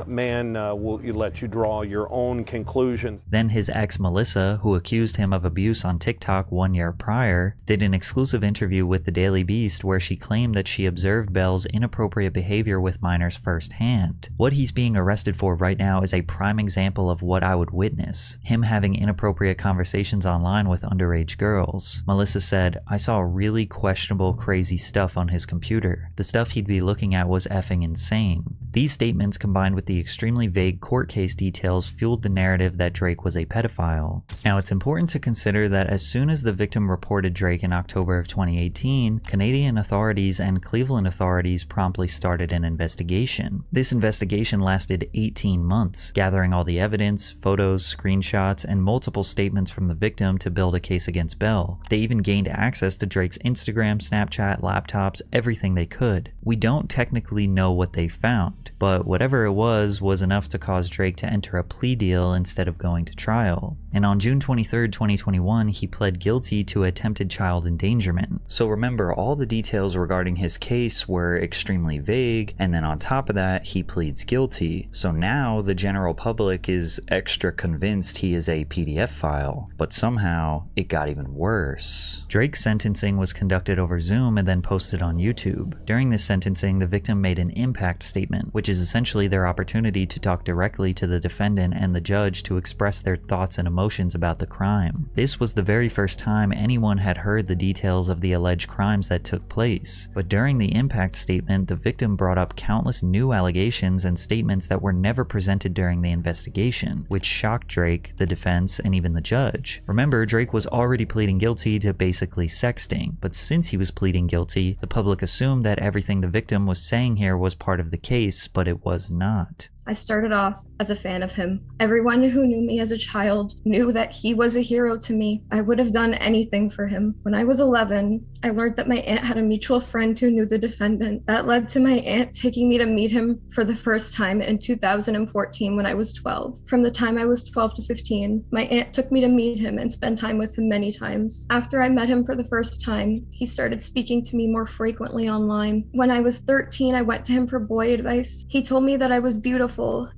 man will let you draw your own conclusions. Then his ex Melissa, who accused him of abuse on TikTok 1 year prior, did an exclusive interview with the Daily Beast where she claimed that she observed Bell's inappropriate behavior with minors firsthand. What he's being arrested for right now is a prime example of what I would witness: him having inappropriate conversations online with underage girls. Melissa said, "I saw really questionable, crazy stuff on his computer. The stuff he'd be looking at was effing insane." These statements, combined with the extremely vague court case details, fueled the narrative that Drake was a pedophile. Now, it's important to consider that as soon as the victim reported Drake in October of 2018, Canadian authorities and Cleveland authorities promptly started an investigation. This investigation lasted 18 months, gathering all the evidence, photos, screenshots, and multiple statements from the victim to build a case against Bell. They even gained access to Drake's Instagram, Snapchat, laptops, everything they could. We don't technically know what they found, but whatever it was enough to cause Drake to enter a plea deal instead of going to trial. And on June 23rd, 2021, he pled guilty to attempted child endangerment. So remember, all the details regarding his case were extremely vague, and then on top of that, he pleads guilty. So now the general public is extra convinced he is a PDF file, but somehow it got even worse. Drake's sentencing was conducted over Zoom and then posted on YouTube. During this sentencing, the victim made an impact statement, which is essentially their opportunity to talk directly to the defendant and the judge to express their thoughts and emotions about the crime. This was the very first time anyone had heard the details of the alleged crimes that took place. But during the impact statement, the victim brought up countless new allegations and statements that were never presented during the investigation, which shocked Drake, the defense, and even the judge. Remember, Drake was already pleading guilty to basically sexting, but since he was pleading guilty, the public assumed that everything the victim was saying here was part of the case, but it was not. I started off as a fan of him. Everyone who knew me as a child knew that he was a hero to me. I would have done anything for him. When I was 11, I learned that my aunt had a mutual friend who knew the defendant. That led to my aunt taking me to meet him for the first time in 2014 when I was 12. From the time I was 12 to 15, my aunt took me to meet him and spend time with him many times. After I met him for the first time, he started speaking to me more frequently online. When I was 13, I went to him for boy advice. He told me that I was beautiful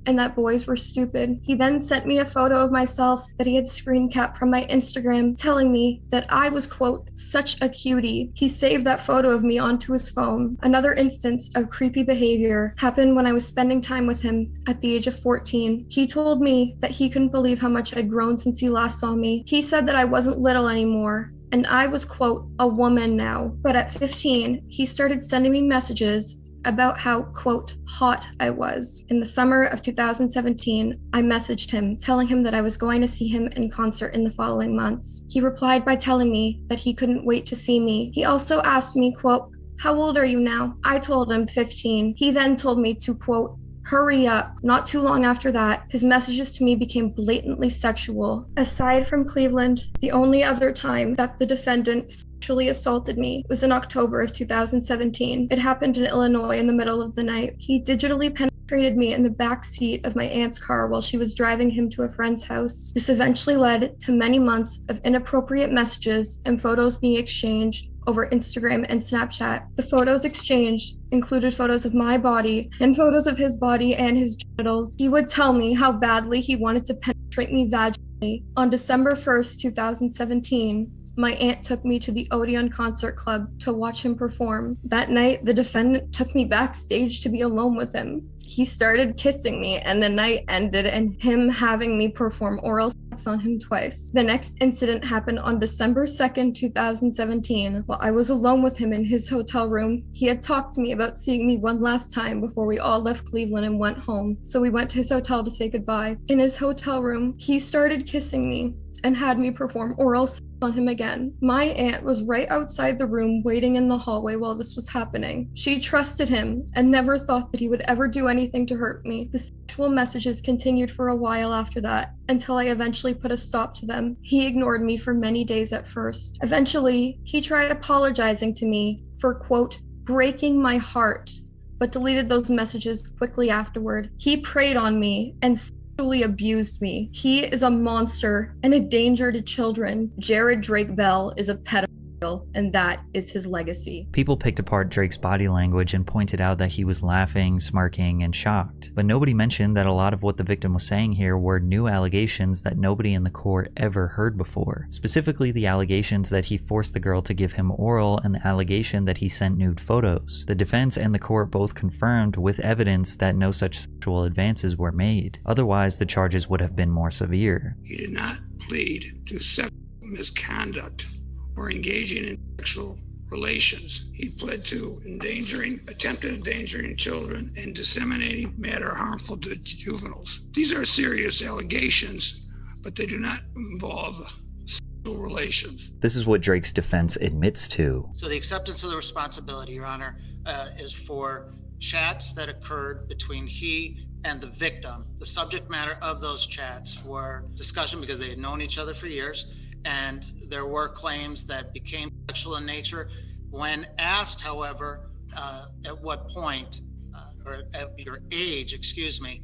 and that boys were stupid. He then sent me a photo of myself that he had screen capped from my Instagram, telling me that I was, quote, such a cutie. He saved that photo of me onto his phone. Another instance of creepy behavior happened when I was spending time with him at the age of 14. He told me that he couldn't believe how much I'd grown since he last saw me. He said that I wasn't little anymore, and I was, quote, a woman now. But at 15, he started sending me messages about how, quote, hot I was. In the summer of 2017, I messaged him, telling him that I was going to see him in concert in the following months. He replied by telling me that he couldn't wait to see me. He also asked me, quote, how old are you now? I told him 15. He then told me to, quote, hurry up. Not too long after that, his messages to me became blatantly sexual. Aside from Cleveland, the only other time that the defendant sexually assaulted me was in October of 2017. It happened in Illinois in the middle of the night. He digitally penetrated me in the back seat of my aunt's car while she was driving him to a friend's house. This eventually led to many months of inappropriate messages and photos being exchanged over Instagram and Snapchat. The photos exchanged included photos of my body and photos of his body and his genitals. He would tell me how badly he wanted to penetrate me vaginally. On December 1st, 2017, my aunt took me to the Odeon Concert Club to watch him perform. That night, the defendant took me backstage to be alone with him. He started kissing me, and the night ended in him having me perform oral sex on him twice. The next incident happened on December 2nd, 2017. While I was alone with him in his hotel room, he had talked to me about seeing me one last time before we all left Cleveland and went home. So we went to his hotel to say goodbye. In his hotel room, he started kissing me and had me perform oral sex on him again. My aunt was right outside the room waiting in the hallway while this was happening. She trusted him and never thought that he would ever do anything to hurt me. The sexual messages continued for a while after that, until I eventually put a stop to them. He ignored me for many days at first. Eventually, he tried apologizing to me for, quote, breaking my heart, but deleted those messages quickly afterward. He preyed on me and sexually abused me. He is a monster and a danger to children. Jared Drake Bell is a pedophile. and that is his legacy. People picked apart Drake's body language and pointed out that he was laughing, smirking, and shocked. But nobody mentioned that a lot of what the victim was saying here were new allegations that nobody in the court ever heard before. Specifically, the allegations that he forced the girl to give him oral and the allegation that he sent nude photos. The defense and the court both confirmed with evidence that no such sexual advances were made. Otherwise, the charges would have been more severe. He did not plead to sexual misconduct or engaging in sexual relations. He pled to attempted endangering children and disseminating matter harmful to juveniles. These are serious allegations, but they do not involve sexual relations. This is what Drake's defense admits to. So the acceptance of the responsibility, Your Honor, is for chats that occurred between he and the victim. The subject matter of those chats were discussion because they had known each other for years, and there were claims that became sexual in nature. When asked, however, at what point, or at your age, excuse me,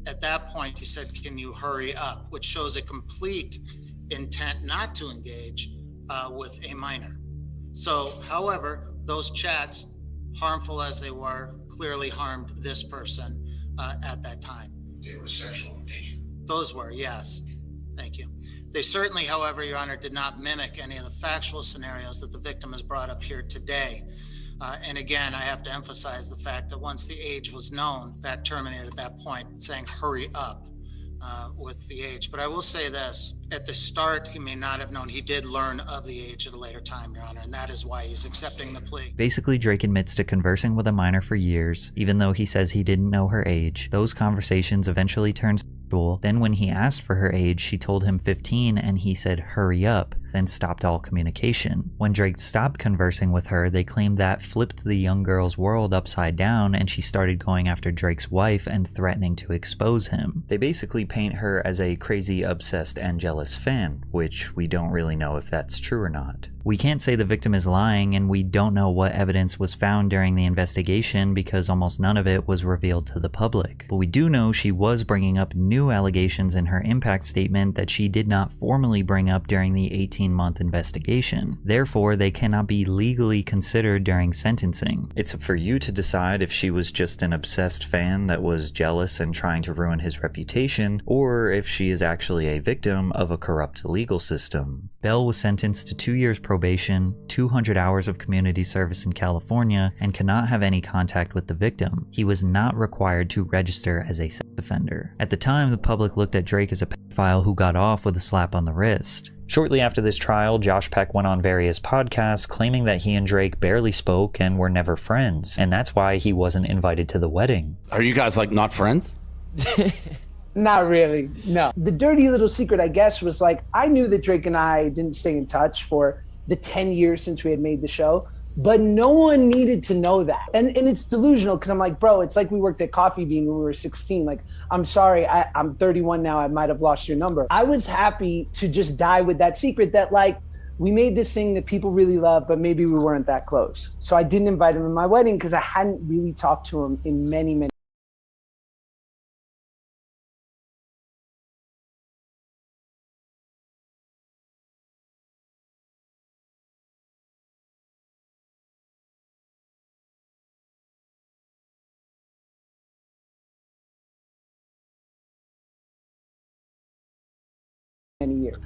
at that point he said, "Can you hurry up?" which shows a complete intent not to engage with a minor. So, however, those chats, harmful as they were, clearly harmed this person at that time. They were sexual in nature. Those were, yes. Thank you. They certainly, however, Your Honor, did not mimic any of the factual scenarios that the victim has brought up here today. And again, I have to emphasize the fact that once the age was known, that terminated at that point, saying hurry up with the age. But I will say this, at the start, he may not have known. He did learn of the age at a later time, Your Honor, and that is why he's accepting the plea. Basically, Drake admits to conversing with a minor for years, even though he says he didn't know her age. Those conversations eventually turned sexual. Then when he asked for her age, she told him 15 and he said hurry up, then stopped all communication. When Drake stopped conversing with her, they claimed that flipped the young girl's world upside down and she started going after Drake's wife and threatening to expose him. They basically paint her as a crazy, obsessed, and jealous fan, which we don't really know if that's true or not. We can't say the victim is lying, and we don't know what evidence was found during the investigation because almost none of it was revealed to the public. But we do know she was bringing up new allegations in her impact statement that she did not formally bring up during the 18-month investigation. Therefore, they cannot be legally considered during sentencing. It's up for you to decide if she was just an obsessed fan that was jealous and trying to ruin his reputation, or if she is actually a victim of a corrupt legal system. Bell was sentenced to 2 years probation, 200 hours of community service in California, and cannot have any contact with the victim. He was not required to register as a sex offender. At the time, the public looked at Drake as a pedophile who got off with a slap on the wrist. Shortly after this trial, Josh Peck went on various podcasts claiming that he and Drake barely spoke and were never friends, and that's why he wasn't invited to the wedding. Are you guys like not friends? Not really, no. The dirty little secret, I guess, was like, I knew that Drake and I didn't stay in touch for the 10 years since we had made the show, but no one needed to know that. And it's delusional because I'm like, bro, it's like we worked at Coffee Bean when we were 16. Like, I'm sorry, I'm 31 now, I might have lost your number. I was happy to just die with that secret that like, we made this thing that people really love, but maybe we weren't that close. So I didn't invite him to my wedding because I hadn't really talked to him in many years.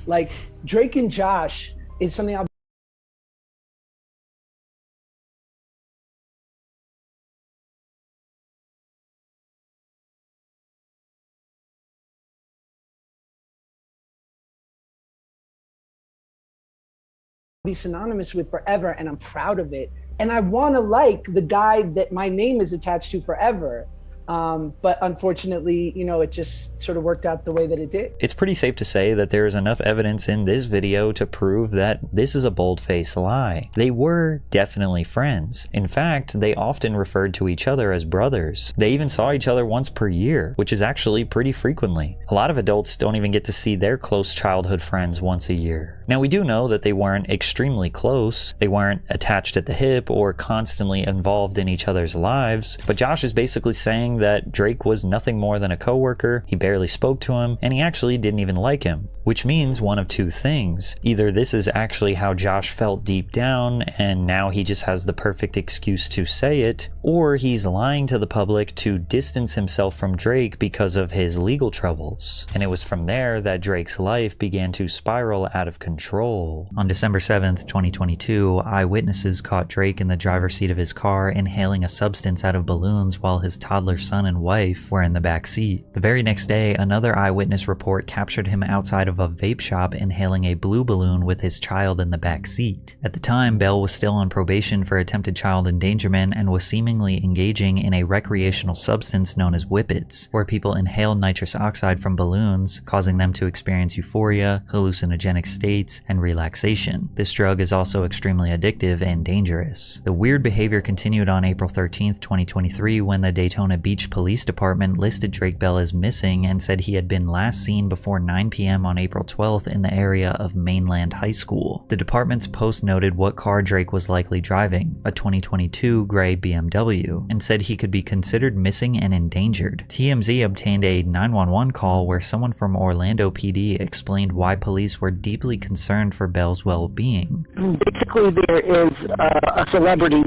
Like Drake and Josh is something I'll be synonymous with forever, and I'm proud of it. And I want to like the guy that my name is attached to forever. But unfortunately, you know, it just sort of worked out the way that it did. It's pretty safe to say that there is enough evidence in this video to prove that this is a bold-faced lie. They were definitely friends. In fact, they often referred to each other as brothers. They even saw each other once per year, which is actually pretty frequently. A lot of adults don't even get to see their close childhood friends once a year. Now, we do know that they weren't extremely close, they weren't attached at the hip or constantly involved in each other's lives, but Josh is basically saying that Drake was nothing more than a coworker, he barely spoke to him, and he actually didn't even like him. Which means one of two things. Either this is actually how Josh felt deep down, and now he just has the perfect excuse to say it, or he's lying to the public to distance himself from Drake because of his legal troubles. And it was from there that Drake's life began to spiral out of control. On December 7th, 2022, eyewitnesses caught Drake in the driver's seat of his car inhaling a substance out of balloons while his toddler son and wife were in the back seat. The very next day, another eyewitness report captured him outside of a vape shop inhaling a blue balloon with his child in the back seat. At the time, Bell was still on probation for attempted child endangerment and was seemingly engaging in a recreational substance known as whippets, where people inhale nitrous oxide from balloons, causing them to experience euphoria, hallucinogenic states, and relaxation. This drug is also extremely addictive and dangerous. The weird behavior continued on April 13th, 2023, when the Daytona Beach Police Department listed Drake Bell as missing and said he had been last seen before 9 p.m. on April 12th in the area of Mainland High School. The department's post noted what car Drake was likely driving, a 2022 gray BMW, and said he could be considered missing and endangered. TMZ obtained a 911 call where someone from Orlando PD explained why police were deeply concerned for Bell's well-being. Basically, there is a celebrity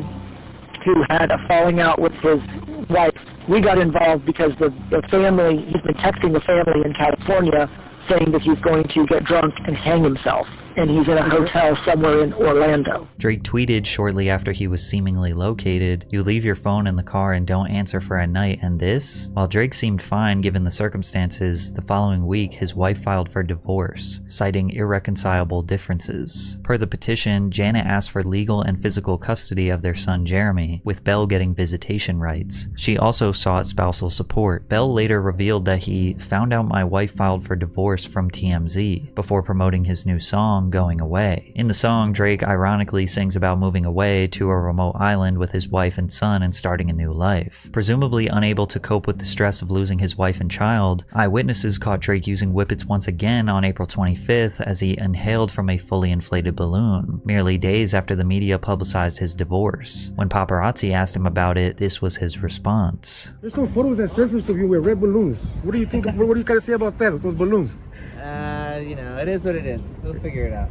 who had a falling out with his wife. We got involved because the family, he's been texting the family in California saying that he's going to get drunk and hang himself. And he's in a hotel somewhere in Orlando. Drake tweeted shortly after he was seemingly located, "You leave your phone in the car and don't answer for a night, and this?" While Drake seemed fine given the circumstances, the following week his wife filed for divorce, citing irreconcilable differences. Per the petition, Janet asked for legal and physical custody of their son Jeremy, with Bell getting visitation rights. She also sought spousal support. Bell later revealed that he found out my wife filed for divorce from TMZ, before promoting his new song, Going Away. In the song, Drake ironically sings about moving away to a remote island with his wife and son and starting a new life. Presumably unable to cope with the stress of losing his wife and child, eyewitnesses caught Drake using whippets once again on April 25th as he inhaled from a fully inflated balloon, merely days after the media publicized his divorce. When paparazzi asked him about it, this was his response. There's some photos that surfaced of you with red balloons. What do you think? What do you gotta say about that, those balloons? You know, it is what it is. We'll figure it out.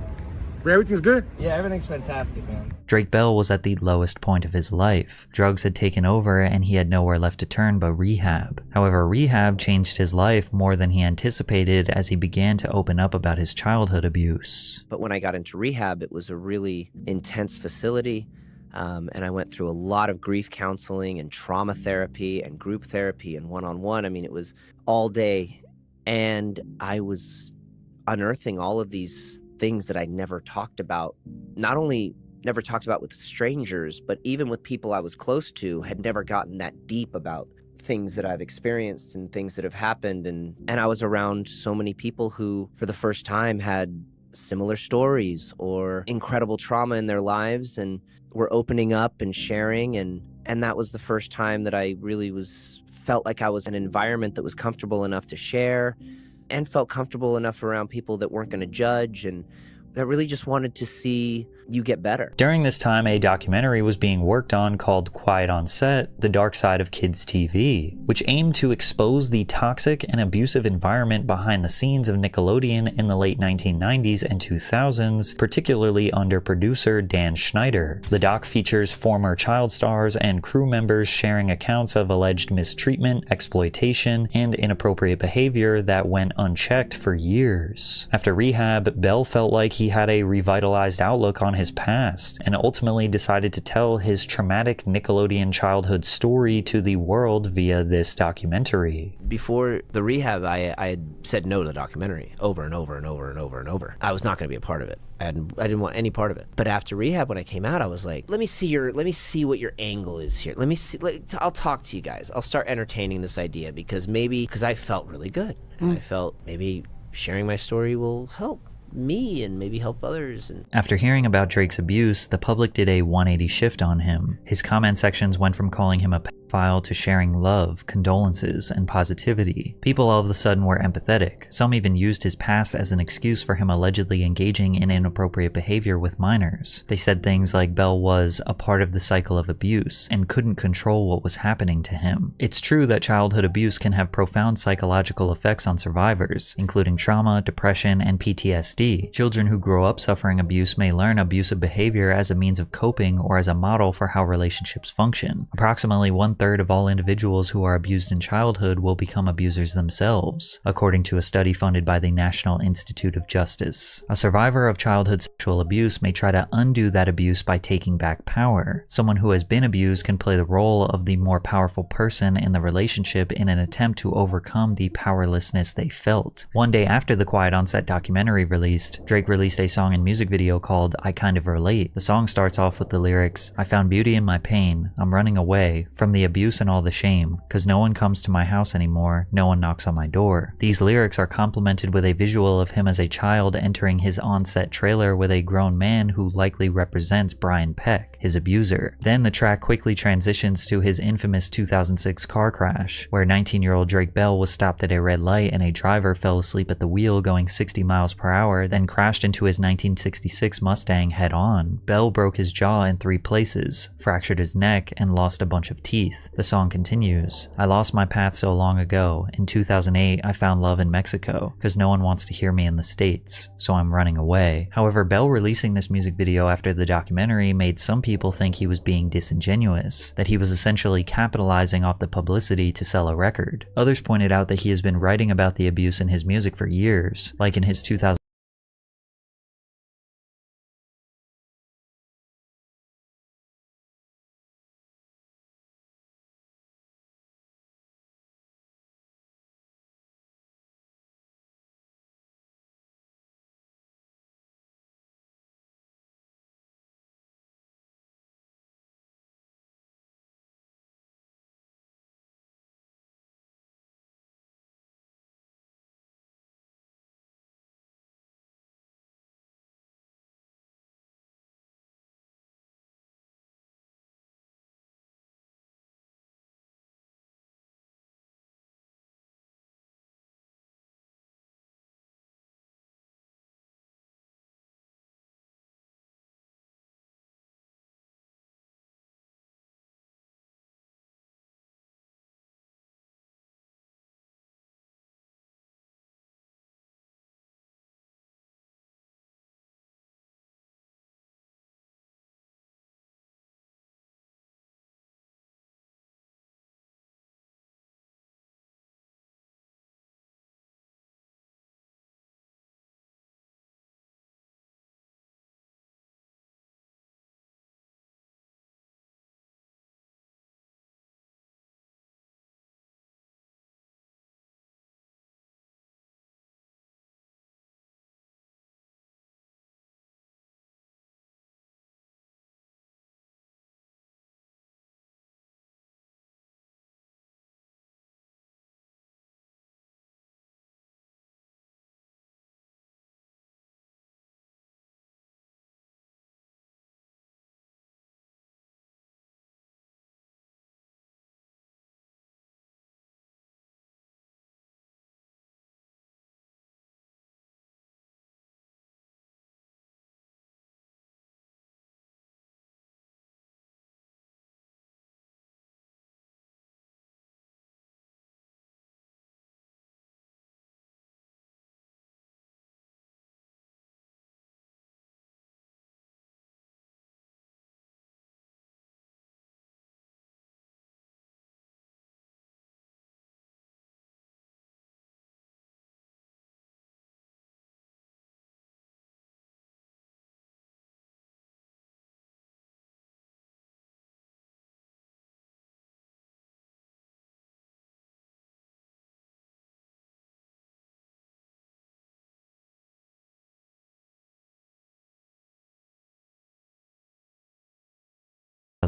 Everything's good? Yeah, everything's fantastic, man. Drake Bell was at the lowest point of his life. Drugs had taken over and he had nowhere left to turn but rehab. However, rehab changed his life more than he anticipated as he began to open up about his childhood abuse. But when I got into rehab, it was a really intense facility. And I went through a lot of grief counseling and trauma therapy and group therapy and one-on-one. I mean, it was all day. And I was unearthing all of these things that I never talked about, not only never talked about with strangers, but even with people I was close to, had never gotten that deep about things that I've experienced and things that have happened. And I was around so many people who, for the first time, had similar stories or incredible trauma in their lives and were opening up and sharing. And that was the first time that I really felt like I was in an environment that was comfortable enough to share and felt comfortable enough around people that weren't going to judge and that really just wanted to see you get better. During this time, a documentary was being worked on called Quiet on Set, The Dark Side of Kids TV, which aimed to expose the toxic and abusive environment behind the scenes of Nickelodeon in the late 1990s and 2000s, particularly under producer Dan Schneider. The doc features former child stars and crew members sharing accounts of alleged mistreatment, exploitation, and inappropriate behavior that went unchecked for years. After rehab, Bell felt like he had a revitalized outlook on his past and ultimately decided to tell his traumatic Nickelodeon childhood story to the world via this documentary. Before the rehab, I had said no to the documentary over and over and over and over and over. I was not going to be a part of it. I didn't want any part of it. But after rehab, when I came out, I was like, let me see what your angle is here. I'll talk to you guys. I'll start entertaining this idea because I felt really good. And I felt maybe sharing my story will help me and maybe help others. After hearing about Drake's abuse, the public did a 180 shift on him. His comment sections went from calling him a file to sharing love, condolences, and positivity. People all of a sudden were empathetic. Some even used his past as an excuse for him allegedly engaging in inappropriate behavior with minors. They said things like Bell was a part of the cycle of abuse and couldn't control what was happening to him. It's true that childhood abuse can have profound psychological effects on survivors, including trauma, depression, and PTSD. Children who grow up suffering abuse may learn abusive behavior as a means of coping or as a model for how relationships function. Approximately 1/3 of all individuals who are abused in childhood will become abusers themselves, according to a study funded by the National Institute of Justice. A survivor of childhood sexual abuse may try to undo that abuse by taking back power. Someone who has been abused can play the role of the more powerful person in the relationship in an attempt to overcome the powerlessness they felt. One day after the Quiet on Set documentary released, Drake released a song and music video called I Kind of Relate. The song starts off with the lyrics, "I found beauty in my pain, I'm running away from the abuse and all the shame, 'cause no one comes to my house anymore, no one knocks on my door." These lyrics are complemented with a visual of him as a child entering his on-set trailer with a grown man who likely represents Brian Peck, his abuser. Then the track quickly transitions to his infamous 2006 car crash, where 19-year-old Drake Bell was stopped at a red light and a driver fell asleep at the wheel going 60 miles per hour, then crashed into his 1966 Mustang head-on. Bell broke his jaw in 3 places, fractured his neck, and lost a bunch of teeth. The song continues, "I lost my path so long ago. In 2008, I found love in Mexico, because no one wants to hear me in the States, so I'm running away." However, Bell releasing this music video after the documentary made some people think he was being disingenuous, that he was essentially capitalizing off the publicity to sell a record. Others pointed out that he has been writing about the abuse in his music for years, like in his 2000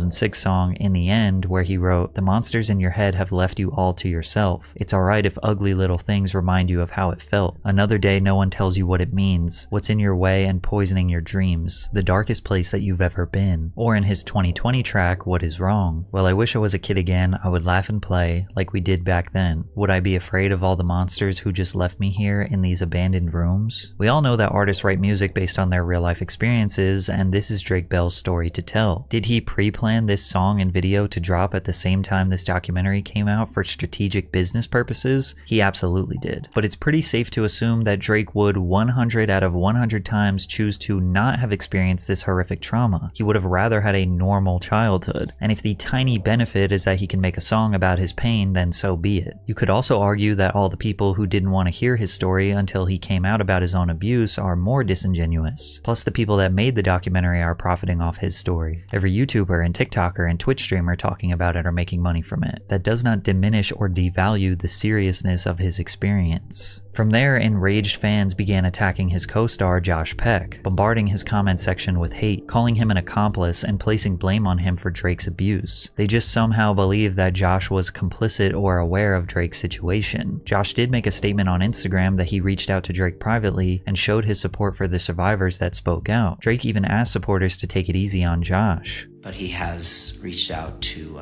2006 song In the End, where he wrote, "The monsters in your head have left you all to yourself. It's alright if ugly little things remind you of how it felt. Another day no one tells you what it means, what's in your way and poisoning your dreams, the darkest place that you've ever been." Or in his 2020 track, What Is Wrong? "Well, I wish I was a kid again. I would laugh and play like we did back then. Would I be afraid of all the monsters who just left me here in these abandoned rooms?" We all know that artists write music based on their real life experiences, and this is Drake Bell's story to tell. Did he pre-plan this song and video to drop at the same time this documentary came out for strategic business purposes? He absolutely did. But it's pretty safe to assume that Drake would 100 out of 100 times choose to not have experienced this horrific trauma. He would have rather had a normal childhood. And if the tiny benefit is that he can make a song about his pain, then so be it. You could also argue that all the people who didn't want to hear his story until he came out about his own abuse are more disingenuous. Plus, the people that made the documentary are profiting off his story. Every YouTuber and TikToker and Twitch streamer talking about it are making money from it. That does not diminish or devalue the seriousness of his experience. From there, enraged fans began attacking his co-star Josh Peck, bombarding his comment section with hate, calling him an accomplice, and placing blame on him for Drake's abuse. They just somehow believed that Josh was complicit or aware of Drake's situation. Josh did make a statement on Instagram that he reached out to Drake privately and showed his support for the survivors that spoke out. Drake even asked supporters to take it easy on Josh. But he has reached out to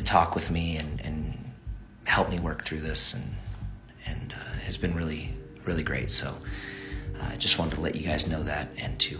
talk with me and help me work through this, and has been really great. So I just wanted to let you guys know that and to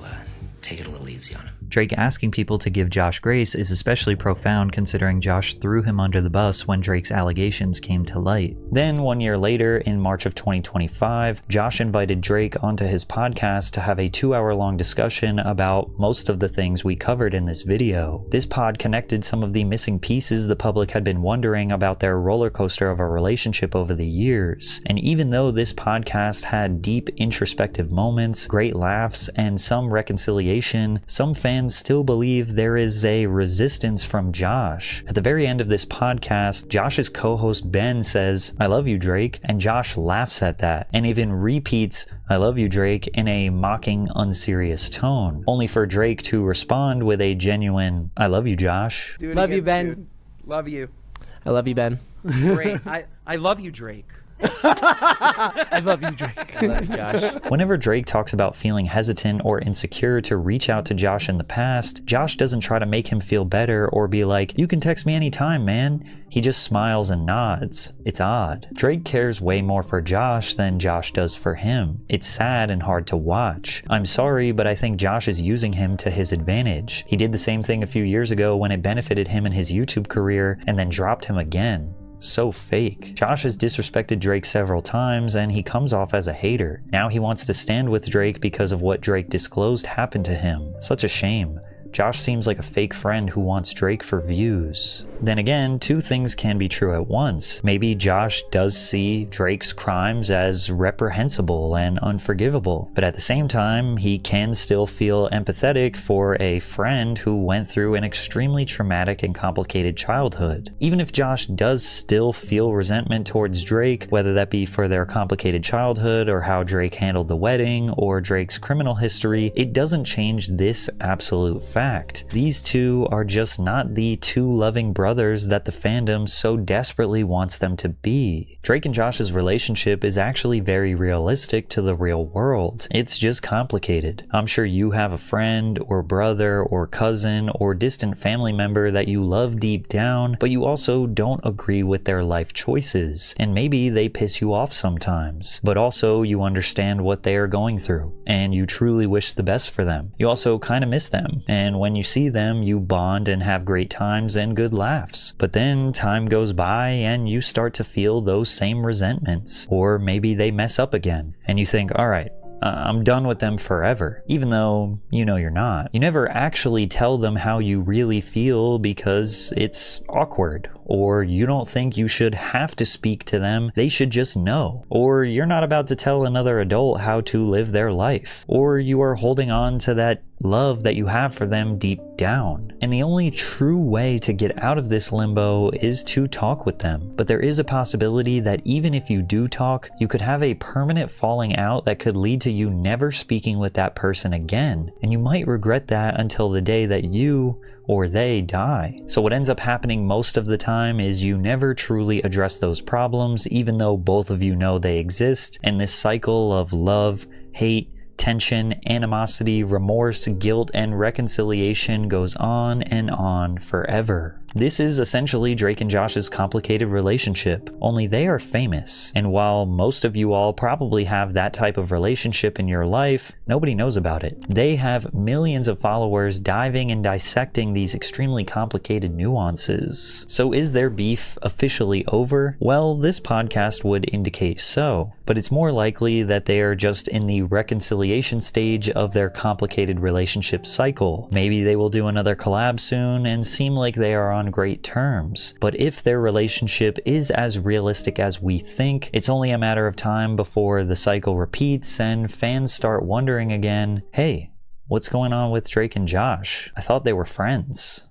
take it a little easy on him. Drake asking people to give Josh grace is especially profound considering Josh threw him under the bus when Drake's allegations came to light. Then 1 year later, in March of 2025, Josh invited Drake onto his podcast to have a 2-hour-long discussion about most of the things we covered in this video. This pod connected some of the missing pieces the public had been wondering about their roller coaster of a relationship over the years. And even though this podcast had deep introspective moments, great laughs, and some reconciliation, some fans still believe there is a resistance from Josh. At the very end of this podcast, Josh's co-host Ben says, "I love you, Drake," and Josh laughs at that and even repeats, "I love you, Drake," in a mocking, unserious tone, only for Drake to respond with a genuine, "I love you, Josh." Love you, Ben. Dude. Love you. I love you, Ben. Great. I love you, Drake. I love you, Drake. I love you, Josh. Whenever Drake talks about feeling hesitant or insecure to reach out to Josh in the past, Josh doesn't try to make him feel better or be like, "You can text me anytime, man." He just smiles and nods. It's odd. Drake cares way more for Josh than Josh does for him. It's sad and hard to watch. I'm sorry, but I think Josh is using him to his advantage. He did the same thing a few years ago when it benefited him in his YouTube career and then dropped him again. So fake. Josh has disrespected Drake several times and he comes off as a hater. Now he wants to stand with Drake because of what Drake disclosed happened to him. Such a shame. Josh seems like a fake friend who wants Drake for views. Then again, two things can be true at once. Maybe Josh does see Drake's crimes as reprehensible and unforgivable, but at the same time, he can still feel empathetic for a friend who went through an extremely traumatic and complicated childhood. Even if Josh does still feel resentment towards Drake, whether that be for their complicated childhood or how Drake handled the wedding or Drake's criminal history, it doesn't change this absolute fact. These two are just not the two loving brothers that the fandom so desperately wants them to be. Drake and Josh's relationship is actually very realistic to the real world. It's just complicated. I'm sure you have a friend or brother or cousin or distant family member that you love deep down, but you also don't agree with their life choices. And maybe they piss you off sometimes, but also you understand what they are going through and you truly wish the best for them. You also kind of miss them, and when you see them, you bond and have great times and good laughs. But then time goes by and you start to feel those same resentments, or maybe they mess up again and you think, all right, I'm done with them forever, even though you know you're not. You never actually tell them how you really feel because it's awkward or you don't think you should have to speak to them, they should just know, or you're not about to tell another adult how to live their life, or you are holding on to that love that you have for them deep down. And the only true way to get out of this limbo is to talk with them. But there is a possibility that even if you do talk, you could have a permanent falling out that could lead to you never speaking with that person again. And you might regret that until the day that you or they die. So what ends up happening most of the time is you never truly address those problems, even though both of you know they exist. And this cycle of love, hate, tension, animosity, remorse, guilt, and reconciliation goes on and on forever. This is essentially Drake and Josh's complicated relationship, only they are famous. And while most of you all probably have that type of relationship in your life, nobody knows about it. They have millions of followers diving and dissecting these extremely complicated nuances. So is their beef officially over? Well, this podcast would indicate so, but it's more likely that they are just in the reconciliation stage of their complicated relationship cycle. Maybe they will do another collab soon and seem like they are on great terms. But if their relationship is as realistic as we think, it's only a matter of time before the cycle repeats and fans start wondering again, hey, what's going on with Drake and Josh? I thought they were friends.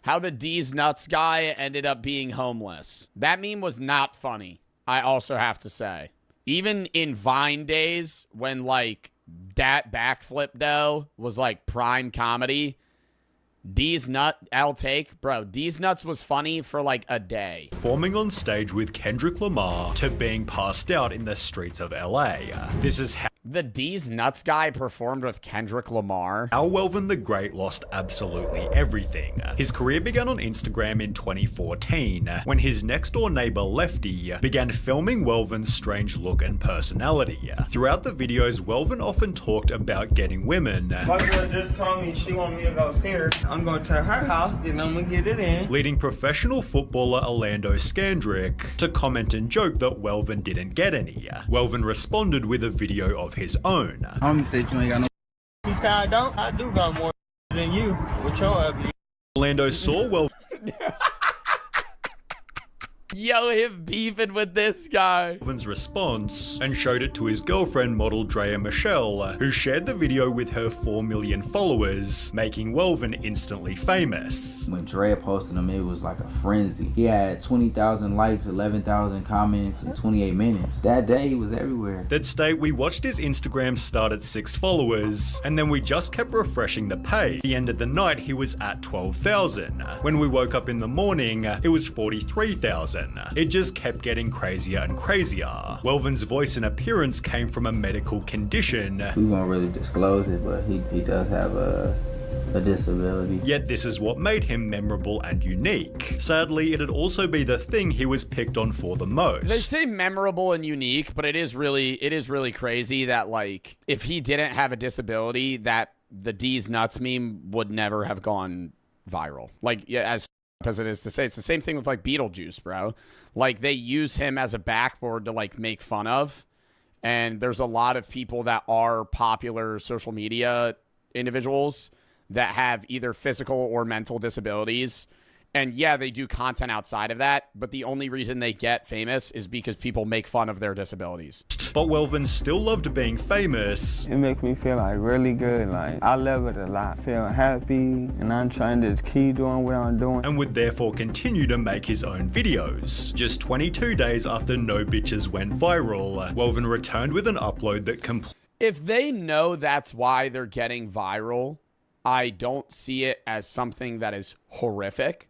How the D's nuts guy ended up being homeless. That meme was not funny, I also have to say. Even in Vine days, when, like, that backflip dough was, like, prime comedy, D's nut, I'll take. Bro, D's nuts was funny for, like, a day. Performing on stage with Kendrick Lamar to being passed out in the streets of LA. This is how the D's nuts guy performed with Kendrick Lamar. Al Welvin the Great lost absolutely everything. His career began on Instagram in 2014, when his next-door neighbor Lefty began filming Welvin's strange look and personality. Throughout the videos, Welvin often talked about getting women. My girl just called me, she want me to go see her. I'm going to her house, then I'm going to get it in. Leading professional footballer Orlando Scandrick to comment and joke that Welvin didn't get any. Welvin responded with a video of his own. Homie said you ain't got no. He said I don't. I do got more than you with your ugly. Orlando saw Welvin. Yo, him beefing with this guy. Welvin's response and showed it to his girlfriend, model Drea Michelle, who shared the video with her 4 million followers, making Welvin instantly famous. When Drea posted him, it was like a frenzy. He had 20,000 likes, 11,000 comments in 28 minutes. That day, he was everywhere. That state, we watched his Instagram start at 6 followers, and then we just kept refreshing the page. At the end of the night, he was at 12,000. When we woke up in the morning, it was 43,000. It just kept getting crazier and crazier. Welvin's voice and appearance came from a medical condition. We won't really disclose it, but he does have a disability. Yet this is what made him memorable and unique. Sadly, it'd also be the thing he was picked on for the most. They say memorable and unique, but it is really crazy that, like, if he didn't have a disability, that the D's nuts meme would never have gone viral. Like, yeah, as it is to say, it's the same thing with like Beetlejuice, bro. Like, they use him as a backboard to like make fun of, and there's a lot of people that are popular social media individuals that have either physical or mental disabilities, and yeah, they do content outside of that, but the only reason they get famous is because people make fun of their disabilities. But Welvin still loved being famous. It makes me feel like really good. Like, I love it a lot. Feel happy, and I'm trying to keep doing what I'm doing. And would therefore continue to make his own videos. Just 22 days after No Bitches went viral, Welvin returned with an upload that If they know that's why they're getting viral, I don't see it as something that is horrific,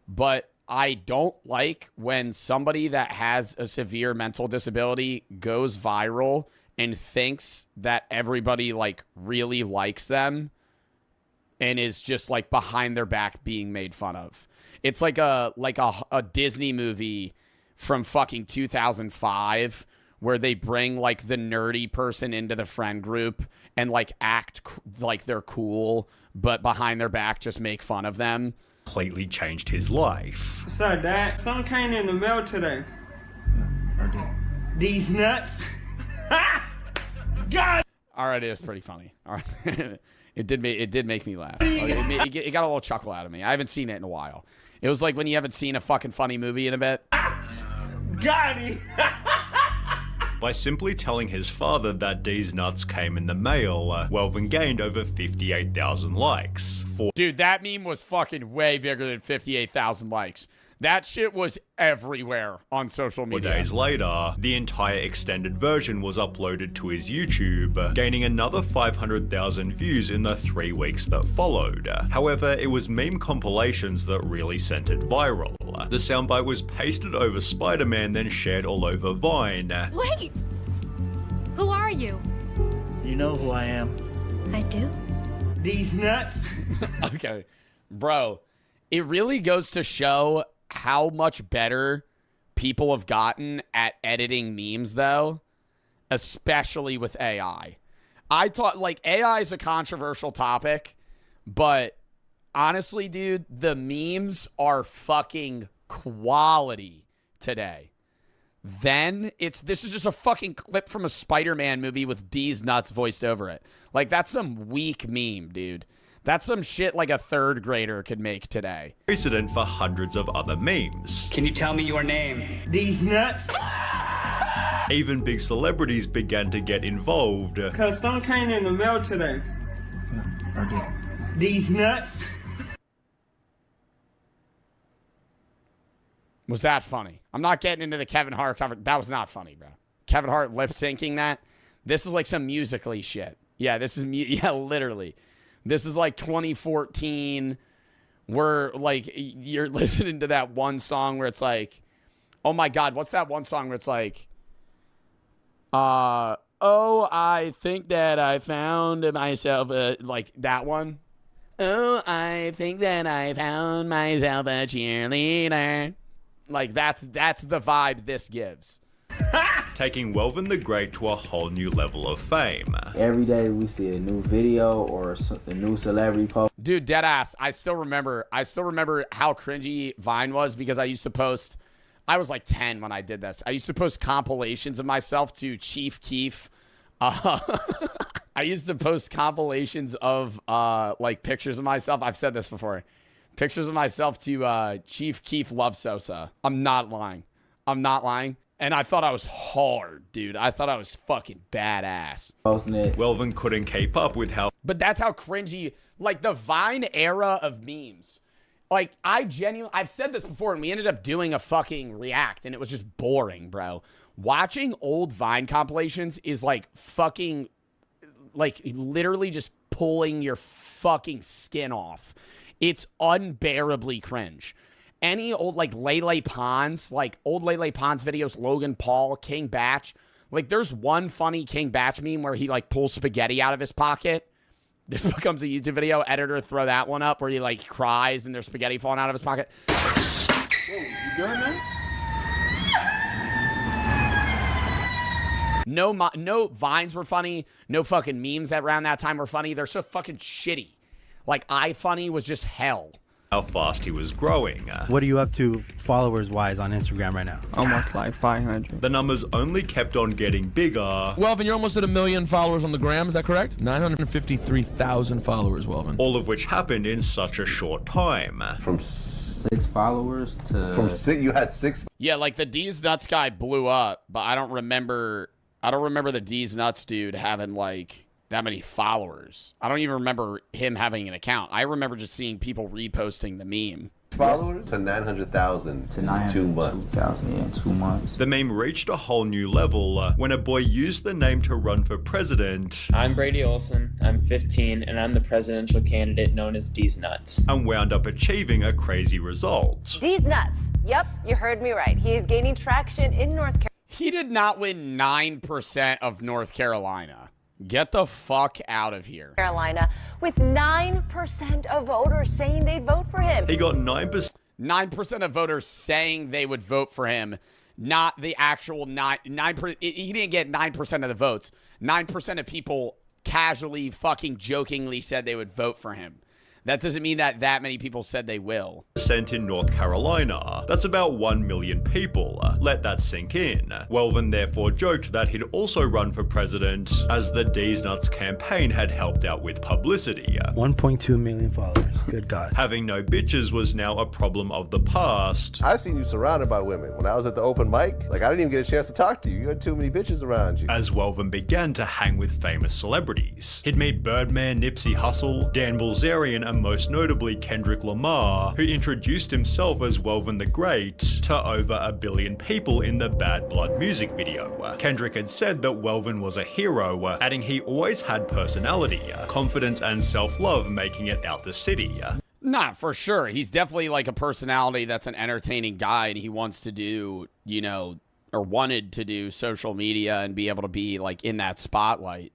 but I don't like when somebody that has a severe mental disability goes viral and thinks that everybody like really likes them and is just like behind their back being made fun of. It's like a Disney movie from fucking 2005 where they bring like the nerdy person into the friend group and like act like they're cool, but behind their back just make fun of them. Completely changed his life. So, Dad, something came in the mail today. These nuts. God. All right, it is pretty funny. All right, it did make me laugh. It got a little chuckle out of me. I haven't seen it in a while. It was like when you haven't seen a fucking funny movie in a bit. Got him. By simply telling his father that D's nuts came in the mail, Welvin gained over 58,000 likes. Dude, that meme was fucking way bigger than 58,000 likes. That shit was everywhere on social media. 4 days later, the entire extended version was uploaded to his YouTube, gaining another 500,000 views in the 3 weeks that followed. However, it was meme compilations that really sent it viral. The soundbite was pasted over Spider-Man, then shared all over Vine. Wait! Who are you? You know who I am. I do? These nuts. Okay. Bro, it really goes to show how much better people have gotten at editing memes, though, especially with AI. I thought, like, AI is a controversial topic, but honestly, dude, the memes are fucking quality today. Then this is just a fucking clip from a Spider-Man movie with D's nuts voiced over it. Like, that's some weak meme, dude. That's some shit like a 3rd grader could make today. Precedent for hundreds of other memes. Can you tell me your name? These nuts. Even big celebrities began to get involved. Cause some came in the mail today. These nuts. Was that funny? I'm not getting into the Kevin Hart cover. That was not funny, bro. Kevin Hart lip syncing that. This is like some Musical.ly shit. Yeah, this is yeah, literally. This is like 2014 where like you're listening to that one song where it's like, oh my God, what's that one song where it's like, oh, I think that I found myself like that one. Oh, I think that I found myself a cheerleader. Like that's the vibe this gives. Taking Welvin the Great to a whole new level of fame. Every day we see a new video or a new celebrity post. Dude, deadass. I still remember how cringy Vine was because I used to post. I was like 10 when I did this. I used to post compilations of myself to Chief Keef. I used to post compilations of like pictures of myself. I've said this before. Pictures of myself to Chief Keef Love Sosa. I'm not lying. I'm not lying. And I thought I was hard, dude. I thought I was fucking badass. Welvin couldn't keep up with how... But that's how cringy, like the Vine era of memes. Like, I've said this before, and we ended up doing a fucking react, and it was just boring, bro. Watching old Vine compilations is like fucking, like literally just pulling your fucking skin off. It's unbearably cringe. Any old, like, Lele Pons, like, old Lele Pons videos, Logan Paul, King Batch. Like, there's one funny King Batch meme where he, like, pulls spaghetti out of his pocket. This becomes a YouTube video. Editor, throw that one up where he, like, cries and there's spaghetti falling out of his pocket. Whoa, you good, man? No Vines were funny. No fucking memes around that time were funny. They're so fucking shitty. Like, iFunny was just hell. How fast he was growing. What are you up to followers-wise on Instagram right now? Almost like 500. The numbers only kept on getting bigger. Welvin, you're almost at 1 million followers on the gram, is that correct? 953,000 followers, Welvin. All of which happened in such a short time. From 6 followers to... From 6, you had 6? Yeah, like the D's Nuts guy blew up, but I don't remember the D's Nuts dude having, like... that many followers. I don't even remember him having an account. I remember just seeing people reposting the meme. Followers to 900,000 in 2 months. Yeah, in 2 months. The meme reached a whole new level when a boy used the name to run for president. I'm Brady Olson, I'm 15, and I'm the presidential candidate known as D's Nuts. And wound up achieving a crazy result. D's Nuts. Yep, you heard me right. He is gaining traction in North Carolina. He did not win 9% of North Carolina. Get the fuck out of here. Carolina, with 9% of voters saying they'd vote for him. He got 9%. 9% of voters saying they would vote for him, not the actual 9%. He didn't get 9% of the votes. 9% of people casually, fucking jokingly said they would vote for him. That doesn't mean that many people said they will. Sent in North Carolina. That's about 1 million people. Let that sink in. Welvin therefore joked that he'd also run for president, as the D's Nuts campaign had helped out with publicity. 1.2 million followers. Good God. Having no bitches was now a problem of the past. I seen you surrounded by women. When I was at the open mic, like I didn't even get a chance to talk to you. You had too many bitches around you. As Welvin began to hang with famous celebrities. He'd meet Birdman, Nipsey Hussle, Dan Bilzerian, and most notably Kendrick Lamar, who introduced himself as Welvin the Great to over 1 billion people in the Bad Blood music video. Kendrick had said that Welvin was a hero, adding he always had personality, confidence and self-love making it out the city. Nah, for sure. He's definitely like a personality that's an entertaining guy, and he wants to do, you know, or wanted to do social media and be able to be like in that spotlight.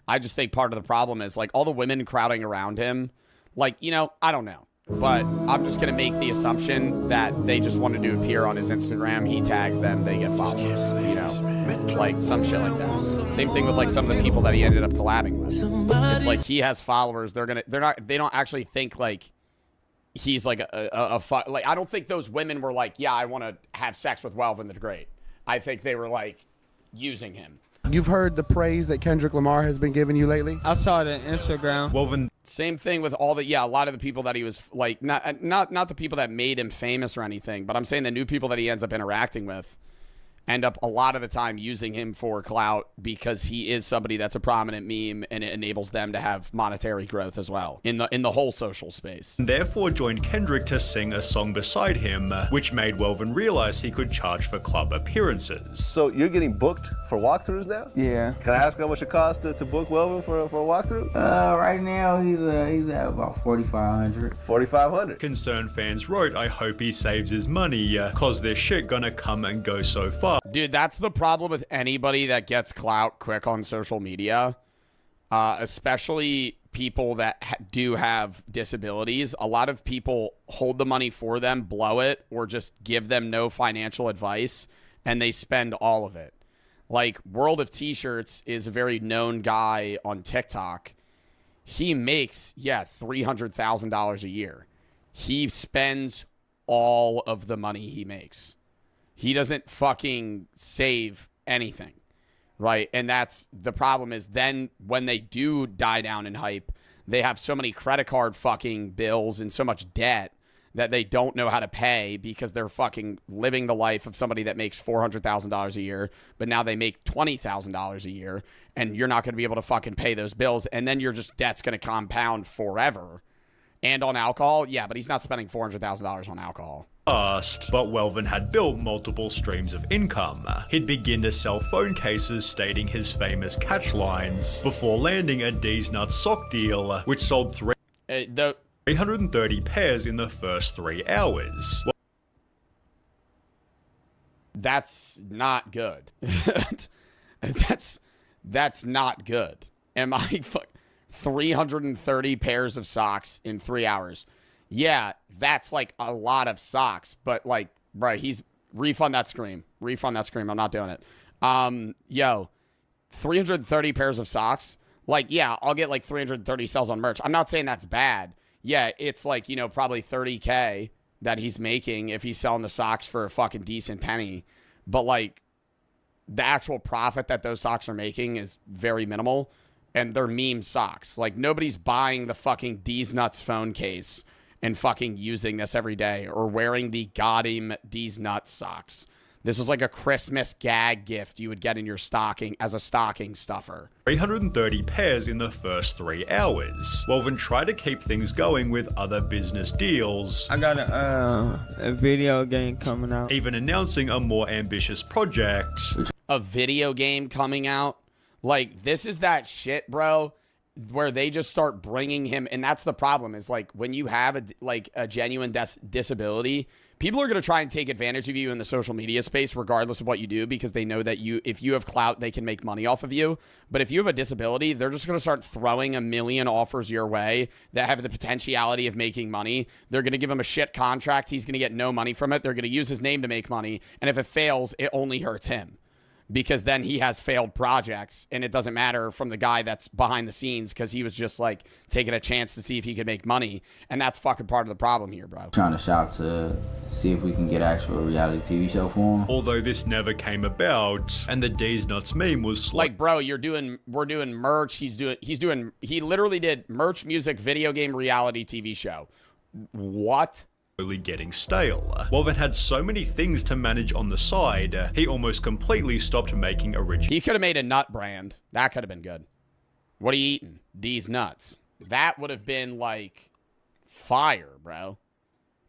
I just think part of the problem is like all the women crowding around him. Like, you know, I don't know. But I'm just going to make the assumption that they just wanted to appear on his Instagram. He tags them, they get followers, you know? Like, some shit like that. Same thing with, like, some of the people that he ended up collabing with. It's like he has followers. They don't actually think, like, he's, like, like, I don't think those women were like, yeah, I want to have sex with Welvin the Great. I think they were, like, using him. You've heard the praise that Kendrick Lamar has been giving you lately? I saw it on Instagram. Welvin. Same thing with all the, a lot of the people that he was like, not the people that made him famous or anything, but I'm saying the new people that he ends up interacting with end up a lot of the time using him for clout because he is somebody that's a prominent meme and it enables them to have monetary growth as well in the whole social space. Therefore joined Kendrick to sing a song beside him, which made Welvin realize he could charge for club appearances. So you're getting booked for walkthroughs now? Yeah. Can I ask how much it costs to book Welvin for a walkthrough? Right now he's at about 4,500. 4,500. Concerned fans wrote, I hope he saves his money, cause this shit gonna come and go so far. Dude, that's the problem with anybody that gets clout quick on social media, especially people that do have disabilities. A lot of people hold the money for them, blow it, or just give them no financial advice, and they spend all of it. Like, World of T-Shirts is a very known guy on TikTok. He makes, $300,000 a year. He spends all of the money he makes. He doesn't fucking save anything, right? And that's the problem is then when they do die down in hype, they have so many credit card fucking bills and so much debt that they don't know how to pay because they're fucking living the life of somebody that makes $400,000 a year, but now they make $20,000 a year, and you're not going to be able to fucking pay those bills, and then debt's going to compound forever. And on alcohol, yeah, but he's not spending $400,000 on alcohol. But Welvin had built multiple streams of income. He'd begin to sell phone cases stating his famous catch lines before landing a D's Nuts sock deal, which sold 330 pairs in the first 3 hours. That's not good. That's not good. Am I 330 pairs of socks in 3 hours? Yeah, that's like a lot of socks, but like, bro, refund that scream. Refund that scream. I'm not doing it. Yo, 330 pairs of socks. Like, yeah, I'll get like 330 sales on merch. I'm not saying that's bad. Yeah, it's like, you know, probably 30K that he's making if he's selling the socks for a fucking decent penny. But like, the actual profit that those socks are making is very minimal. And they're meme socks. Like, nobody's buying the fucking D's Nuts phone case and fucking using this every day or wearing the goddamn D's Nuts socks. This is like a Christmas gag gift you would get in your stocking as a stocking stuffer. 330 pairs in the first 3 hours. Welvin tried to keep things going with other business deals. I got a video game coming out. Even announcing a more ambitious project. A video game coming out? Like, this is that shit, bro, where they just start bringing him, and that's the problem, is like, when you have a genuine disability, people are going to try and take advantage of you in the social media space regardless of what you do, because they know that if you have clout, they can make money off of you. But if you have a disability, they're just going to start throwing a million offers your way that have the potentiality of making money. They're going to give him a shit contract. He's going to get no money from it. They're going to use his name to make money. And if it fails, it only hurts him, because then he has failed projects, and it doesn't matter from the guy that's behind the scenes, because he was just like taking a chance to see if he could make money. And that's fucking part of the problem here, bro. Trying to shop to see if we can get actual reality TV show for him. Although this never came about, and the D's Nuts meme was like, bro, we're doing merch. He literally did merch, music, video game, reality TV show. What? Getting stale. Welvin had so many things to manage on the side, he almost completely stopped making original. He could have made a nut brand. That could have been good. What are you eating? D's Nuts. That would have been like fire, bro.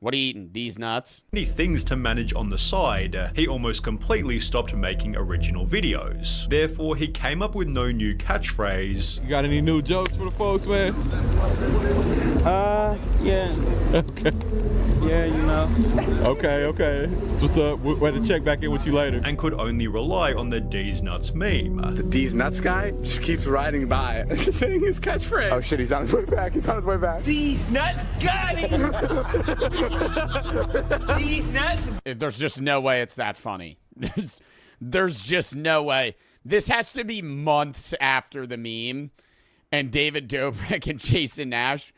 What are you eating? D's Nuts? Many things to manage on the side, he almost completely stopped making original videos. Therefore, he came up with no new catchphrase. You got any new jokes for the folks, man? Yeah. Okay. Yeah, you know. Okay. What's up? We're to check back in with you later. And could only rely on the D's Nuts meme. The D's Nuts guy just keeps riding by, saying his catchphrase. Oh shit, he's on his way back. D's Nuts got him! These nuts. There's just no way it's that funny. There's just no way. This has to be months after the meme, and David Dobrik and Jason Nash.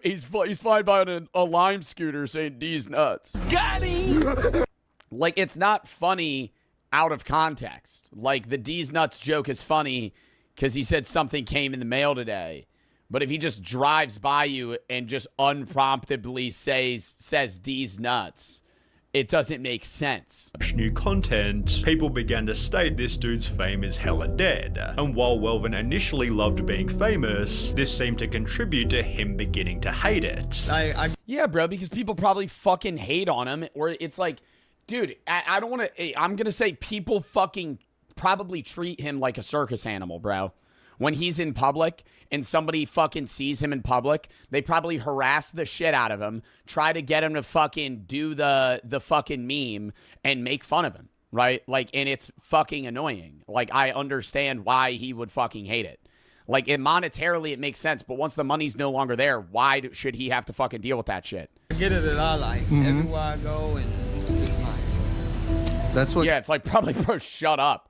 He's flying by on a Lime scooter saying D's Nuts. Got him! Like, it's not funny out of context. Like, the D's Nuts joke is funny because he said something came in the mail today. But if he just drives by you and just unpromptedly says D's Nuts, it doesn't make sense. New content, people began to state this dude's fame is hella dead. And while Welvin initially loved being famous, this seemed to contribute to him beginning to hate it. Yeah, bro, because people probably fucking hate on him, or it's like, dude, I don't want to, I'm going to say people fucking probably treat him like a circus animal, bro. When he's in public and somebody fucking sees him in public, they probably harass the shit out of him, try to get him to fucking do the fucking meme and make fun of him, right? Like, and it's fucking annoying. Like, I understand why he would fucking hate it. Like, monetarily, it makes sense, but once the money's no longer there, why should he have to fucking deal with that shit? I get it a lot, like, everywhere I go, and it's like... That's what... Yeah, it's like, probably, bro, shut up.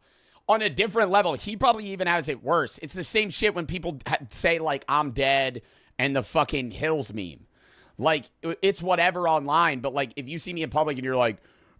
On a different level, he probably even has it worse. It's the same shit when people say, like, I'm dead and the fucking Hills meme. Like, it's whatever online, but, like, if you see me in public and you're like,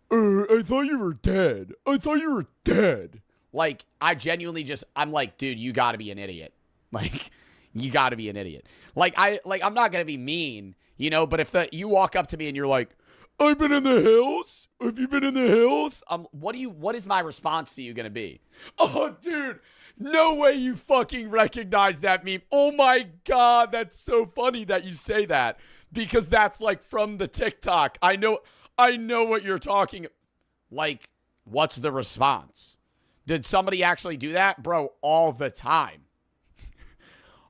I thought you were dead. I thought you were dead. Like, I genuinely I'm like, dude, you gotta be an idiot. Like, you gotta be an idiot. Like, I'm not gonna be mean. You know, but if you walk up to me and you're like, I've been in the hills. Have you been in the hills? What is my response to you going to be? Oh, dude, no way you fucking recognize that meme. Oh my God, that's so funny that you say that, because that's like from the TikTok. I know what you're talking. Like, what's the response? Did somebody actually do that? Bro, all the time.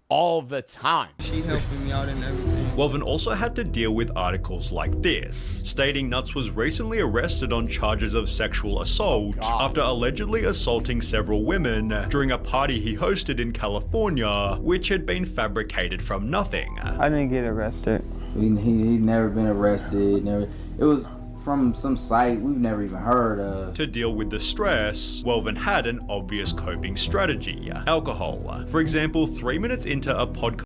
All the time. She helping me out and everything. Welvin also had to deal with articles like this, stating Nuts was recently arrested on charges of sexual assault after allegedly assaulting several women during a party he hosted in California, which had been fabricated from nothing. I didn't get arrested. He'd never been arrested. It was from some site we've never even heard of. To deal with the stress, Welvin had an obvious coping strategy: alcohol. For example, 3 minutes into a podcast